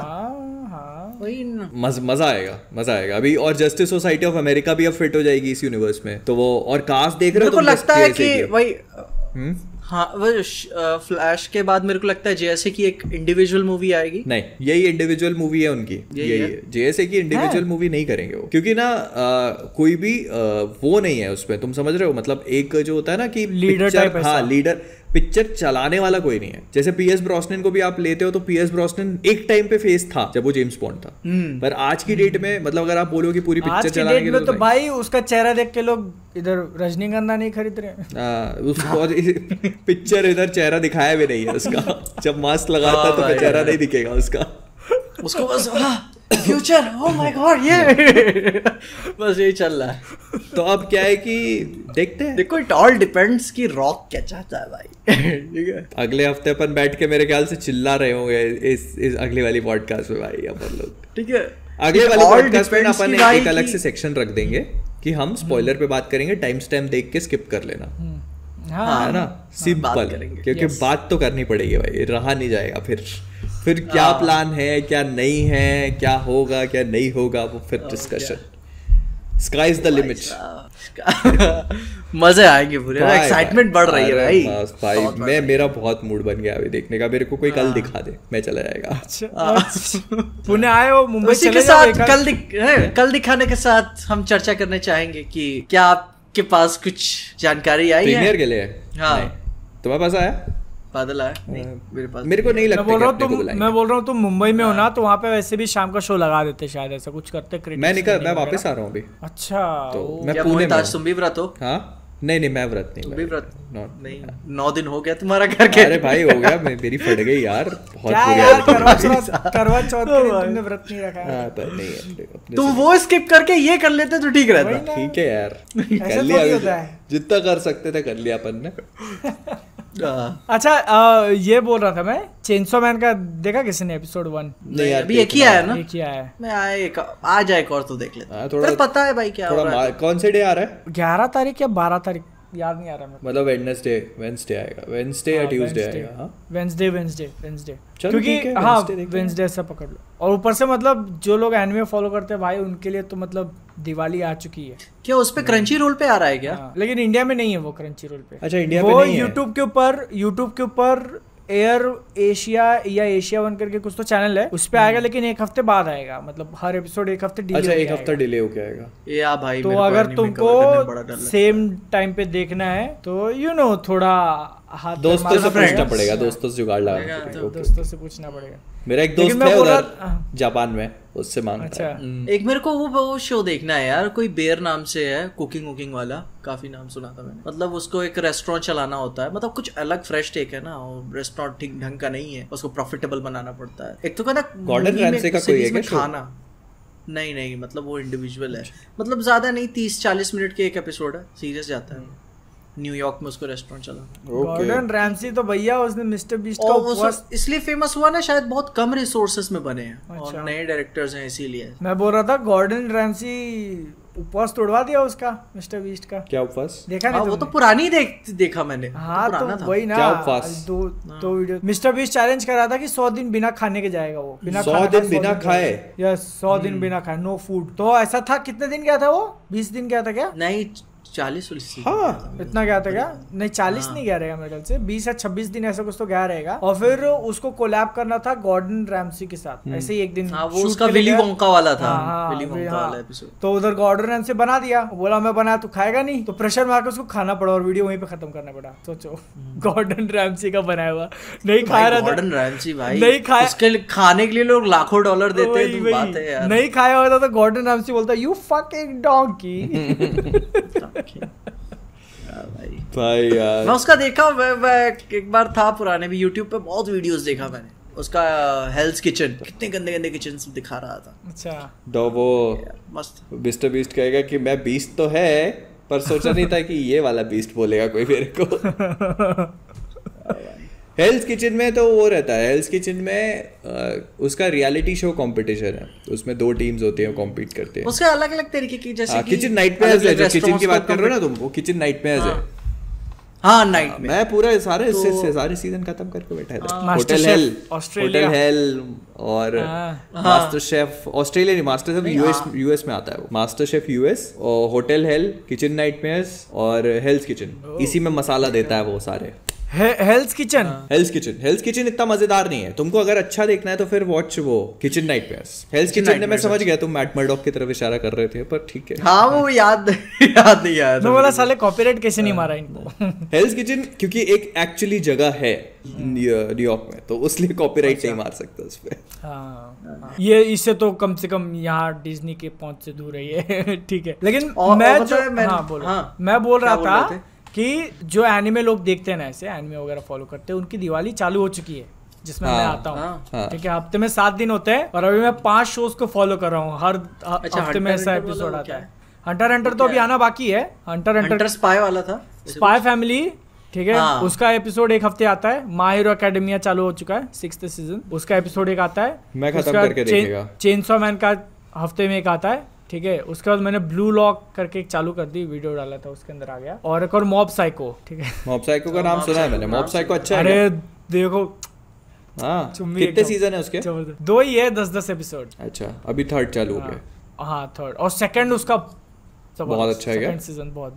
Speaker 3: मजा आएगा अभी। और जस्टिस सोसाइटी ऑफ अमेरिका भी अब फिट हो जाएगी इस यूनिवर्स में, तो वो और कास्ट देख रहे हो।
Speaker 2: मेरे को लगता है कि वही हाँ, वो फ्लैश के बाद मेरे को लगता है जेएसए की एक इंडिविजुअल मूवी आएगी।
Speaker 3: नहीं, यही इंडिविजुअल मूवी है उनकी, यही है। जेएसए की इंडिविजुअल मूवी नहीं करेंगे वो, क्योंकि ना कोई भी वो नहीं है उसमें, तुम समझ रहे हो। मतलब एक जो होता है ना कि लीडर, हाँ लीडर, पिक्चर चलाने वाला कोई नहीं है। जैसे पीएस ब्रॉसनन को भी आप लेते हो तो पीएस ब्रॉसनन एक टाइम पे फेस था जब वो जेम्स बॉन्ड था, पर आज की डेट में मतलब अगर आप बोलो कि पूरी पिक्चर चलाने के लिए
Speaker 1: तो भाई उसका चेहरा देख के लोग इधर रजनीगंधा नहीं खरीद रहे।
Speaker 3: उसको पिक्चर इधर चेहरा दिखाया भी नहीं है उसका। जब मास्क लगाता तो चेहरा नहीं दिखेगा उसका,
Speaker 2: उसको बस फ्यूचर, ओह माय गॉड, ये बस यही चल रहा है।
Speaker 3: तो अब क्या है कि देखते हैं,
Speaker 2: देखो इट ऑल डिपेंड्स कि रॉक क्या चाहता है भाई। ठीक है,
Speaker 3: अगले हफ्ते अपन बैठ के मेरे ख्याल से चिल्ला रहे होंगे इस अगली वाली पॉडकास्ट में भाई अपन लोग।
Speaker 2: ठीक है,
Speaker 3: अगले वाली पॉडकास्ट में अपन एक अलग से सेक्शन रख देंगे कि हम स्पॉइलर पे बात करेंगे, टाइम स्टैम्प देख के स्किप कर लेना, है ना, सिंपल, क्योंकि बात तो करनी पड़ेगी भाई, रहा नहीं जाएगा। फिर क्या प्लान है, क्या नहीं है, क्या होगा क्या नहीं होगा, वो फिर discussion. Sky is the limit.
Speaker 2: मजे आएंगे पूरे, एक्साइटमेंट बढ़ रही है भाई।
Speaker 3: मैं मेरा बहुत मूड बन गया अभी देखने का, मेरे को कोई कल दिखा दे, मैं चला जाएगा।
Speaker 1: पुणे आए हो, मुंबई
Speaker 2: के साथ कल दिखाने के साथ हम चर्चा करने चाहेंगे कि क्या आपके पास कुछ जानकारी आई है
Speaker 3: प्रीमियर के लिए?
Speaker 2: हाँ,
Speaker 3: तुम्हारे पास आया?
Speaker 2: बादल आया नहीं मेरे पास।
Speaker 3: मेरे को नहीं लगता।
Speaker 1: मैं बोल रहा हूँ तुम मुंबई में हो ना, तो वहाँ पे वैसे भी शाम का शो लगा देते, शायद ऐसा कुछ करते।
Speaker 3: मैं वापस आ रहा हूँ अभी।
Speaker 1: अच्छा,
Speaker 3: तो मैं पुणे में।
Speaker 2: तुम भी व्रत हो?
Speaker 3: हाँ, नहीं मैं व्रत नहीं।
Speaker 2: भी व्रत नहीं, 9 दिन हो गया तुम्हारा करके।
Speaker 3: अरे भाई हो गया, मेरी फट गई यार, बहुत
Speaker 1: करवा चौथ के दिन तुमने व्रत नहीं रखा है।
Speaker 3: नहीं,
Speaker 2: तुम वो स्किप करके ये कर लेते तो ठीक रहता।
Speaker 3: ठीक है यार, कर लिया, जितना कर सकते थे कर लिया अपन ने।
Speaker 1: अच्छा, ये बोल रहा था मैं, चेनसो मैन का देखा किसी ने एपिसोड 1?
Speaker 2: नहीं यार, अभी एक ही आया ना।
Speaker 1: एक ही आया,
Speaker 2: मैं आ जाए एक और तो देख लेता। थोड़ा पता है भाई क्या हो रहा है।
Speaker 3: कौन से डे आ रहा है?
Speaker 1: 11 तारीख या 12 तारीख, याद नहीं आ रहा।
Speaker 3: मतलब वेडनेसडे आएगा, वेडनेसडे या ट्यूसडे आएगा।
Speaker 1: वेडनेसडे क्योंकि हाँ वेडनेसडे से पकड़ लो। और ऊपर से मतलब जो लोग एनिमे फॉलो करते हैं भाई, उनके लिए तो मतलब दिवाली आ चुकी है।
Speaker 2: क्या उस पे क्रंची रोल पे आ रहा है क्या?
Speaker 1: लेकिन इंडिया में नहीं है वो क्रंची रोल पे।
Speaker 3: अच्छा, इंडिया पे नहीं है।
Speaker 1: यूट्यूब के ऊपर एयर एशिया या एशिया 1 करके कुछ तो चैनल है, उस पे आएगा, लेकिन एक हफ्ते बाद आएगा। मतलब हर एपिसोड एक हफ्ते डिले।
Speaker 3: अच्छा, एक हफ्ता डिले होके आएगा।
Speaker 2: या भाई,
Speaker 1: तो अगर तुमको सेम टाइम पे देखना है तो थोड़ा हाथ
Speaker 3: दोस्तों से पूछना पड़ेगा, दोस्तों से जुगाड़ लगाना पड़ेगा,
Speaker 1: दोस्तों से पूछना पड़ेगा।
Speaker 3: मेरा एक दोस्त है उधर जापान में, उससे मांगता
Speaker 1: अच्छा
Speaker 2: है। एक मेरे को वो शो देखना है यार, कोई बेर नाम से है, कुकिंग वाला, काफी नाम सुना था मैंने। मतलब उसको एक रेस्टोरेंट चलाना होता है, मतलब कुछ अलग फ्रेश टेक है ना, और रेस्टोरेंट ठीक ढंग का नहीं है, उसको प्रॉफिटेबल बनाना पड़ता है। एक तो कहना
Speaker 3: गॉर्डन रैमसे का कोई है क्या
Speaker 2: खाना? नहीं, मतलब वो इंडिविजुअल है, मतलब ज्यादा नहीं, 30-40 मिनट के एक एपिसोड है, सीरियस जाता है। न्यूयॉर्क में उसको रेस्टोरेंट चला।
Speaker 1: गॉर्डन रैमसी तो भैया उसने मिस्टर बीस्ट का उपवास
Speaker 2: इसलिए फेमस हुआ ना, शायद बहुत कम रिसोर्सेस में बने हैं। अच्छा। और नए डायरेक्टर्स हैं इसीलिए।
Speaker 1: मैं बोल रहा था गॉर्डन रैमसी उपवास तोड़वा दिया उसका मिस्टर बीस्ट का।
Speaker 3: क्या उपवास?
Speaker 1: देखा नहीं?
Speaker 2: वो तो पुरानी देखा मैंने।
Speaker 1: हाँ तो वही ना,
Speaker 3: क्या उपवास?
Speaker 1: दो वीडियो मिस्टर बीस्ट चैलेंज कर रहा था कि 100 दिन बिना खाने के जाएगा वो, बिना
Speaker 3: 100 दिन बिना खाए।
Speaker 1: यस 100 दिन बिना खाए, नो फूड। तो ऐसा था, कितने दिन गया था वो? 20 दिन गया था क्या?
Speaker 2: नहीं 40-40।
Speaker 3: हाँ
Speaker 1: इतना गया था क्या? नहीं 40 नहीं गया रहेगा मेरे ख्याल से, 20 या 26 दिन ऐसा कुछ तो गया रहेगा। और फिर उसको कोलैब करना था गॉर्डन रैमसी के साथ, ऐसे ही एक दिन।
Speaker 2: हाँ, वो उसका विली वोंका वाला था।
Speaker 1: विली वोंका वाला एपिसोड। तो उधर गॉर्डन रैमसी बना दिया, बोला मैं बना तू खाएगा नहीं, तो प्रेशर में आकर उसको खाना पड़ा और वीडियो वहीं पे खत्म करना पड़ा। सोचो गॉर्डन रैमसी का बनाया हुआ नहीं खा रहा था।
Speaker 2: गॉर्डन रैमसी भाई
Speaker 1: नहीं खाया,
Speaker 2: उसके खाने के लिए लोग लाखों डॉलर देते हैं, तो बात है यार।
Speaker 1: नहीं खाया होता तो गॉर्डन रैमसी बोलता यू फकिंग डोंकी।
Speaker 3: भाई यार
Speaker 2: मैं उसका देखा, मैं एक बार था पुराने भी यूट्यूब पे बहुत वीडियोस देखा मैंने उसका। हेल्स किचन, कितने गंदे गंदे किचन दिखा रहा था।
Speaker 1: अच्छा
Speaker 3: तो वो
Speaker 2: मस्त।
Speaker 3: मिस्टर बीस्ट कहेगा कि मैं बीस्ट तो है, पर सोचा नहीं था कि ये वाला बीस्ट बोलेगा कोई मेरे को। हेल्स किचन में तो वो रहता है, हेल्स किचन में उसका रियलिटी शो कंपटीशन है, उसमें 2 टीम्स होती हैं, कॉम्पीट करते हैं।
Speaker 2: उसके अलग अलग तरीके की, जैसे
Speaker 3: किचन नाइटमेयर्स है, जो किचन की बात कर रहे हो ना तुम, वो किचन नाइटमेयर्स है।
Speaker 2: हाँ नाइट में
Speaker 3: मैं पूरा सारे सीजन खत्म करके बैठा था। होटल हेल और मास्टर शेफ ऑस्ट्रेलिया नहीं, मास्टर शेफ यूएस में आता है वो। मास्टर शेफ यूएस और होटल हेल, किचन नाइटमेयर्स और हेल्स किचन, इसी में मसाला देता है वो सारे।
Speaker 1: हेल्स किचन
Speaker 3: इतना मजेदार नहीं है। तुमको अगर अच्छा देखना है तो फिर वॉच वो किचन नाइटमेयर्स। हेल्स किचन में मैं समझ गया तुम मैट मर्डॉक की तरफ इशारा कर रहे थे, पर ठीक है।
Speaker 2: हाँ वो याद नहीं आया।
Speaker 1: मैं बोला साले कॉपीराइट कैसे नहीं मारा इनको।
Speaker 3: हेल्स किचन क्योंकि एक एक्चुअली जगह है न्यूयॉर्क में, तो उसलिए कॉपीराइट नहीं मार सकता उस पे।
Speaker 1: हाँ ये इससे तो कम से कम यहाँ डिज्नी के पहुंच से दूर है ये। ठीक है, लेकिन मैं बोल रहा था कि जो एनिमे लोग देखते हैं ना, ऐसे एनिमे वगैरह फॉलो करते हैं, उनकी दिवाली चालू हो चुकी है जिसमें मैं आता हूँ। ठीक है, हफ्ते में 7 दिन होते हैं और अभी मैं 5 शोज को फॉलो कर रहा हूँ। हर हफ्ते में ऐसा एपिसोड आता है। हंटर तो अभी आना बाकी है। हंटर
Speaker 2: स्पाई वाला था,
Speaker 1: स्पाई फैमिली। ठीक है, उसका एपिसोड एक हफ्ते आता है। माय हीरो एकेडमिया चालू हो चुका है 6th सीजन, उसका एपिसोड एक आता है।
Speaker 3: मैं खत्म करके देखेगा।
Speaker 1: चेनसॉ मैन का हफ्ते में एक आता है। ठीक है, उसके बाद मैंने ब्लू लॉक करके एक चालू कर दी, वीडियो डाला था, उसके अंदर आ गया। और एक और मॉब साइको। ठीक है,
Speaker 3: मॉब साइको का नाम सुना है मैंने। मॉब साइको अच्छा है।
Speaker 1: अरे देखो,
Speaker 3: हाँ कितने सीजन है उसके?
Speaker 1: 2 ही है, 10-10 एपिसोड।
Speaker 3: अच्छा, अभी 3rd चालू हो गया।
Speaker 1: हाँ 3rd, और 2nd उसका
Speaker 3: बहुत अच्छा है।
Speaker 1: 2nd सीजन बहुत।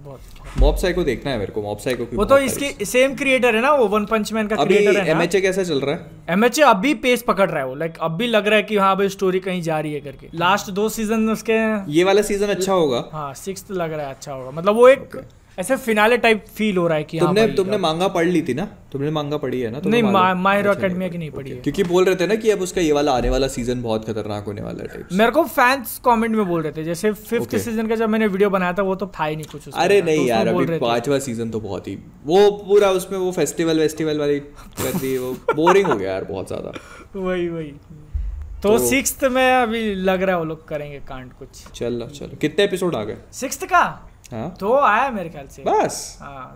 Speaker 3: मॉब साइको देखना है मेरे को। मॉब साइको की
Speaker 1: वो तो इसकी सेम क्रिएटर है ना, वो वन पंच मैन का क्रिएटर है ना।
Speaker 3: एमएचए कैसा चल रहा है?
Speaker 1: एमएचए अभी पेस पकड़ रहा है वो, लाइक अभी लग रहा है कि हाँ भाई स्टोरी कहीं जा रही है करके। लास्ट 2 सीजन उसके,
Speaker 3: ये वाला सीजन अच्छा होगा।
Speaker 1: हाँ 6th लग रहा है अच्छा होगा। मतलब वो एक ऐसे फिनाले टाइप फील हो रहा है कि
Speaker 3: तुमने मांगा पढ़ ली थी ना? तुमने मांगा पढ़ी है ना?
Speaker 1: नहीं, माय हीरो एकेडमिया की नहीं पढ़ी है।
Speaker 3: क्योंकि बोल रहे थे ना कि अब उसका ये वाला आने वाला सीजन बहुत खतरनाक होने वाला है टाइप।
Speaker 1: मेरे को फैंस कमेंट में बोल रहे थे, जैसे 5th सीजन का जब मैंने वीडियो बनाया था वो तो था ही नहीं कुछ उसमें।
Speaker 3: अरे नहीं यार, अभी 5वां सीजन तो बहुत ही वो पूरा उसमें वो फेस्टिवल वाली कर दी, वो बोरिंग हो गया यार बहुत ज्यादा।
Speaker 1: वही तो 6th में अभी लग रहा है वो लोग करेंगे कांड कुछ।
Speaker 3: चलो कितने एपिसोड आ गए
Speaker 1: 6th का?
Speaker 3: हाँ
Speaker 1: 2 आया मेरे ख्याल से बस।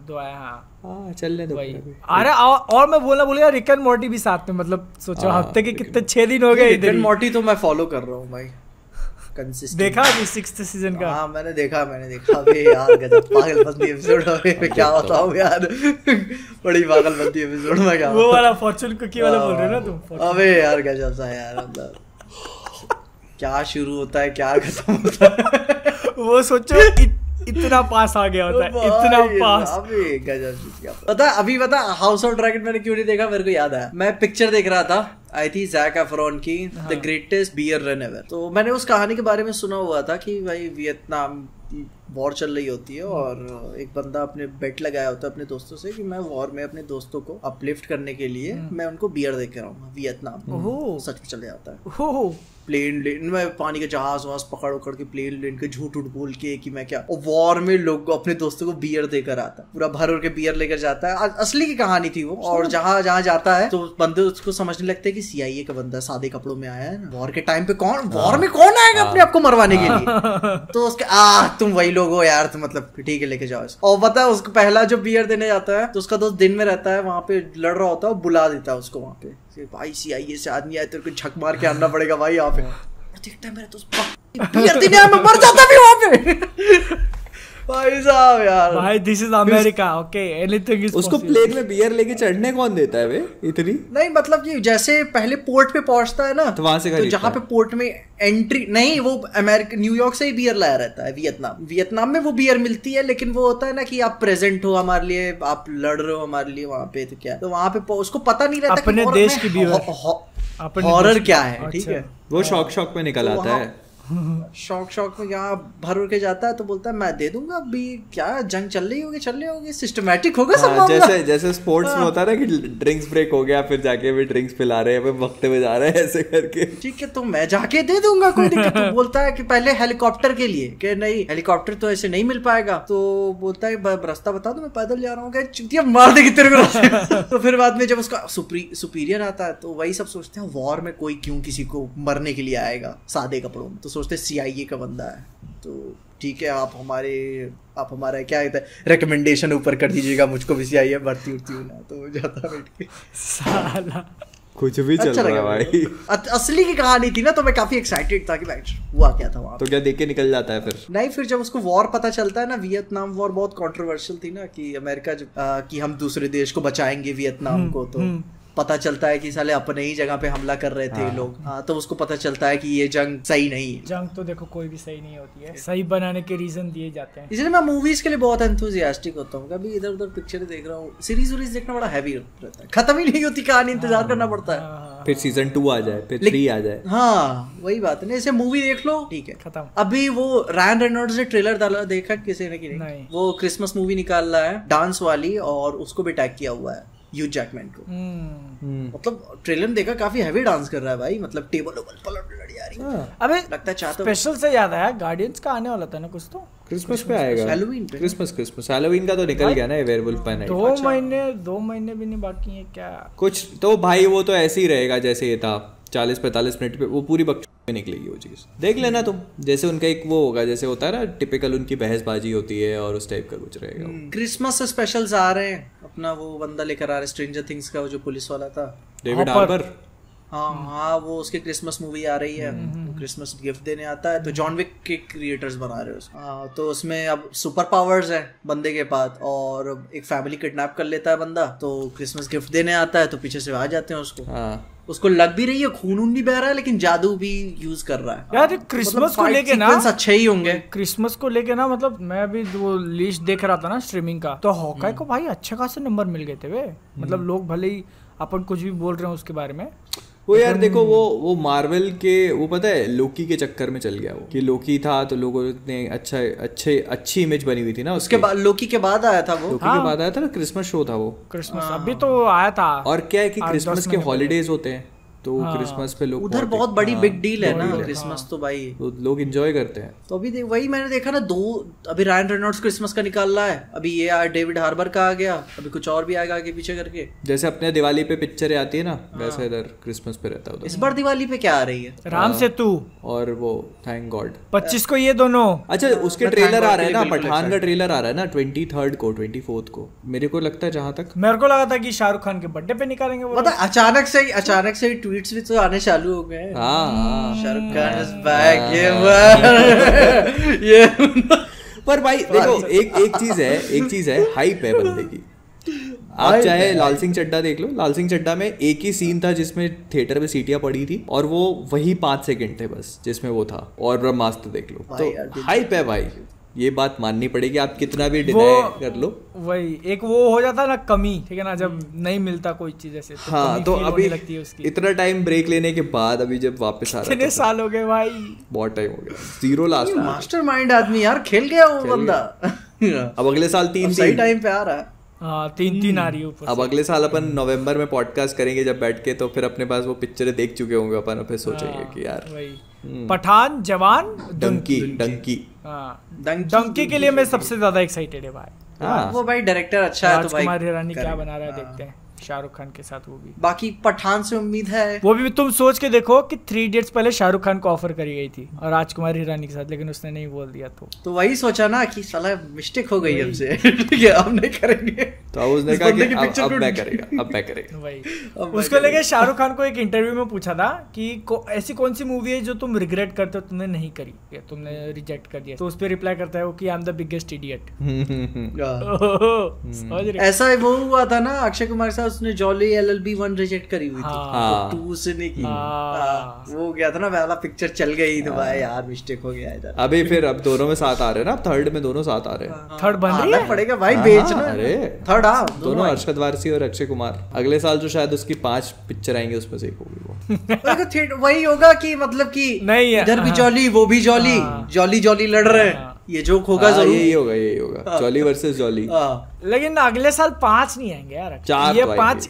Speaker 1: 2 आया।
Speaker 3: हाँ चलने दो।
Speaker 1: अरे और मैं बोला रिक एंड मॉर्टी भी साथ में, मतलब सोचो हफ्ते के कितने 6 दिन हो गए।
Speaker 2: रिक एंड मॉर्टी तो मैं फॉलो कर रहा हूँ भाई, कंसिस्टेंट।
Speaker 1: देखा अभी 6th सीजन का?
Speaker 2: हाँ मैंने देखा अबे यार गजब पागलपंती एपिसोड हो गए। क्या बताऊं यार, बड़ी पागलपंती एपिसोड में। क्या
Speaker 1: वो वाला फॉर्चून कुकी वाला बोल रहे हो ना तुम?
Speaker 2: अबे यार गजब सा यार, मतलब क्या शुरू होता है क्या खत्म होता है।
Speaker 1: वो सोचो इतना पास आ गया होता है, इतना पास।
Speaker 2: पता अभी हाउस ऑफ ड्रैगन मैंने क्यों नहीं देखा, मेरे को याद आया। मैं पिक्चर देख रहा था, आई थी जैक एफ्रॉन की the greatest bear run ever. तो मैंने उस कहानी के बारे में सुना हुआ था कि भाई वियतनाम वॉर चल रही होती है और एक बंदा अपने बेट लगाया होता है अपने दोस्तों से कि मैं वॉर में अपने दोस्तों को अपलिफ्ट करने के लिए मैं उनको बियर दे कर आऊंगा वियतनाम। सच में चले जाता है। प्लेन में पानी के जहाज वहाज पकड़ के प्लेन के झूठ बोल के कि मैं क्या, और वॉर में लोग अपने दोस्तों को बियर देकर आता है, पूरा भर के बियर लेकर जाता है। असली की कहानी थी वो। और जहाँ जाता है तो बंदे उसको समझने लगते हैं कि CIA का बंदा सादे कपड़ों में आया है, वॉर के टाइम पे वॉर में कौन आएगा अपने आप को मरवाने के लिए। तो उसके तुम वही लोग हो यार, तो मतलब ठीक है लेके जाओ इसको। और बता उसको पहला जो बियर देने जाता है तो उसका दोस्त दिन में रहता है वहां पे लड़ रहा होता है, बुला देता है उसको वहां पे, भाई CIA से आदमी आए तेरे को झक मार के आना पड़ेगा भाई यहाँ पे। देखता है मेरा दोस्त बियर देने मैं मर जाता भी वहां पे। भाई साहब यार,
Speaker 1: भाई this is America, okay, anything is
Speaker 3: उसको प्लेन में बियर लेके चढ़ने कौन देता है बे इतनी?
Speaker 2: नहीं मतलब कि जैसे पहले पोर्ट पे पहुंचता है ना,
Speaker 3: तो वहां से खरीदता
Speaker 2: जहाँ पे पोर्ट में एंट्री नहीं, वो अमेरिका न्यूयॉर्क से ही बियर लाया रहता है वियतनाम में वो बियर मिलती है, लेकिन वो होता है ना कि आप प्रेजेंट हो हमारे लिए, आप लड़ रहे हो हमारे लिए वहां पे, तो क्या तो वहां पे उसको पता नहीं रहता
Speaker 1: अपने देश की बियर,
Speaker 2: हॉरर क्या है, ठीक है,
Speaker 3: वो शौक में निकल आता है।
Speaker 2: शौक में यहाँ भर के जाता है तो बोलता है मैं दे दूंगा, अभी क्या जंग चल रही होगी, सिस्टमेटिक होगा सब मामला।
Speaker 3: जैसे स्पोर्ट्स में होता है ना कि ड्रिंक्स ब्रेक हो गया, फिर जाके भी ड्रिंक्स पिला रहे हैं, वक्त में जा रहे हैं, ऐसे करके।
Speaker 2: ठीक है तो मैं जाके दे दूंगा, कोई दिक्कत। तो बोलता है कि पहले हेलीकॉप्टर के लिए, कि नहीं हेलीकॉप्टर तो ऐसे नहीं मिल पाएगा, तो बोलता है रास्ता बता दो, मैं पैदल जा रहा हूँ, चुतिया मार देगी तेरे को। तो फिर बाद में जब उसका सुपीरियर आता है तो वही सब सोचते हैं वॉर में कोई क्यों किसी को मरने के लिए आएगा सादे कपड़ों में, तो सोचते CIA का बंदा है, तो ठीक है आप हमारा क्या कहते हैं रिकमेंडेशन ऊपर कर दीजिएगा, मुझको भी CIA भर्ती उठती हूँ ना, तो जाता बैठ के
Speaker 1: साला
Speaker 3: कुछ भी चल रहा है भाई।
Speaker 2: असली की कहानी थी ना, तो मैं काफी एक्साइटेड था कि हुआ क्या था वहाँ।
Speaker 3: तो क्या देख के निकल जाता है फिर?
Speaker 2: नहीं, फिर जब उसको वॉर पता चलता है ना, वियतनाम वॉर बहुत कंट्रोवर्शियल थी ना, कि अमेरिका कि हम दूसरे देश को बचाएंगे वियतनाम को, तो पता चलता है कि साले अपने ही जगह पे हमला कर रहे थे लोग। हाँ, तो उसको पता चलता है कि ये जंग सही नहीं है।
Speaker 1: जंग तो देखो कोई भी सही नहीं होती है, सही बनाने के रीजन दिए जाते हैं।
Speaker 2: इसलिए मैं मूवीज के लिए बहुत एंथुसियास्टिक होता हूँ, कभी इधर उधर पिक्चर देख रहा हूँ, सीरीज देखना बड़ा हैवी रहता है, खत्म ही नहीं होती कहानी, इंतजार करना पड़ता है,
Speaker 3: फिर सीजन 2 आ जाए, फिर 3 आ जाए।
Speaker 2: हाँ वही बात है ना, जैसे मूवी देख लो ठीक है
Speaker 1: खत्म।
Speaker 2: अभी वो रायन रेनॉल्ड्स ने ट्रेलर डाला, देखा किसी ने कि नहीं? वो क्रिसमस मूवी निकाल रहा है डांस वाली, और उसको भी टैग किया हुआ है ह्यू जैकमैन को। मतलब ट्रेलर में देखा काफी हैवी डांस कर रहा है भाई, मतलब टेबल पलट लड़ी आ रही है।
Speaker 1: अबे
Speaker 2: लगता है चाहता
Speaker 1: स्पेशल से याद आया, गार्डियंस का आने वाला था ना कुछ, तो
Speaker 3: क्रिसमस पे आएगा,
Speaker 2: हैलोवीन पे,
Speaker 3: क्रिसमस हैलोवीन का तो निकल गया ना, ये वेयरवुल्फ बाय नाइट।
Speaker 1: 2 महीने भी नहीं बाकी है क्या
Speaker 3: कुछ तो भाई, वो तो ऐसे ही रहेगा जैसे ये था, 40-45 मिनट पे वो पूरी बकचोदी में निकलेगी वो चीज़, देख लेना तुम। जैसे उनका एक वो होगा, जैसे होता है ना टिपिकल उनकी बहसबाजी होती है, और उस टाइप का कुछ रहेगा।
Speaker 2: क्रिसमस स्पेशल्स आ रहे हैं, अपना वो बंदा लेकर आ रहा है स्ट्रेंजर थिंग्स का, वो जो पुलिस वाला था,
Speaker 3: डेविड हार्बर।
Speaker 2: हाँ वो उसकी क्रिसमस मूवी आ रही है, क्रिसमस गिफ्ट देने आता है, तो जॉन विक के क्रिएटर्स बना रहे हैं उसको। तो उसमें अब सुपर पावर्स है बंदे के पास, और एक फैमिली किडनैप कर लेता है बंदा, तो क्रिसमस गिफ्ट देने आता है, तो पीछे से आ जाते हैं उसको। उसको लग भी रही है, खून भी बह रहा है, लेकिन जादू भी यूज कर रहा है
Speaker 1: यार। क्रिसमस को लेके ना
Speaker 2: अच्छे ही होंगे,
Speaker 1: क्रिसमस को लेके ना, मतलब मैं अभी वो लिस्ट देख रहा था ना स्ट्रीमिंग का, तो हॉकाई को भाई अच्छे खासे नंबर मिल गए थे वे, मतलब लोग भले ही अपन कुछ भी बोल रहे हैं उसके बारे में,
Speaker 3: वो यार देखो वो मार्वल के, वो पता है लोकी के चक्कर में चल गया वो, कि लोकी था तो लोगों ने अच्छी इमेज बनी हुई थी ना उसके
Speaker 2: बाद। लोकी के बाद आया था वो,
Speaker 3: लोकी के बाद आया था ना, क्रिसमस शो था वो,
Speaker 1: क्रिसमस अभी तो आया था।
Speaker 3: और क्या है कि क्रिसमस के हॉलीडेज होते हैं, तो क्रिसमस पे लोग
Speaker 2: उधर बहुत बड़ी बिग डील है ना क्रिसमस, तो भाई
Speaker 3: तो लोग एंजॉय करते हैं।
Speaker 2: तो अभी वही मैंने देखा ना, अभी रायन रेनॉल्ड्स क्रिसमस का निकाल रहा है, अभी ये डेविड हार्बर का आ गया, अभी कुछ और भी आएगा आगे पीछे करके।
Speaker 3: जैसे अपने दिवाली पे पिक्चरें आती है ना, वैसे इधर क्रिसमस पे रहता है।
Speaker 2: इस बार दिवाली पे क्या आ रही है?
Speaker 1: राम सेतु
Speaker 3: और वो थैंक गॉड
Speaker 1: 25 को ये दोनों।
Speaker 3: अच्छा उसके ट्रेलर आ रहे हैं ना, पठान का ट्रेलर आ रहा है ना 23rd को 24th को, मेरे को लगता है, जहां तक
Speaker 1: मेरे को लगा था कि शाहरुख खान के बर्थडे पे निकालेंगे वो,
Speaker 2: मतलब अचानक से ट्वीट्स भी तो आने चालू हो गए। शाहरुख खान इज बैक, ये
Speaker 3: पर भाई देखो एक चीज है हाइप है बंदे की। आप चाहे लाल सिंह चड्ढा देख लो, लाल सिंह चड्ढा में एक ही सीन था जिसमें थिएटर में सीटियां पड़ी थी, और वो वही 5 सेकंड थे बस जिसमें वो था, और ब्रह्मास्त्र देख लो, तो हाइप है भाई, ये बात माननी पड़ेगी, आप कितना भी डिनाई कर लो।
Speaker 1: वही एक वो हो जाता है ना कमी, ठीक है ना, जब नहीं मिलता कोई चीज ऐसे, तो
Speaker 3: हाँ तो अभी
Speaker 1: लगती है उसकी।
Speaker 3: इतना टाइम ब्रेक लेने के बाद अभी जब वापस आ रहा है,
Speaker 1: कितने साल हो गए भाई,
Speaker 3: बहुत टाइम हो गया, 0 लास्ट
Speaker 2: मास्टरमाइंड आदमी यार, खेल गया वो बंदा।
Speaker 3: अब अगले साल 3
Speaker 2: सही टाइम पे आ रहा है।
Speaker 1: हाँ 3 आ रही है ऊपर।
Speaker 3: अब अगले साल अपन नवंबर में पॉडकास्ट करेंगे जब बैठ के, तो फिर अपने पास वो पिक्चरें देख चुके होंगे अपन, फिर सोचेंगे कि यार
Speaker 1: पठान, जवान,
Speaker 3: डंकी
Speaker 1: डंकी के लिए मैं सबसे ज्यादा एक्साइटेड है भाई।
Speaker 2: वो भाई डायरेक्टर अच्छा है, तो भाई
Speaker 1: कुमार हिरानी क्या बना रहा है देखते हैं। शाहरुख खान के साथ वो भी।
Speaker 2: बाकी पठान से उम्मीद है।
Speaker 1: वो भी तुम सोच के देखो कि 3 इडियट्स पहले शाहरुख खान को ऑफर करी गई थी और राजकुमार हिरानी के साथ, लेकिन उसने नहीं बोल दिया। तो
Speaker 2: वही सोचा ना कि साला मिस्टेक हो गई हमसे, ठीक है अब नहीं करेंगे।
Speaker 3: तो उसने कहा कि अब मैं करेगा।
Speaker 1: वही उसको लेके शाहरुख खान को एक इंटरव्यू में पूछा था कि ऐसी कौन सी मूवी है जो तुम रिग्रेट करते हो तुमने नहीं करी या तुमने रिजेक्ट कर दिया, तो उस पर रिप्लाई करता है वो कि I am the biggest idiot.
Speaker 2: ऐसा वो हुआ था ना अक्षय कुमार के साथ, उसने जॉली LLB 1 रिजेक्ट करी हुई थी, 2 से नहीं की। वो गया था ना वाला पिक्चर चल गई तो भाई यार मिस्टेक हो गया इधर।
Speaker 3: अभी फिर अब दोनों में साथ आ रहे हैं ना, थर्ड में दोनों साथ आ रहे हैं।
Speaker 1: थर्ड बन रही है,
Speaker 2: पड़ेगा भाई बेचना।
Speaker 3: अरे
Speaker 2: थर्ड
Speaker 3: दोनों अरशद वारसी और अक्षय कुमार। अगले साल जो शायद उसकी 5 पिक्चर आएंगी उसमें से एक होगी वो।
Speaker 2: वही होगा कि मतलब कि
Speaker 1: नहीं
Speaker 2: इधर भी जॉली वो भी जॉली, जॉली लड़ रहे हैं, ये जोक होगा जरूर।
Speaker 3: यही होगा जॉली वर्सेस जॉली।
Speaker 1: लेकिन अगले साल 5 नहीं आएंगे यार,
Speaker 3: 4
Speaker 1: ये 5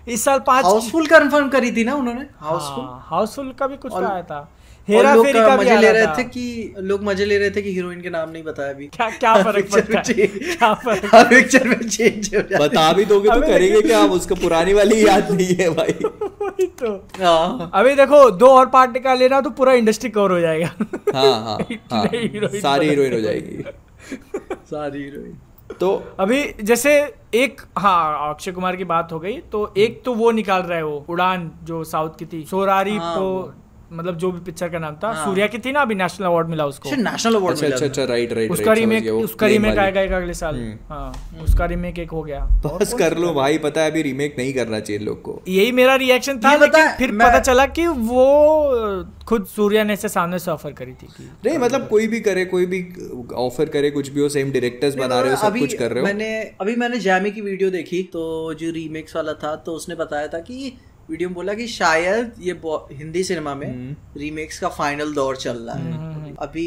Speaker 1: इस साल 5
Speaker 2: हाउसफुल कंफर्म करी थी ना उन्होंने।
Speaker 1: हाउसफुल का भी कुछ आया था,
Speaker 2: हेरा फेरी का मजे ले रहे थे कि लोग मजे ले रहे थे कि हीरोइन के नाम नहीं बताया अभी।
Speaker 1: क्या फर्क पड़ता है, क्या फर्क
Speaker 2: पिक्चर में चेंज हो जाता है।
Speaker 3: बता भी दोगे तो करेंगे क्या, आप उसको पुरानी वाली याद नहीं है भाई।
Speaker 1: तो अभी देखो 2 और पार्ट निकाल लेना तो पूरा इंडस्ट्री कवर हो जाएगा।
Speaker 3: हाँ सारी हीरोइन हो जाएगी,
Speaker 2: सारी हीरोइन।
Speaker 3: तो
Speaker 1: अभी जैसे एक अक्षय कुमार की बात हो गई, तो एक तो वो निकाल रहा है वो उड़ान जो साउथ की थी, सोरारी मतलब जो भी पिक्चर का नाम था, सूर्या की थी ना, अभी नेशनल अवार्ड मिला उसको।
Speaker 2: नेशनल अवार्ड मिला।
Speaker 3: अच्छा राइट
Speaker 1: उसका रीमेक आएगा अगले साल। उसका रीमेक एक हो गया।
Speaker 3: बस कर लो भाई, पता है अभी रीमेक नहीं करना चाहिए लोग को।
Speaker 1: यही मेरा रिएक्शन था, लेकिन फिर पता चला कि वो खुद सूर्या ने से सामने से ऑफर करी थी।
Speaker 3: नहीं मतलब कोई भी करे, कोई भी ऑफर करे, कुछ भी हो, सेम डायरेक्टर्स बना रहे हो, सब कुछ कर रहे हो।
Speaker 2: मैंने जैमी की वीडियो देखी, तो जो रीमेक्स वाला था, तो उसने बताया था कि वीडियो में बोला कि शायद ये हिंदी सिनेमा में रीमेक्स का फाइनल दौर चल रहा है। अभी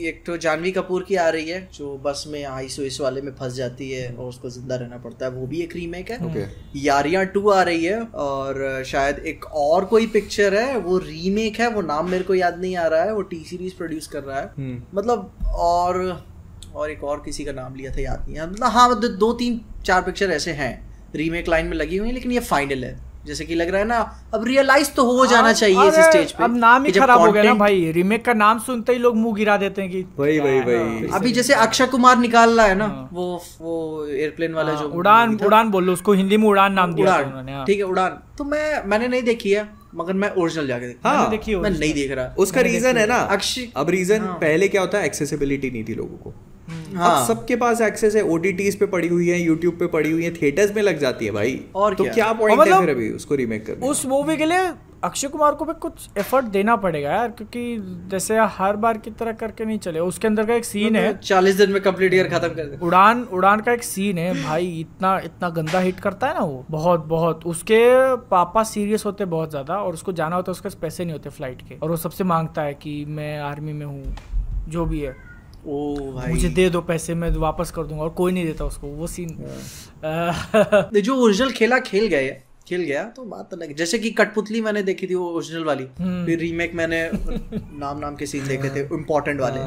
Speaker 2: एक तो जानवी कपूर की आ रही है जो बस में आइस वाले में फंस जाती है और उसको जिंदा रहना पड़ता है, वो भी एक रीमेक है। यारियां 2 आ रही है, और शायद एक और कोई पिक्चर है वो रीमेक है, वो नाम मेरे को याद नहीं आ रहा है, वो टी सीरीज प्रोड्यूस कर रहा है मतलब। और एक और किसी का नाम लिया था, याद नहीं है मतलब। हाँ 2, 3, 4 पिक्चर ऐसे हैं रीमेक लाइन में लगी हुई है, लेकिन ये फाइनल है जैसे कि लग रहा है ना। अब रियलाइज तो हो जाना चाहिए इस स्टेज पे। अब
Speaker 1: नाम ही खराब हो गया ना भाई, रीमेक का नाम सुनते ही लोग मुंह गिरा देते हैं कि
Speaker 3: वही।
Speaker 2: अभी जैसे अक्षय कुमार निकाल रहा है ना, वो एयरप्लेन वाला जो
Speaker 1: उड़ान बोल लो उसको, हिंदी में उड़ान नाम दिया उन्होंने।
Speaker 2: ठीक है उड़ान, तो मैंने नहीं देखी है, मगर मैं ओरिजिनल जाके देखी। मैं नहीं देख रहा।
Speaker 3: उसका रीजन है ना अक्षय, अब रीजन पहले क्या होता है, एक्सेसिबिलिटी नहीं थी लोगों को। अब सबके पास एक्सेस है, OTTs पे पड़ी हुई है, YouTube पे पड़ी हुई है, थिएटर्स में लग जाती है भाई।
Speaker 2: और
Speaker 3: तो क्या पॉइंट है फिर अभी उसको रीमेक करने?
Speaker 1: उस मूवी के लिए अक्षय कुमार को भी कुछ एफर्ट देना पड़ेगा यार, क्योंकि जैसे हर बार की तरह करके नहीं चले। उसके अंदर का एक सीन है
Speaker 2: 40 दिन में कंप्लीट कर खत्म कर दे।
Speaker 1: उड़ान का एक सीन है भाई, इतना गंदा हिट करता है ना वो, बहुत। उसके पापा सीरियस होते बहुत ज्यादा, और उसको जाना होता है, उसके पैसे नहीं होते फ्लाइट के, और वो सबसे मांगता है कि मैं आर्मी में हूँ, जो भी है
Speaker 2: ओ भाई
Speaker 1: मुझे दे दो पैसे, मैं वापस कर दूंगा, और कोई नहीं देता उसको। वो सीन
Speaker 2: जो ओरिजिनल खेल गया तो बात अलग है। जैसे कि कठपुतली मैंने देखी थी वो ओरिजिनल वाली, फिर रीमेक मैंने नाम के सीन देखे थे इम्पोर्टेंट वाले।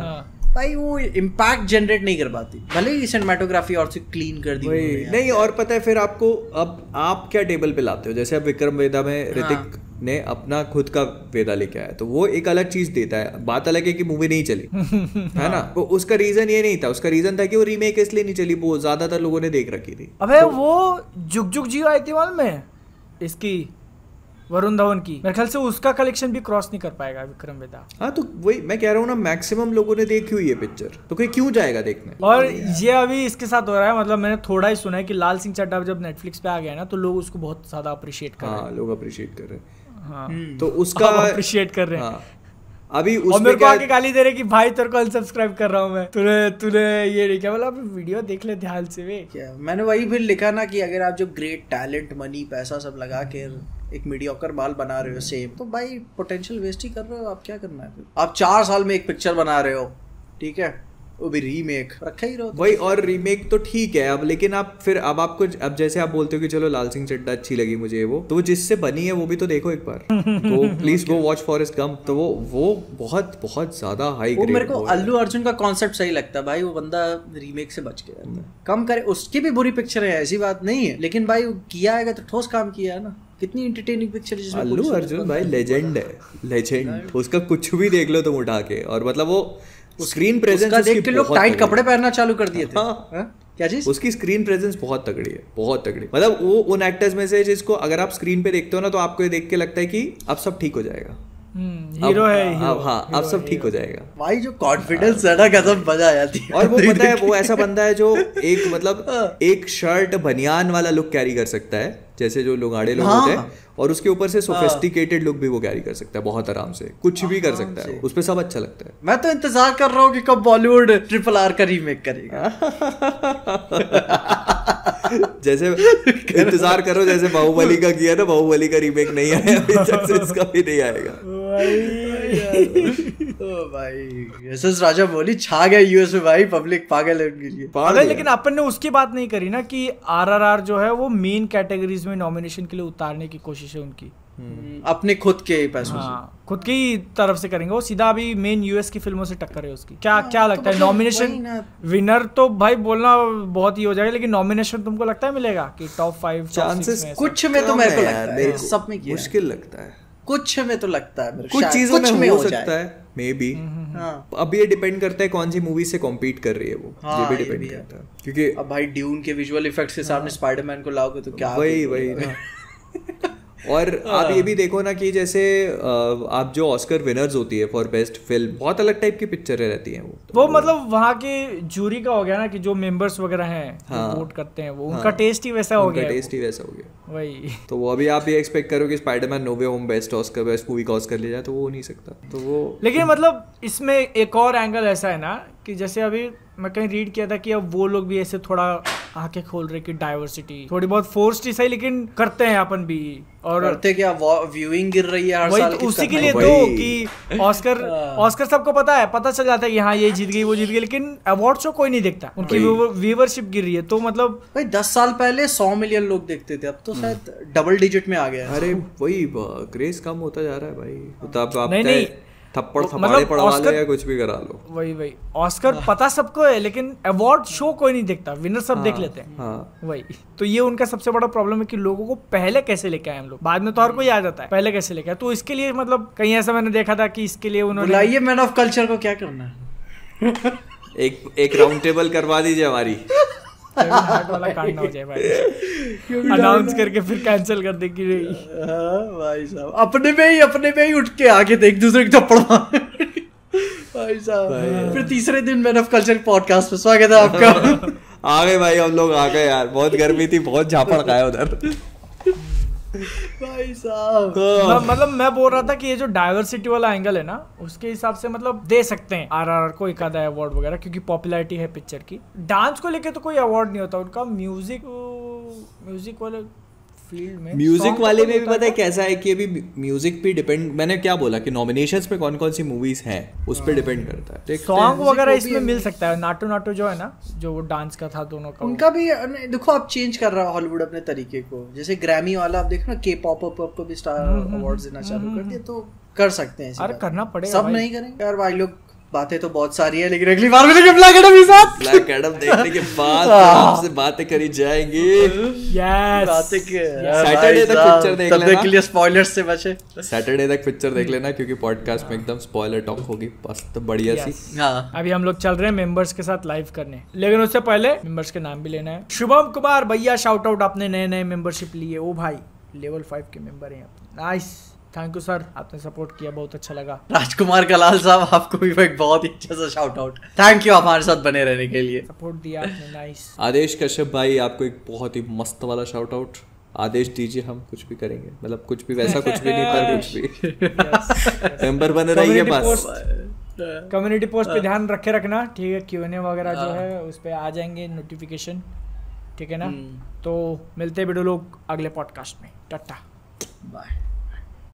Speaker 2: भाई वो इम्पैक्ट जनरेट नहीं कर पाती, भले ही सिनेमेटोग्राफी और से क्लीन कर दी
Speaker 3: नहीं। और पता है फिर आपको, अब आप क्या टेबल पे लाते हो? जैसे अब विक्रम वेदा में ऋतिक ने अपना खुद का वेदा लेके आया, तो वो एक अलग चीज देता है। बात अलग है कि मूवी नहीं चली है ना, तो उसका रीजन ये नहीं था। उसका रीजन था कि वो रीमेक इसलिए नहीं चली, वो ज्यादातर लोगों ने देख रखी थी।
Speaker 1: अबे वो जुग जियो आई थी मालूम में, इसकी वरुण धवन की, मेरे ख्याल से उसका कलेक्शन भी क्रॉस नहीं कर पाएगा विक्रम वेदा।
Speaker 3: हाँ तो वही मैं कह रहा हूँ ना, मैक्सिमम लोगों ने देखी हुई है पिक्चर, तो कोई क्यों जाएगा देखने?
Speaker 1: और ये अभी इसके साथ हो रहा है, मतलब मैंने थोड़ा ही सुना है कि लाल सिंह चड्ढा जब नेटफ्लिक्स पे आ गया ना, तो लोग उसको बहुत ज्यादा अप्रिशिएट कर रहे हैं।
Speaker 3: हाँ लोग अप्रिशिएट कर रहे हैं।
Speaker 1: हाँ
Speaker 3: तो उसका
Speaker 1: अप्रिशिएट कर रहे हैं।
Speaker 3: अभी
Speaker 1: और मेरे को आके गाली दे रहे कि भाई तेरे को अनसब्सक्राइब कर रहा हूँ मैं, तूने ये नहीं क्या बोला, वीडियो देख ले ध्यान से वे।
Speaker 2: क्या मैंने वही फिर लिखा ना कि अगर आप जो ग्रेट टैलेंट, मनी, पैसा सब लगा के एक मीडियोकर बाल बना रहे हो सेम, तो भाई पोटेंशियल वेस्ट ही कर रहे हो। आप क्या करना है फिर? आप 4 साल में एक पिक्चर बना रहे हो, ठीक है, वो भी रीमेक रखा ही रहो
Speaker 3: वही। और रीमेक तो ठीक है अब, लेकिन आप फिर अब आपको अब जैसे आप बोलते हो कि चलो लाल सिंह चड्ढा अच्छी लगी मुझे, वो तो जिससे बनी है वो भी तो देखो एक बार, go please go watch Forrest Gump. तो वो बहुत बहुत ज्यादा हाई ग्रेड।
Speaker 2: मेरे को अल्लू अर्जुन का कॉन्सेप्ट सही लगता है भाई, वो बंदा रीमेक से बच गया है, कम करे, उसकी भी बुरी पिक्चर है ऐसी बात नहीं है, लेकिन भाई किया है तो ठोस काम किया है ना। कितनी एंटरटेनिंग पिक्चर है।
Speaker 3: अल्लू अर्जुन भाई लेजेंड है, लेजेंड। उसका कुछ भी देख लो तुम उठा के, और मतलब वो स्क्रीन प्रेजेंस
Speaker 2: उसका देख के लोग टाइट कपड़े पहनना चालू कर दिए थे। क्या चीज?
Speaker 3: उसकी स्क्रीन प्रेजेंस बहुत तगड़ी है, बहुत तगड़ी। मतलब वो उन एक्टर्स में से जिसको अगर आप स्क्रीन पे देखते हो ना तो आपको ये देख के लगता है कि अब सब ठीक हो जाएगा,
Speaker 1: हीरो है, हीरो,
Speaker 3: हाँ अब सब ठीक हो जाएगा।
Speaker 2: भाई जो कॉन्फिडेंस है ना कसम मजा आ जाती है।
Speaker 3: और वो पता है वो ऐसा बंदा है जो एक मतलब एक शर्ट बनियान वाला लुक कैरी कर सकता है, जैसे जो लुगाड़े लोग होते हैं, और उसके ऊपर से सोफिस्टिकेटेड लुक भी वो कैरी कर सकता है बहुत आराम से, कुछ भी कर सकता है, उस पे सब अच्छा लगता है।
Speaker 2: मैं तो इंतजार कर रहा हूँ कि कब बॉलीवुड RRR का रीमेक करेगा।
Speaker 3: जैसे इंतजार करो जैसे बाहुबली का किया ना, बाहुबली का रीमेक नहीं आया अभी तक से, इसका भी नहीं आएगा।
Speaker 2: ओ भाई एसएस राजा बोली छा गया यूएस में भाई, पब्लिक पागल है उनके लिए।
Speaker 1: अरे लेकिन अपन ने उसकी बात नहीं करी ना कि RRR जो है वो मेन कैटेगरीज में नॉमिनेशन के लिए उतारने की कोशिश है उनकी,
Speaker 2: अपने खुद के पैसों
Speaker 1: से, खुद की तरफ से करेंगे वो सीधा। अभी मेन यूएस की फिल्मों से टक्कर है उसकी। क्या लगता है नॉमिनेशन विनर तो भाई बोलना बहुत ही हो जाएगा, लेकिन नॉमिनेशन तुमको लगता है मिलेगा कि टॉप 5
Speaker 2: चांसेस? कुछ में तो मेरे को लगता है, सब में
Speaker 3: मुश्किल लगता है,
Speaker 2: कुछ में तो लगता है,
Speaker 3: कुछ चीजों में हो सकता है मे बी। अब ये डिपेंड करता है कौन सी मूवी से कॉम्पीट कर रही है वो, ये भी डिपेंड करता है, क्योंकि
Speaker 2: अब भाई ड्यून के विजुअल इफेक्ट्स के सामने स्पाइडरमैन को लाओगे तो क्या
Speaker 3: वही ना। और आप ये भी देखो ना कि जैसे आप जो ऑस्कर विनर्स होती है फॉर बेस्ट फिल्म, बहुत अलग टाइप की पिक्चरें रहती हैं वो मतलब
Speaker 1: वहाँ के जूरी का हो गया ना कि जो मेंबर्स वगैरह हैं वोट करते हैं वो, उनका टेस्ट ही वैसा हो गया,
Speaker 3: टेस्ट ही वैसा हो गया
Speaker 1: वही।
Speaker 3: तो वो अभी आप ये एक्सपेक्ट करो कि स्पाइडरमैन नो वे होम बेस्ट मूवी का ऑस्कर ले जाए, तो वो हो नहीं सकता। तो वो
Speaker 1: लेकिन मतलब इसमें एक और एंगल ऐसा है ना कि जैसे अभी मैं कहीं रीड किया था कि अब वो लोग भी ऐसे थोड़ा आंखें खोल रहे कि डाइवर्सिटी थोड़ी बहुत फोर्स्ड सही, लेकिन करते हैं अपन भी, और
Speaker 2: करते क्या व्यूइंग गिर रही है हर साल,
Speaker 1: तो उसी के लिए दो कि ऑस्कर सबको पता है, पता चल जाता है कि हाँ ये जीत गई वो जीत गई, लेकिन अवार्ड शो कोई नहीं देखता, उनकी व्यूवरशिप गिर रही है। तो मतलब
Speaker 2: भाई 10 साल पहले 100 मिलियन लोग देखते थे, अब तो शायद डबल डिजिट में आ गया है।
Speaker 3: अरे वही क्रेज कम होता जा रहा है भाई। तो आप
Speaker 1: नहीं
Speaker 3: थप्पड़ थप्पड़े पड़वा लो या कुछ भी करा लो,
Speaker 1: वही ऑस्कर पता सबको है, लेकिन अवार्ड शो कोई नहीं देखता, विनर सब देख लेते हैं। वही तो ये उनका सबसे बड़ा प्रॉब्लम है कि लोगों को पहले कैसे लेके आए हम लोग, बाद में तो हर कोई आ जाता है, पहले कैसे लेके आए। तो इसके लिए मतलब कहीं ऐसा मैंने देखा था कि इसके लिए उन्होंने
Speaker 2: बुलाइए मैन ऑफ कल्चर को, क्या करना है
Speaker 3: एक राउंड टेबल करवा दीजिए हमारी,
Speaker 1: वाला काटना हो जाए भाई, अनाउंस करके फिर कैंसिल कर दे कि
Speaker 2: भाई साहब अपने में ही उठ के आके एक दूसरे की थप्पड़ मार भाई साहब। फिर तीसरे दिन मैन ऑफ कल्चर पॉडकास्ट पे स्वागत है आपका।
Speaker 3: आ गए भाई हम लोग आ गए यार, बहुत गर्मी थी, बहुत झापड़ खाया उधर
Speaker 2: भाई साहब।
Speaker 1: मतलब मैं बोल रहा था कि ये जो डाइवर्सिटी वाला एंगल है ना, उसके हिसाब से मतलब दे सकते हैं RRR को एक आधा अवार्ड वगैरह, क्योंकि पॉपुलैरिटी है पिक्चर की। डांस को लेके तो कोई अवार्ड नहीं होता उनका, म्यूजिक वाले फील्ड में,
Speaker 3: म्यूजिक वाले में भी पता है कैसा है कि अभी म्यूजिक पे डिपेंड, मैंने क्या बोला कि नॉमिनेशंस पे कौन कौन सी मूवीज हैं उस पे डिपेंड करता है।
Speaker 1: सॉन्ग वगैरह इसमें मिल सकता है, नाटो जो है ना, जो वो डांस का था दोनों का,
Speaker 2: उनका भी देखो अब चेंज कर रहा है हॉलीवुड अपने तरीके को। जैसे ग्रैमी वाला आप देखो ना, के पॉप को भी स्टार अवार्ड्स देना चालू कर दिया, तो कर सकते हैं।
Speaker 1: अरे करना पड़ेगा,
Speaker 2: सब नहीं करेंगे यार भाई लोग, बातें तो बहुत सारी है, लेकिन अगली बार मिलेंगे ब्लैक एडम के साथ।
Speaker 3: ब्लैक एडम देखने के बाद आपसे बातें करी जाएंगी।
Speaker 2: सैटरडे तक पिक्चर देख लेना, के लिए स्पॉयलर्स से बचे।
Speaker 3: सैटरडे तक पिक्चर देख लेना, क्योंकि पॉडकास्ट में एकदम स्पॉइलर टॉक होगी मस्त बढ़िया सी।
Speaker 1: अभी हम लोग चल रहे हैं मेंबर्स के साथ लाइव करने, लेकिन उससे पहले मेंबर्स के नाम भी लेना है। शुभम कुमार भैया शाउट आउट, आपने नए मेंबरशिप लिए। ओ भाई लेवल 5 के मेंबर हैं, नाइस, थैंक यू सर, आपने सपोर्ट किया, बहुत अच्छा लगा।
Speaker 2: राजकुमार कलाल साहब, आपको भी एक बहुत ही अच्छा सा शाउट आउट, थैंक यू हमारे साथ बने रहने के लिए,
Speaker 1: सपोर्ट दिया आपने, नाइस।
Speaker 3: आदेश कश्यप भाई, आपको एक बहुत ही मस्त वाला शाउट आउट। आदेश दीजिए, हम कुछ भी करेंगे, मतलब कुछ भी वैसा कुछ भी नहीं, पर कुछ भी मेंबर बने रहिए बस।
Speaker 1: कम्युनिटी पोस्ट पे ध्यान रखे रखना, ठीक है, Q&A वगैरह जो है उस पे आ जाएंगे नोटिफिकेशन, ठीक है ना। तो मिलते हैं वीडियो लोग अगले पॉडकास्ट में, टाटा बाय।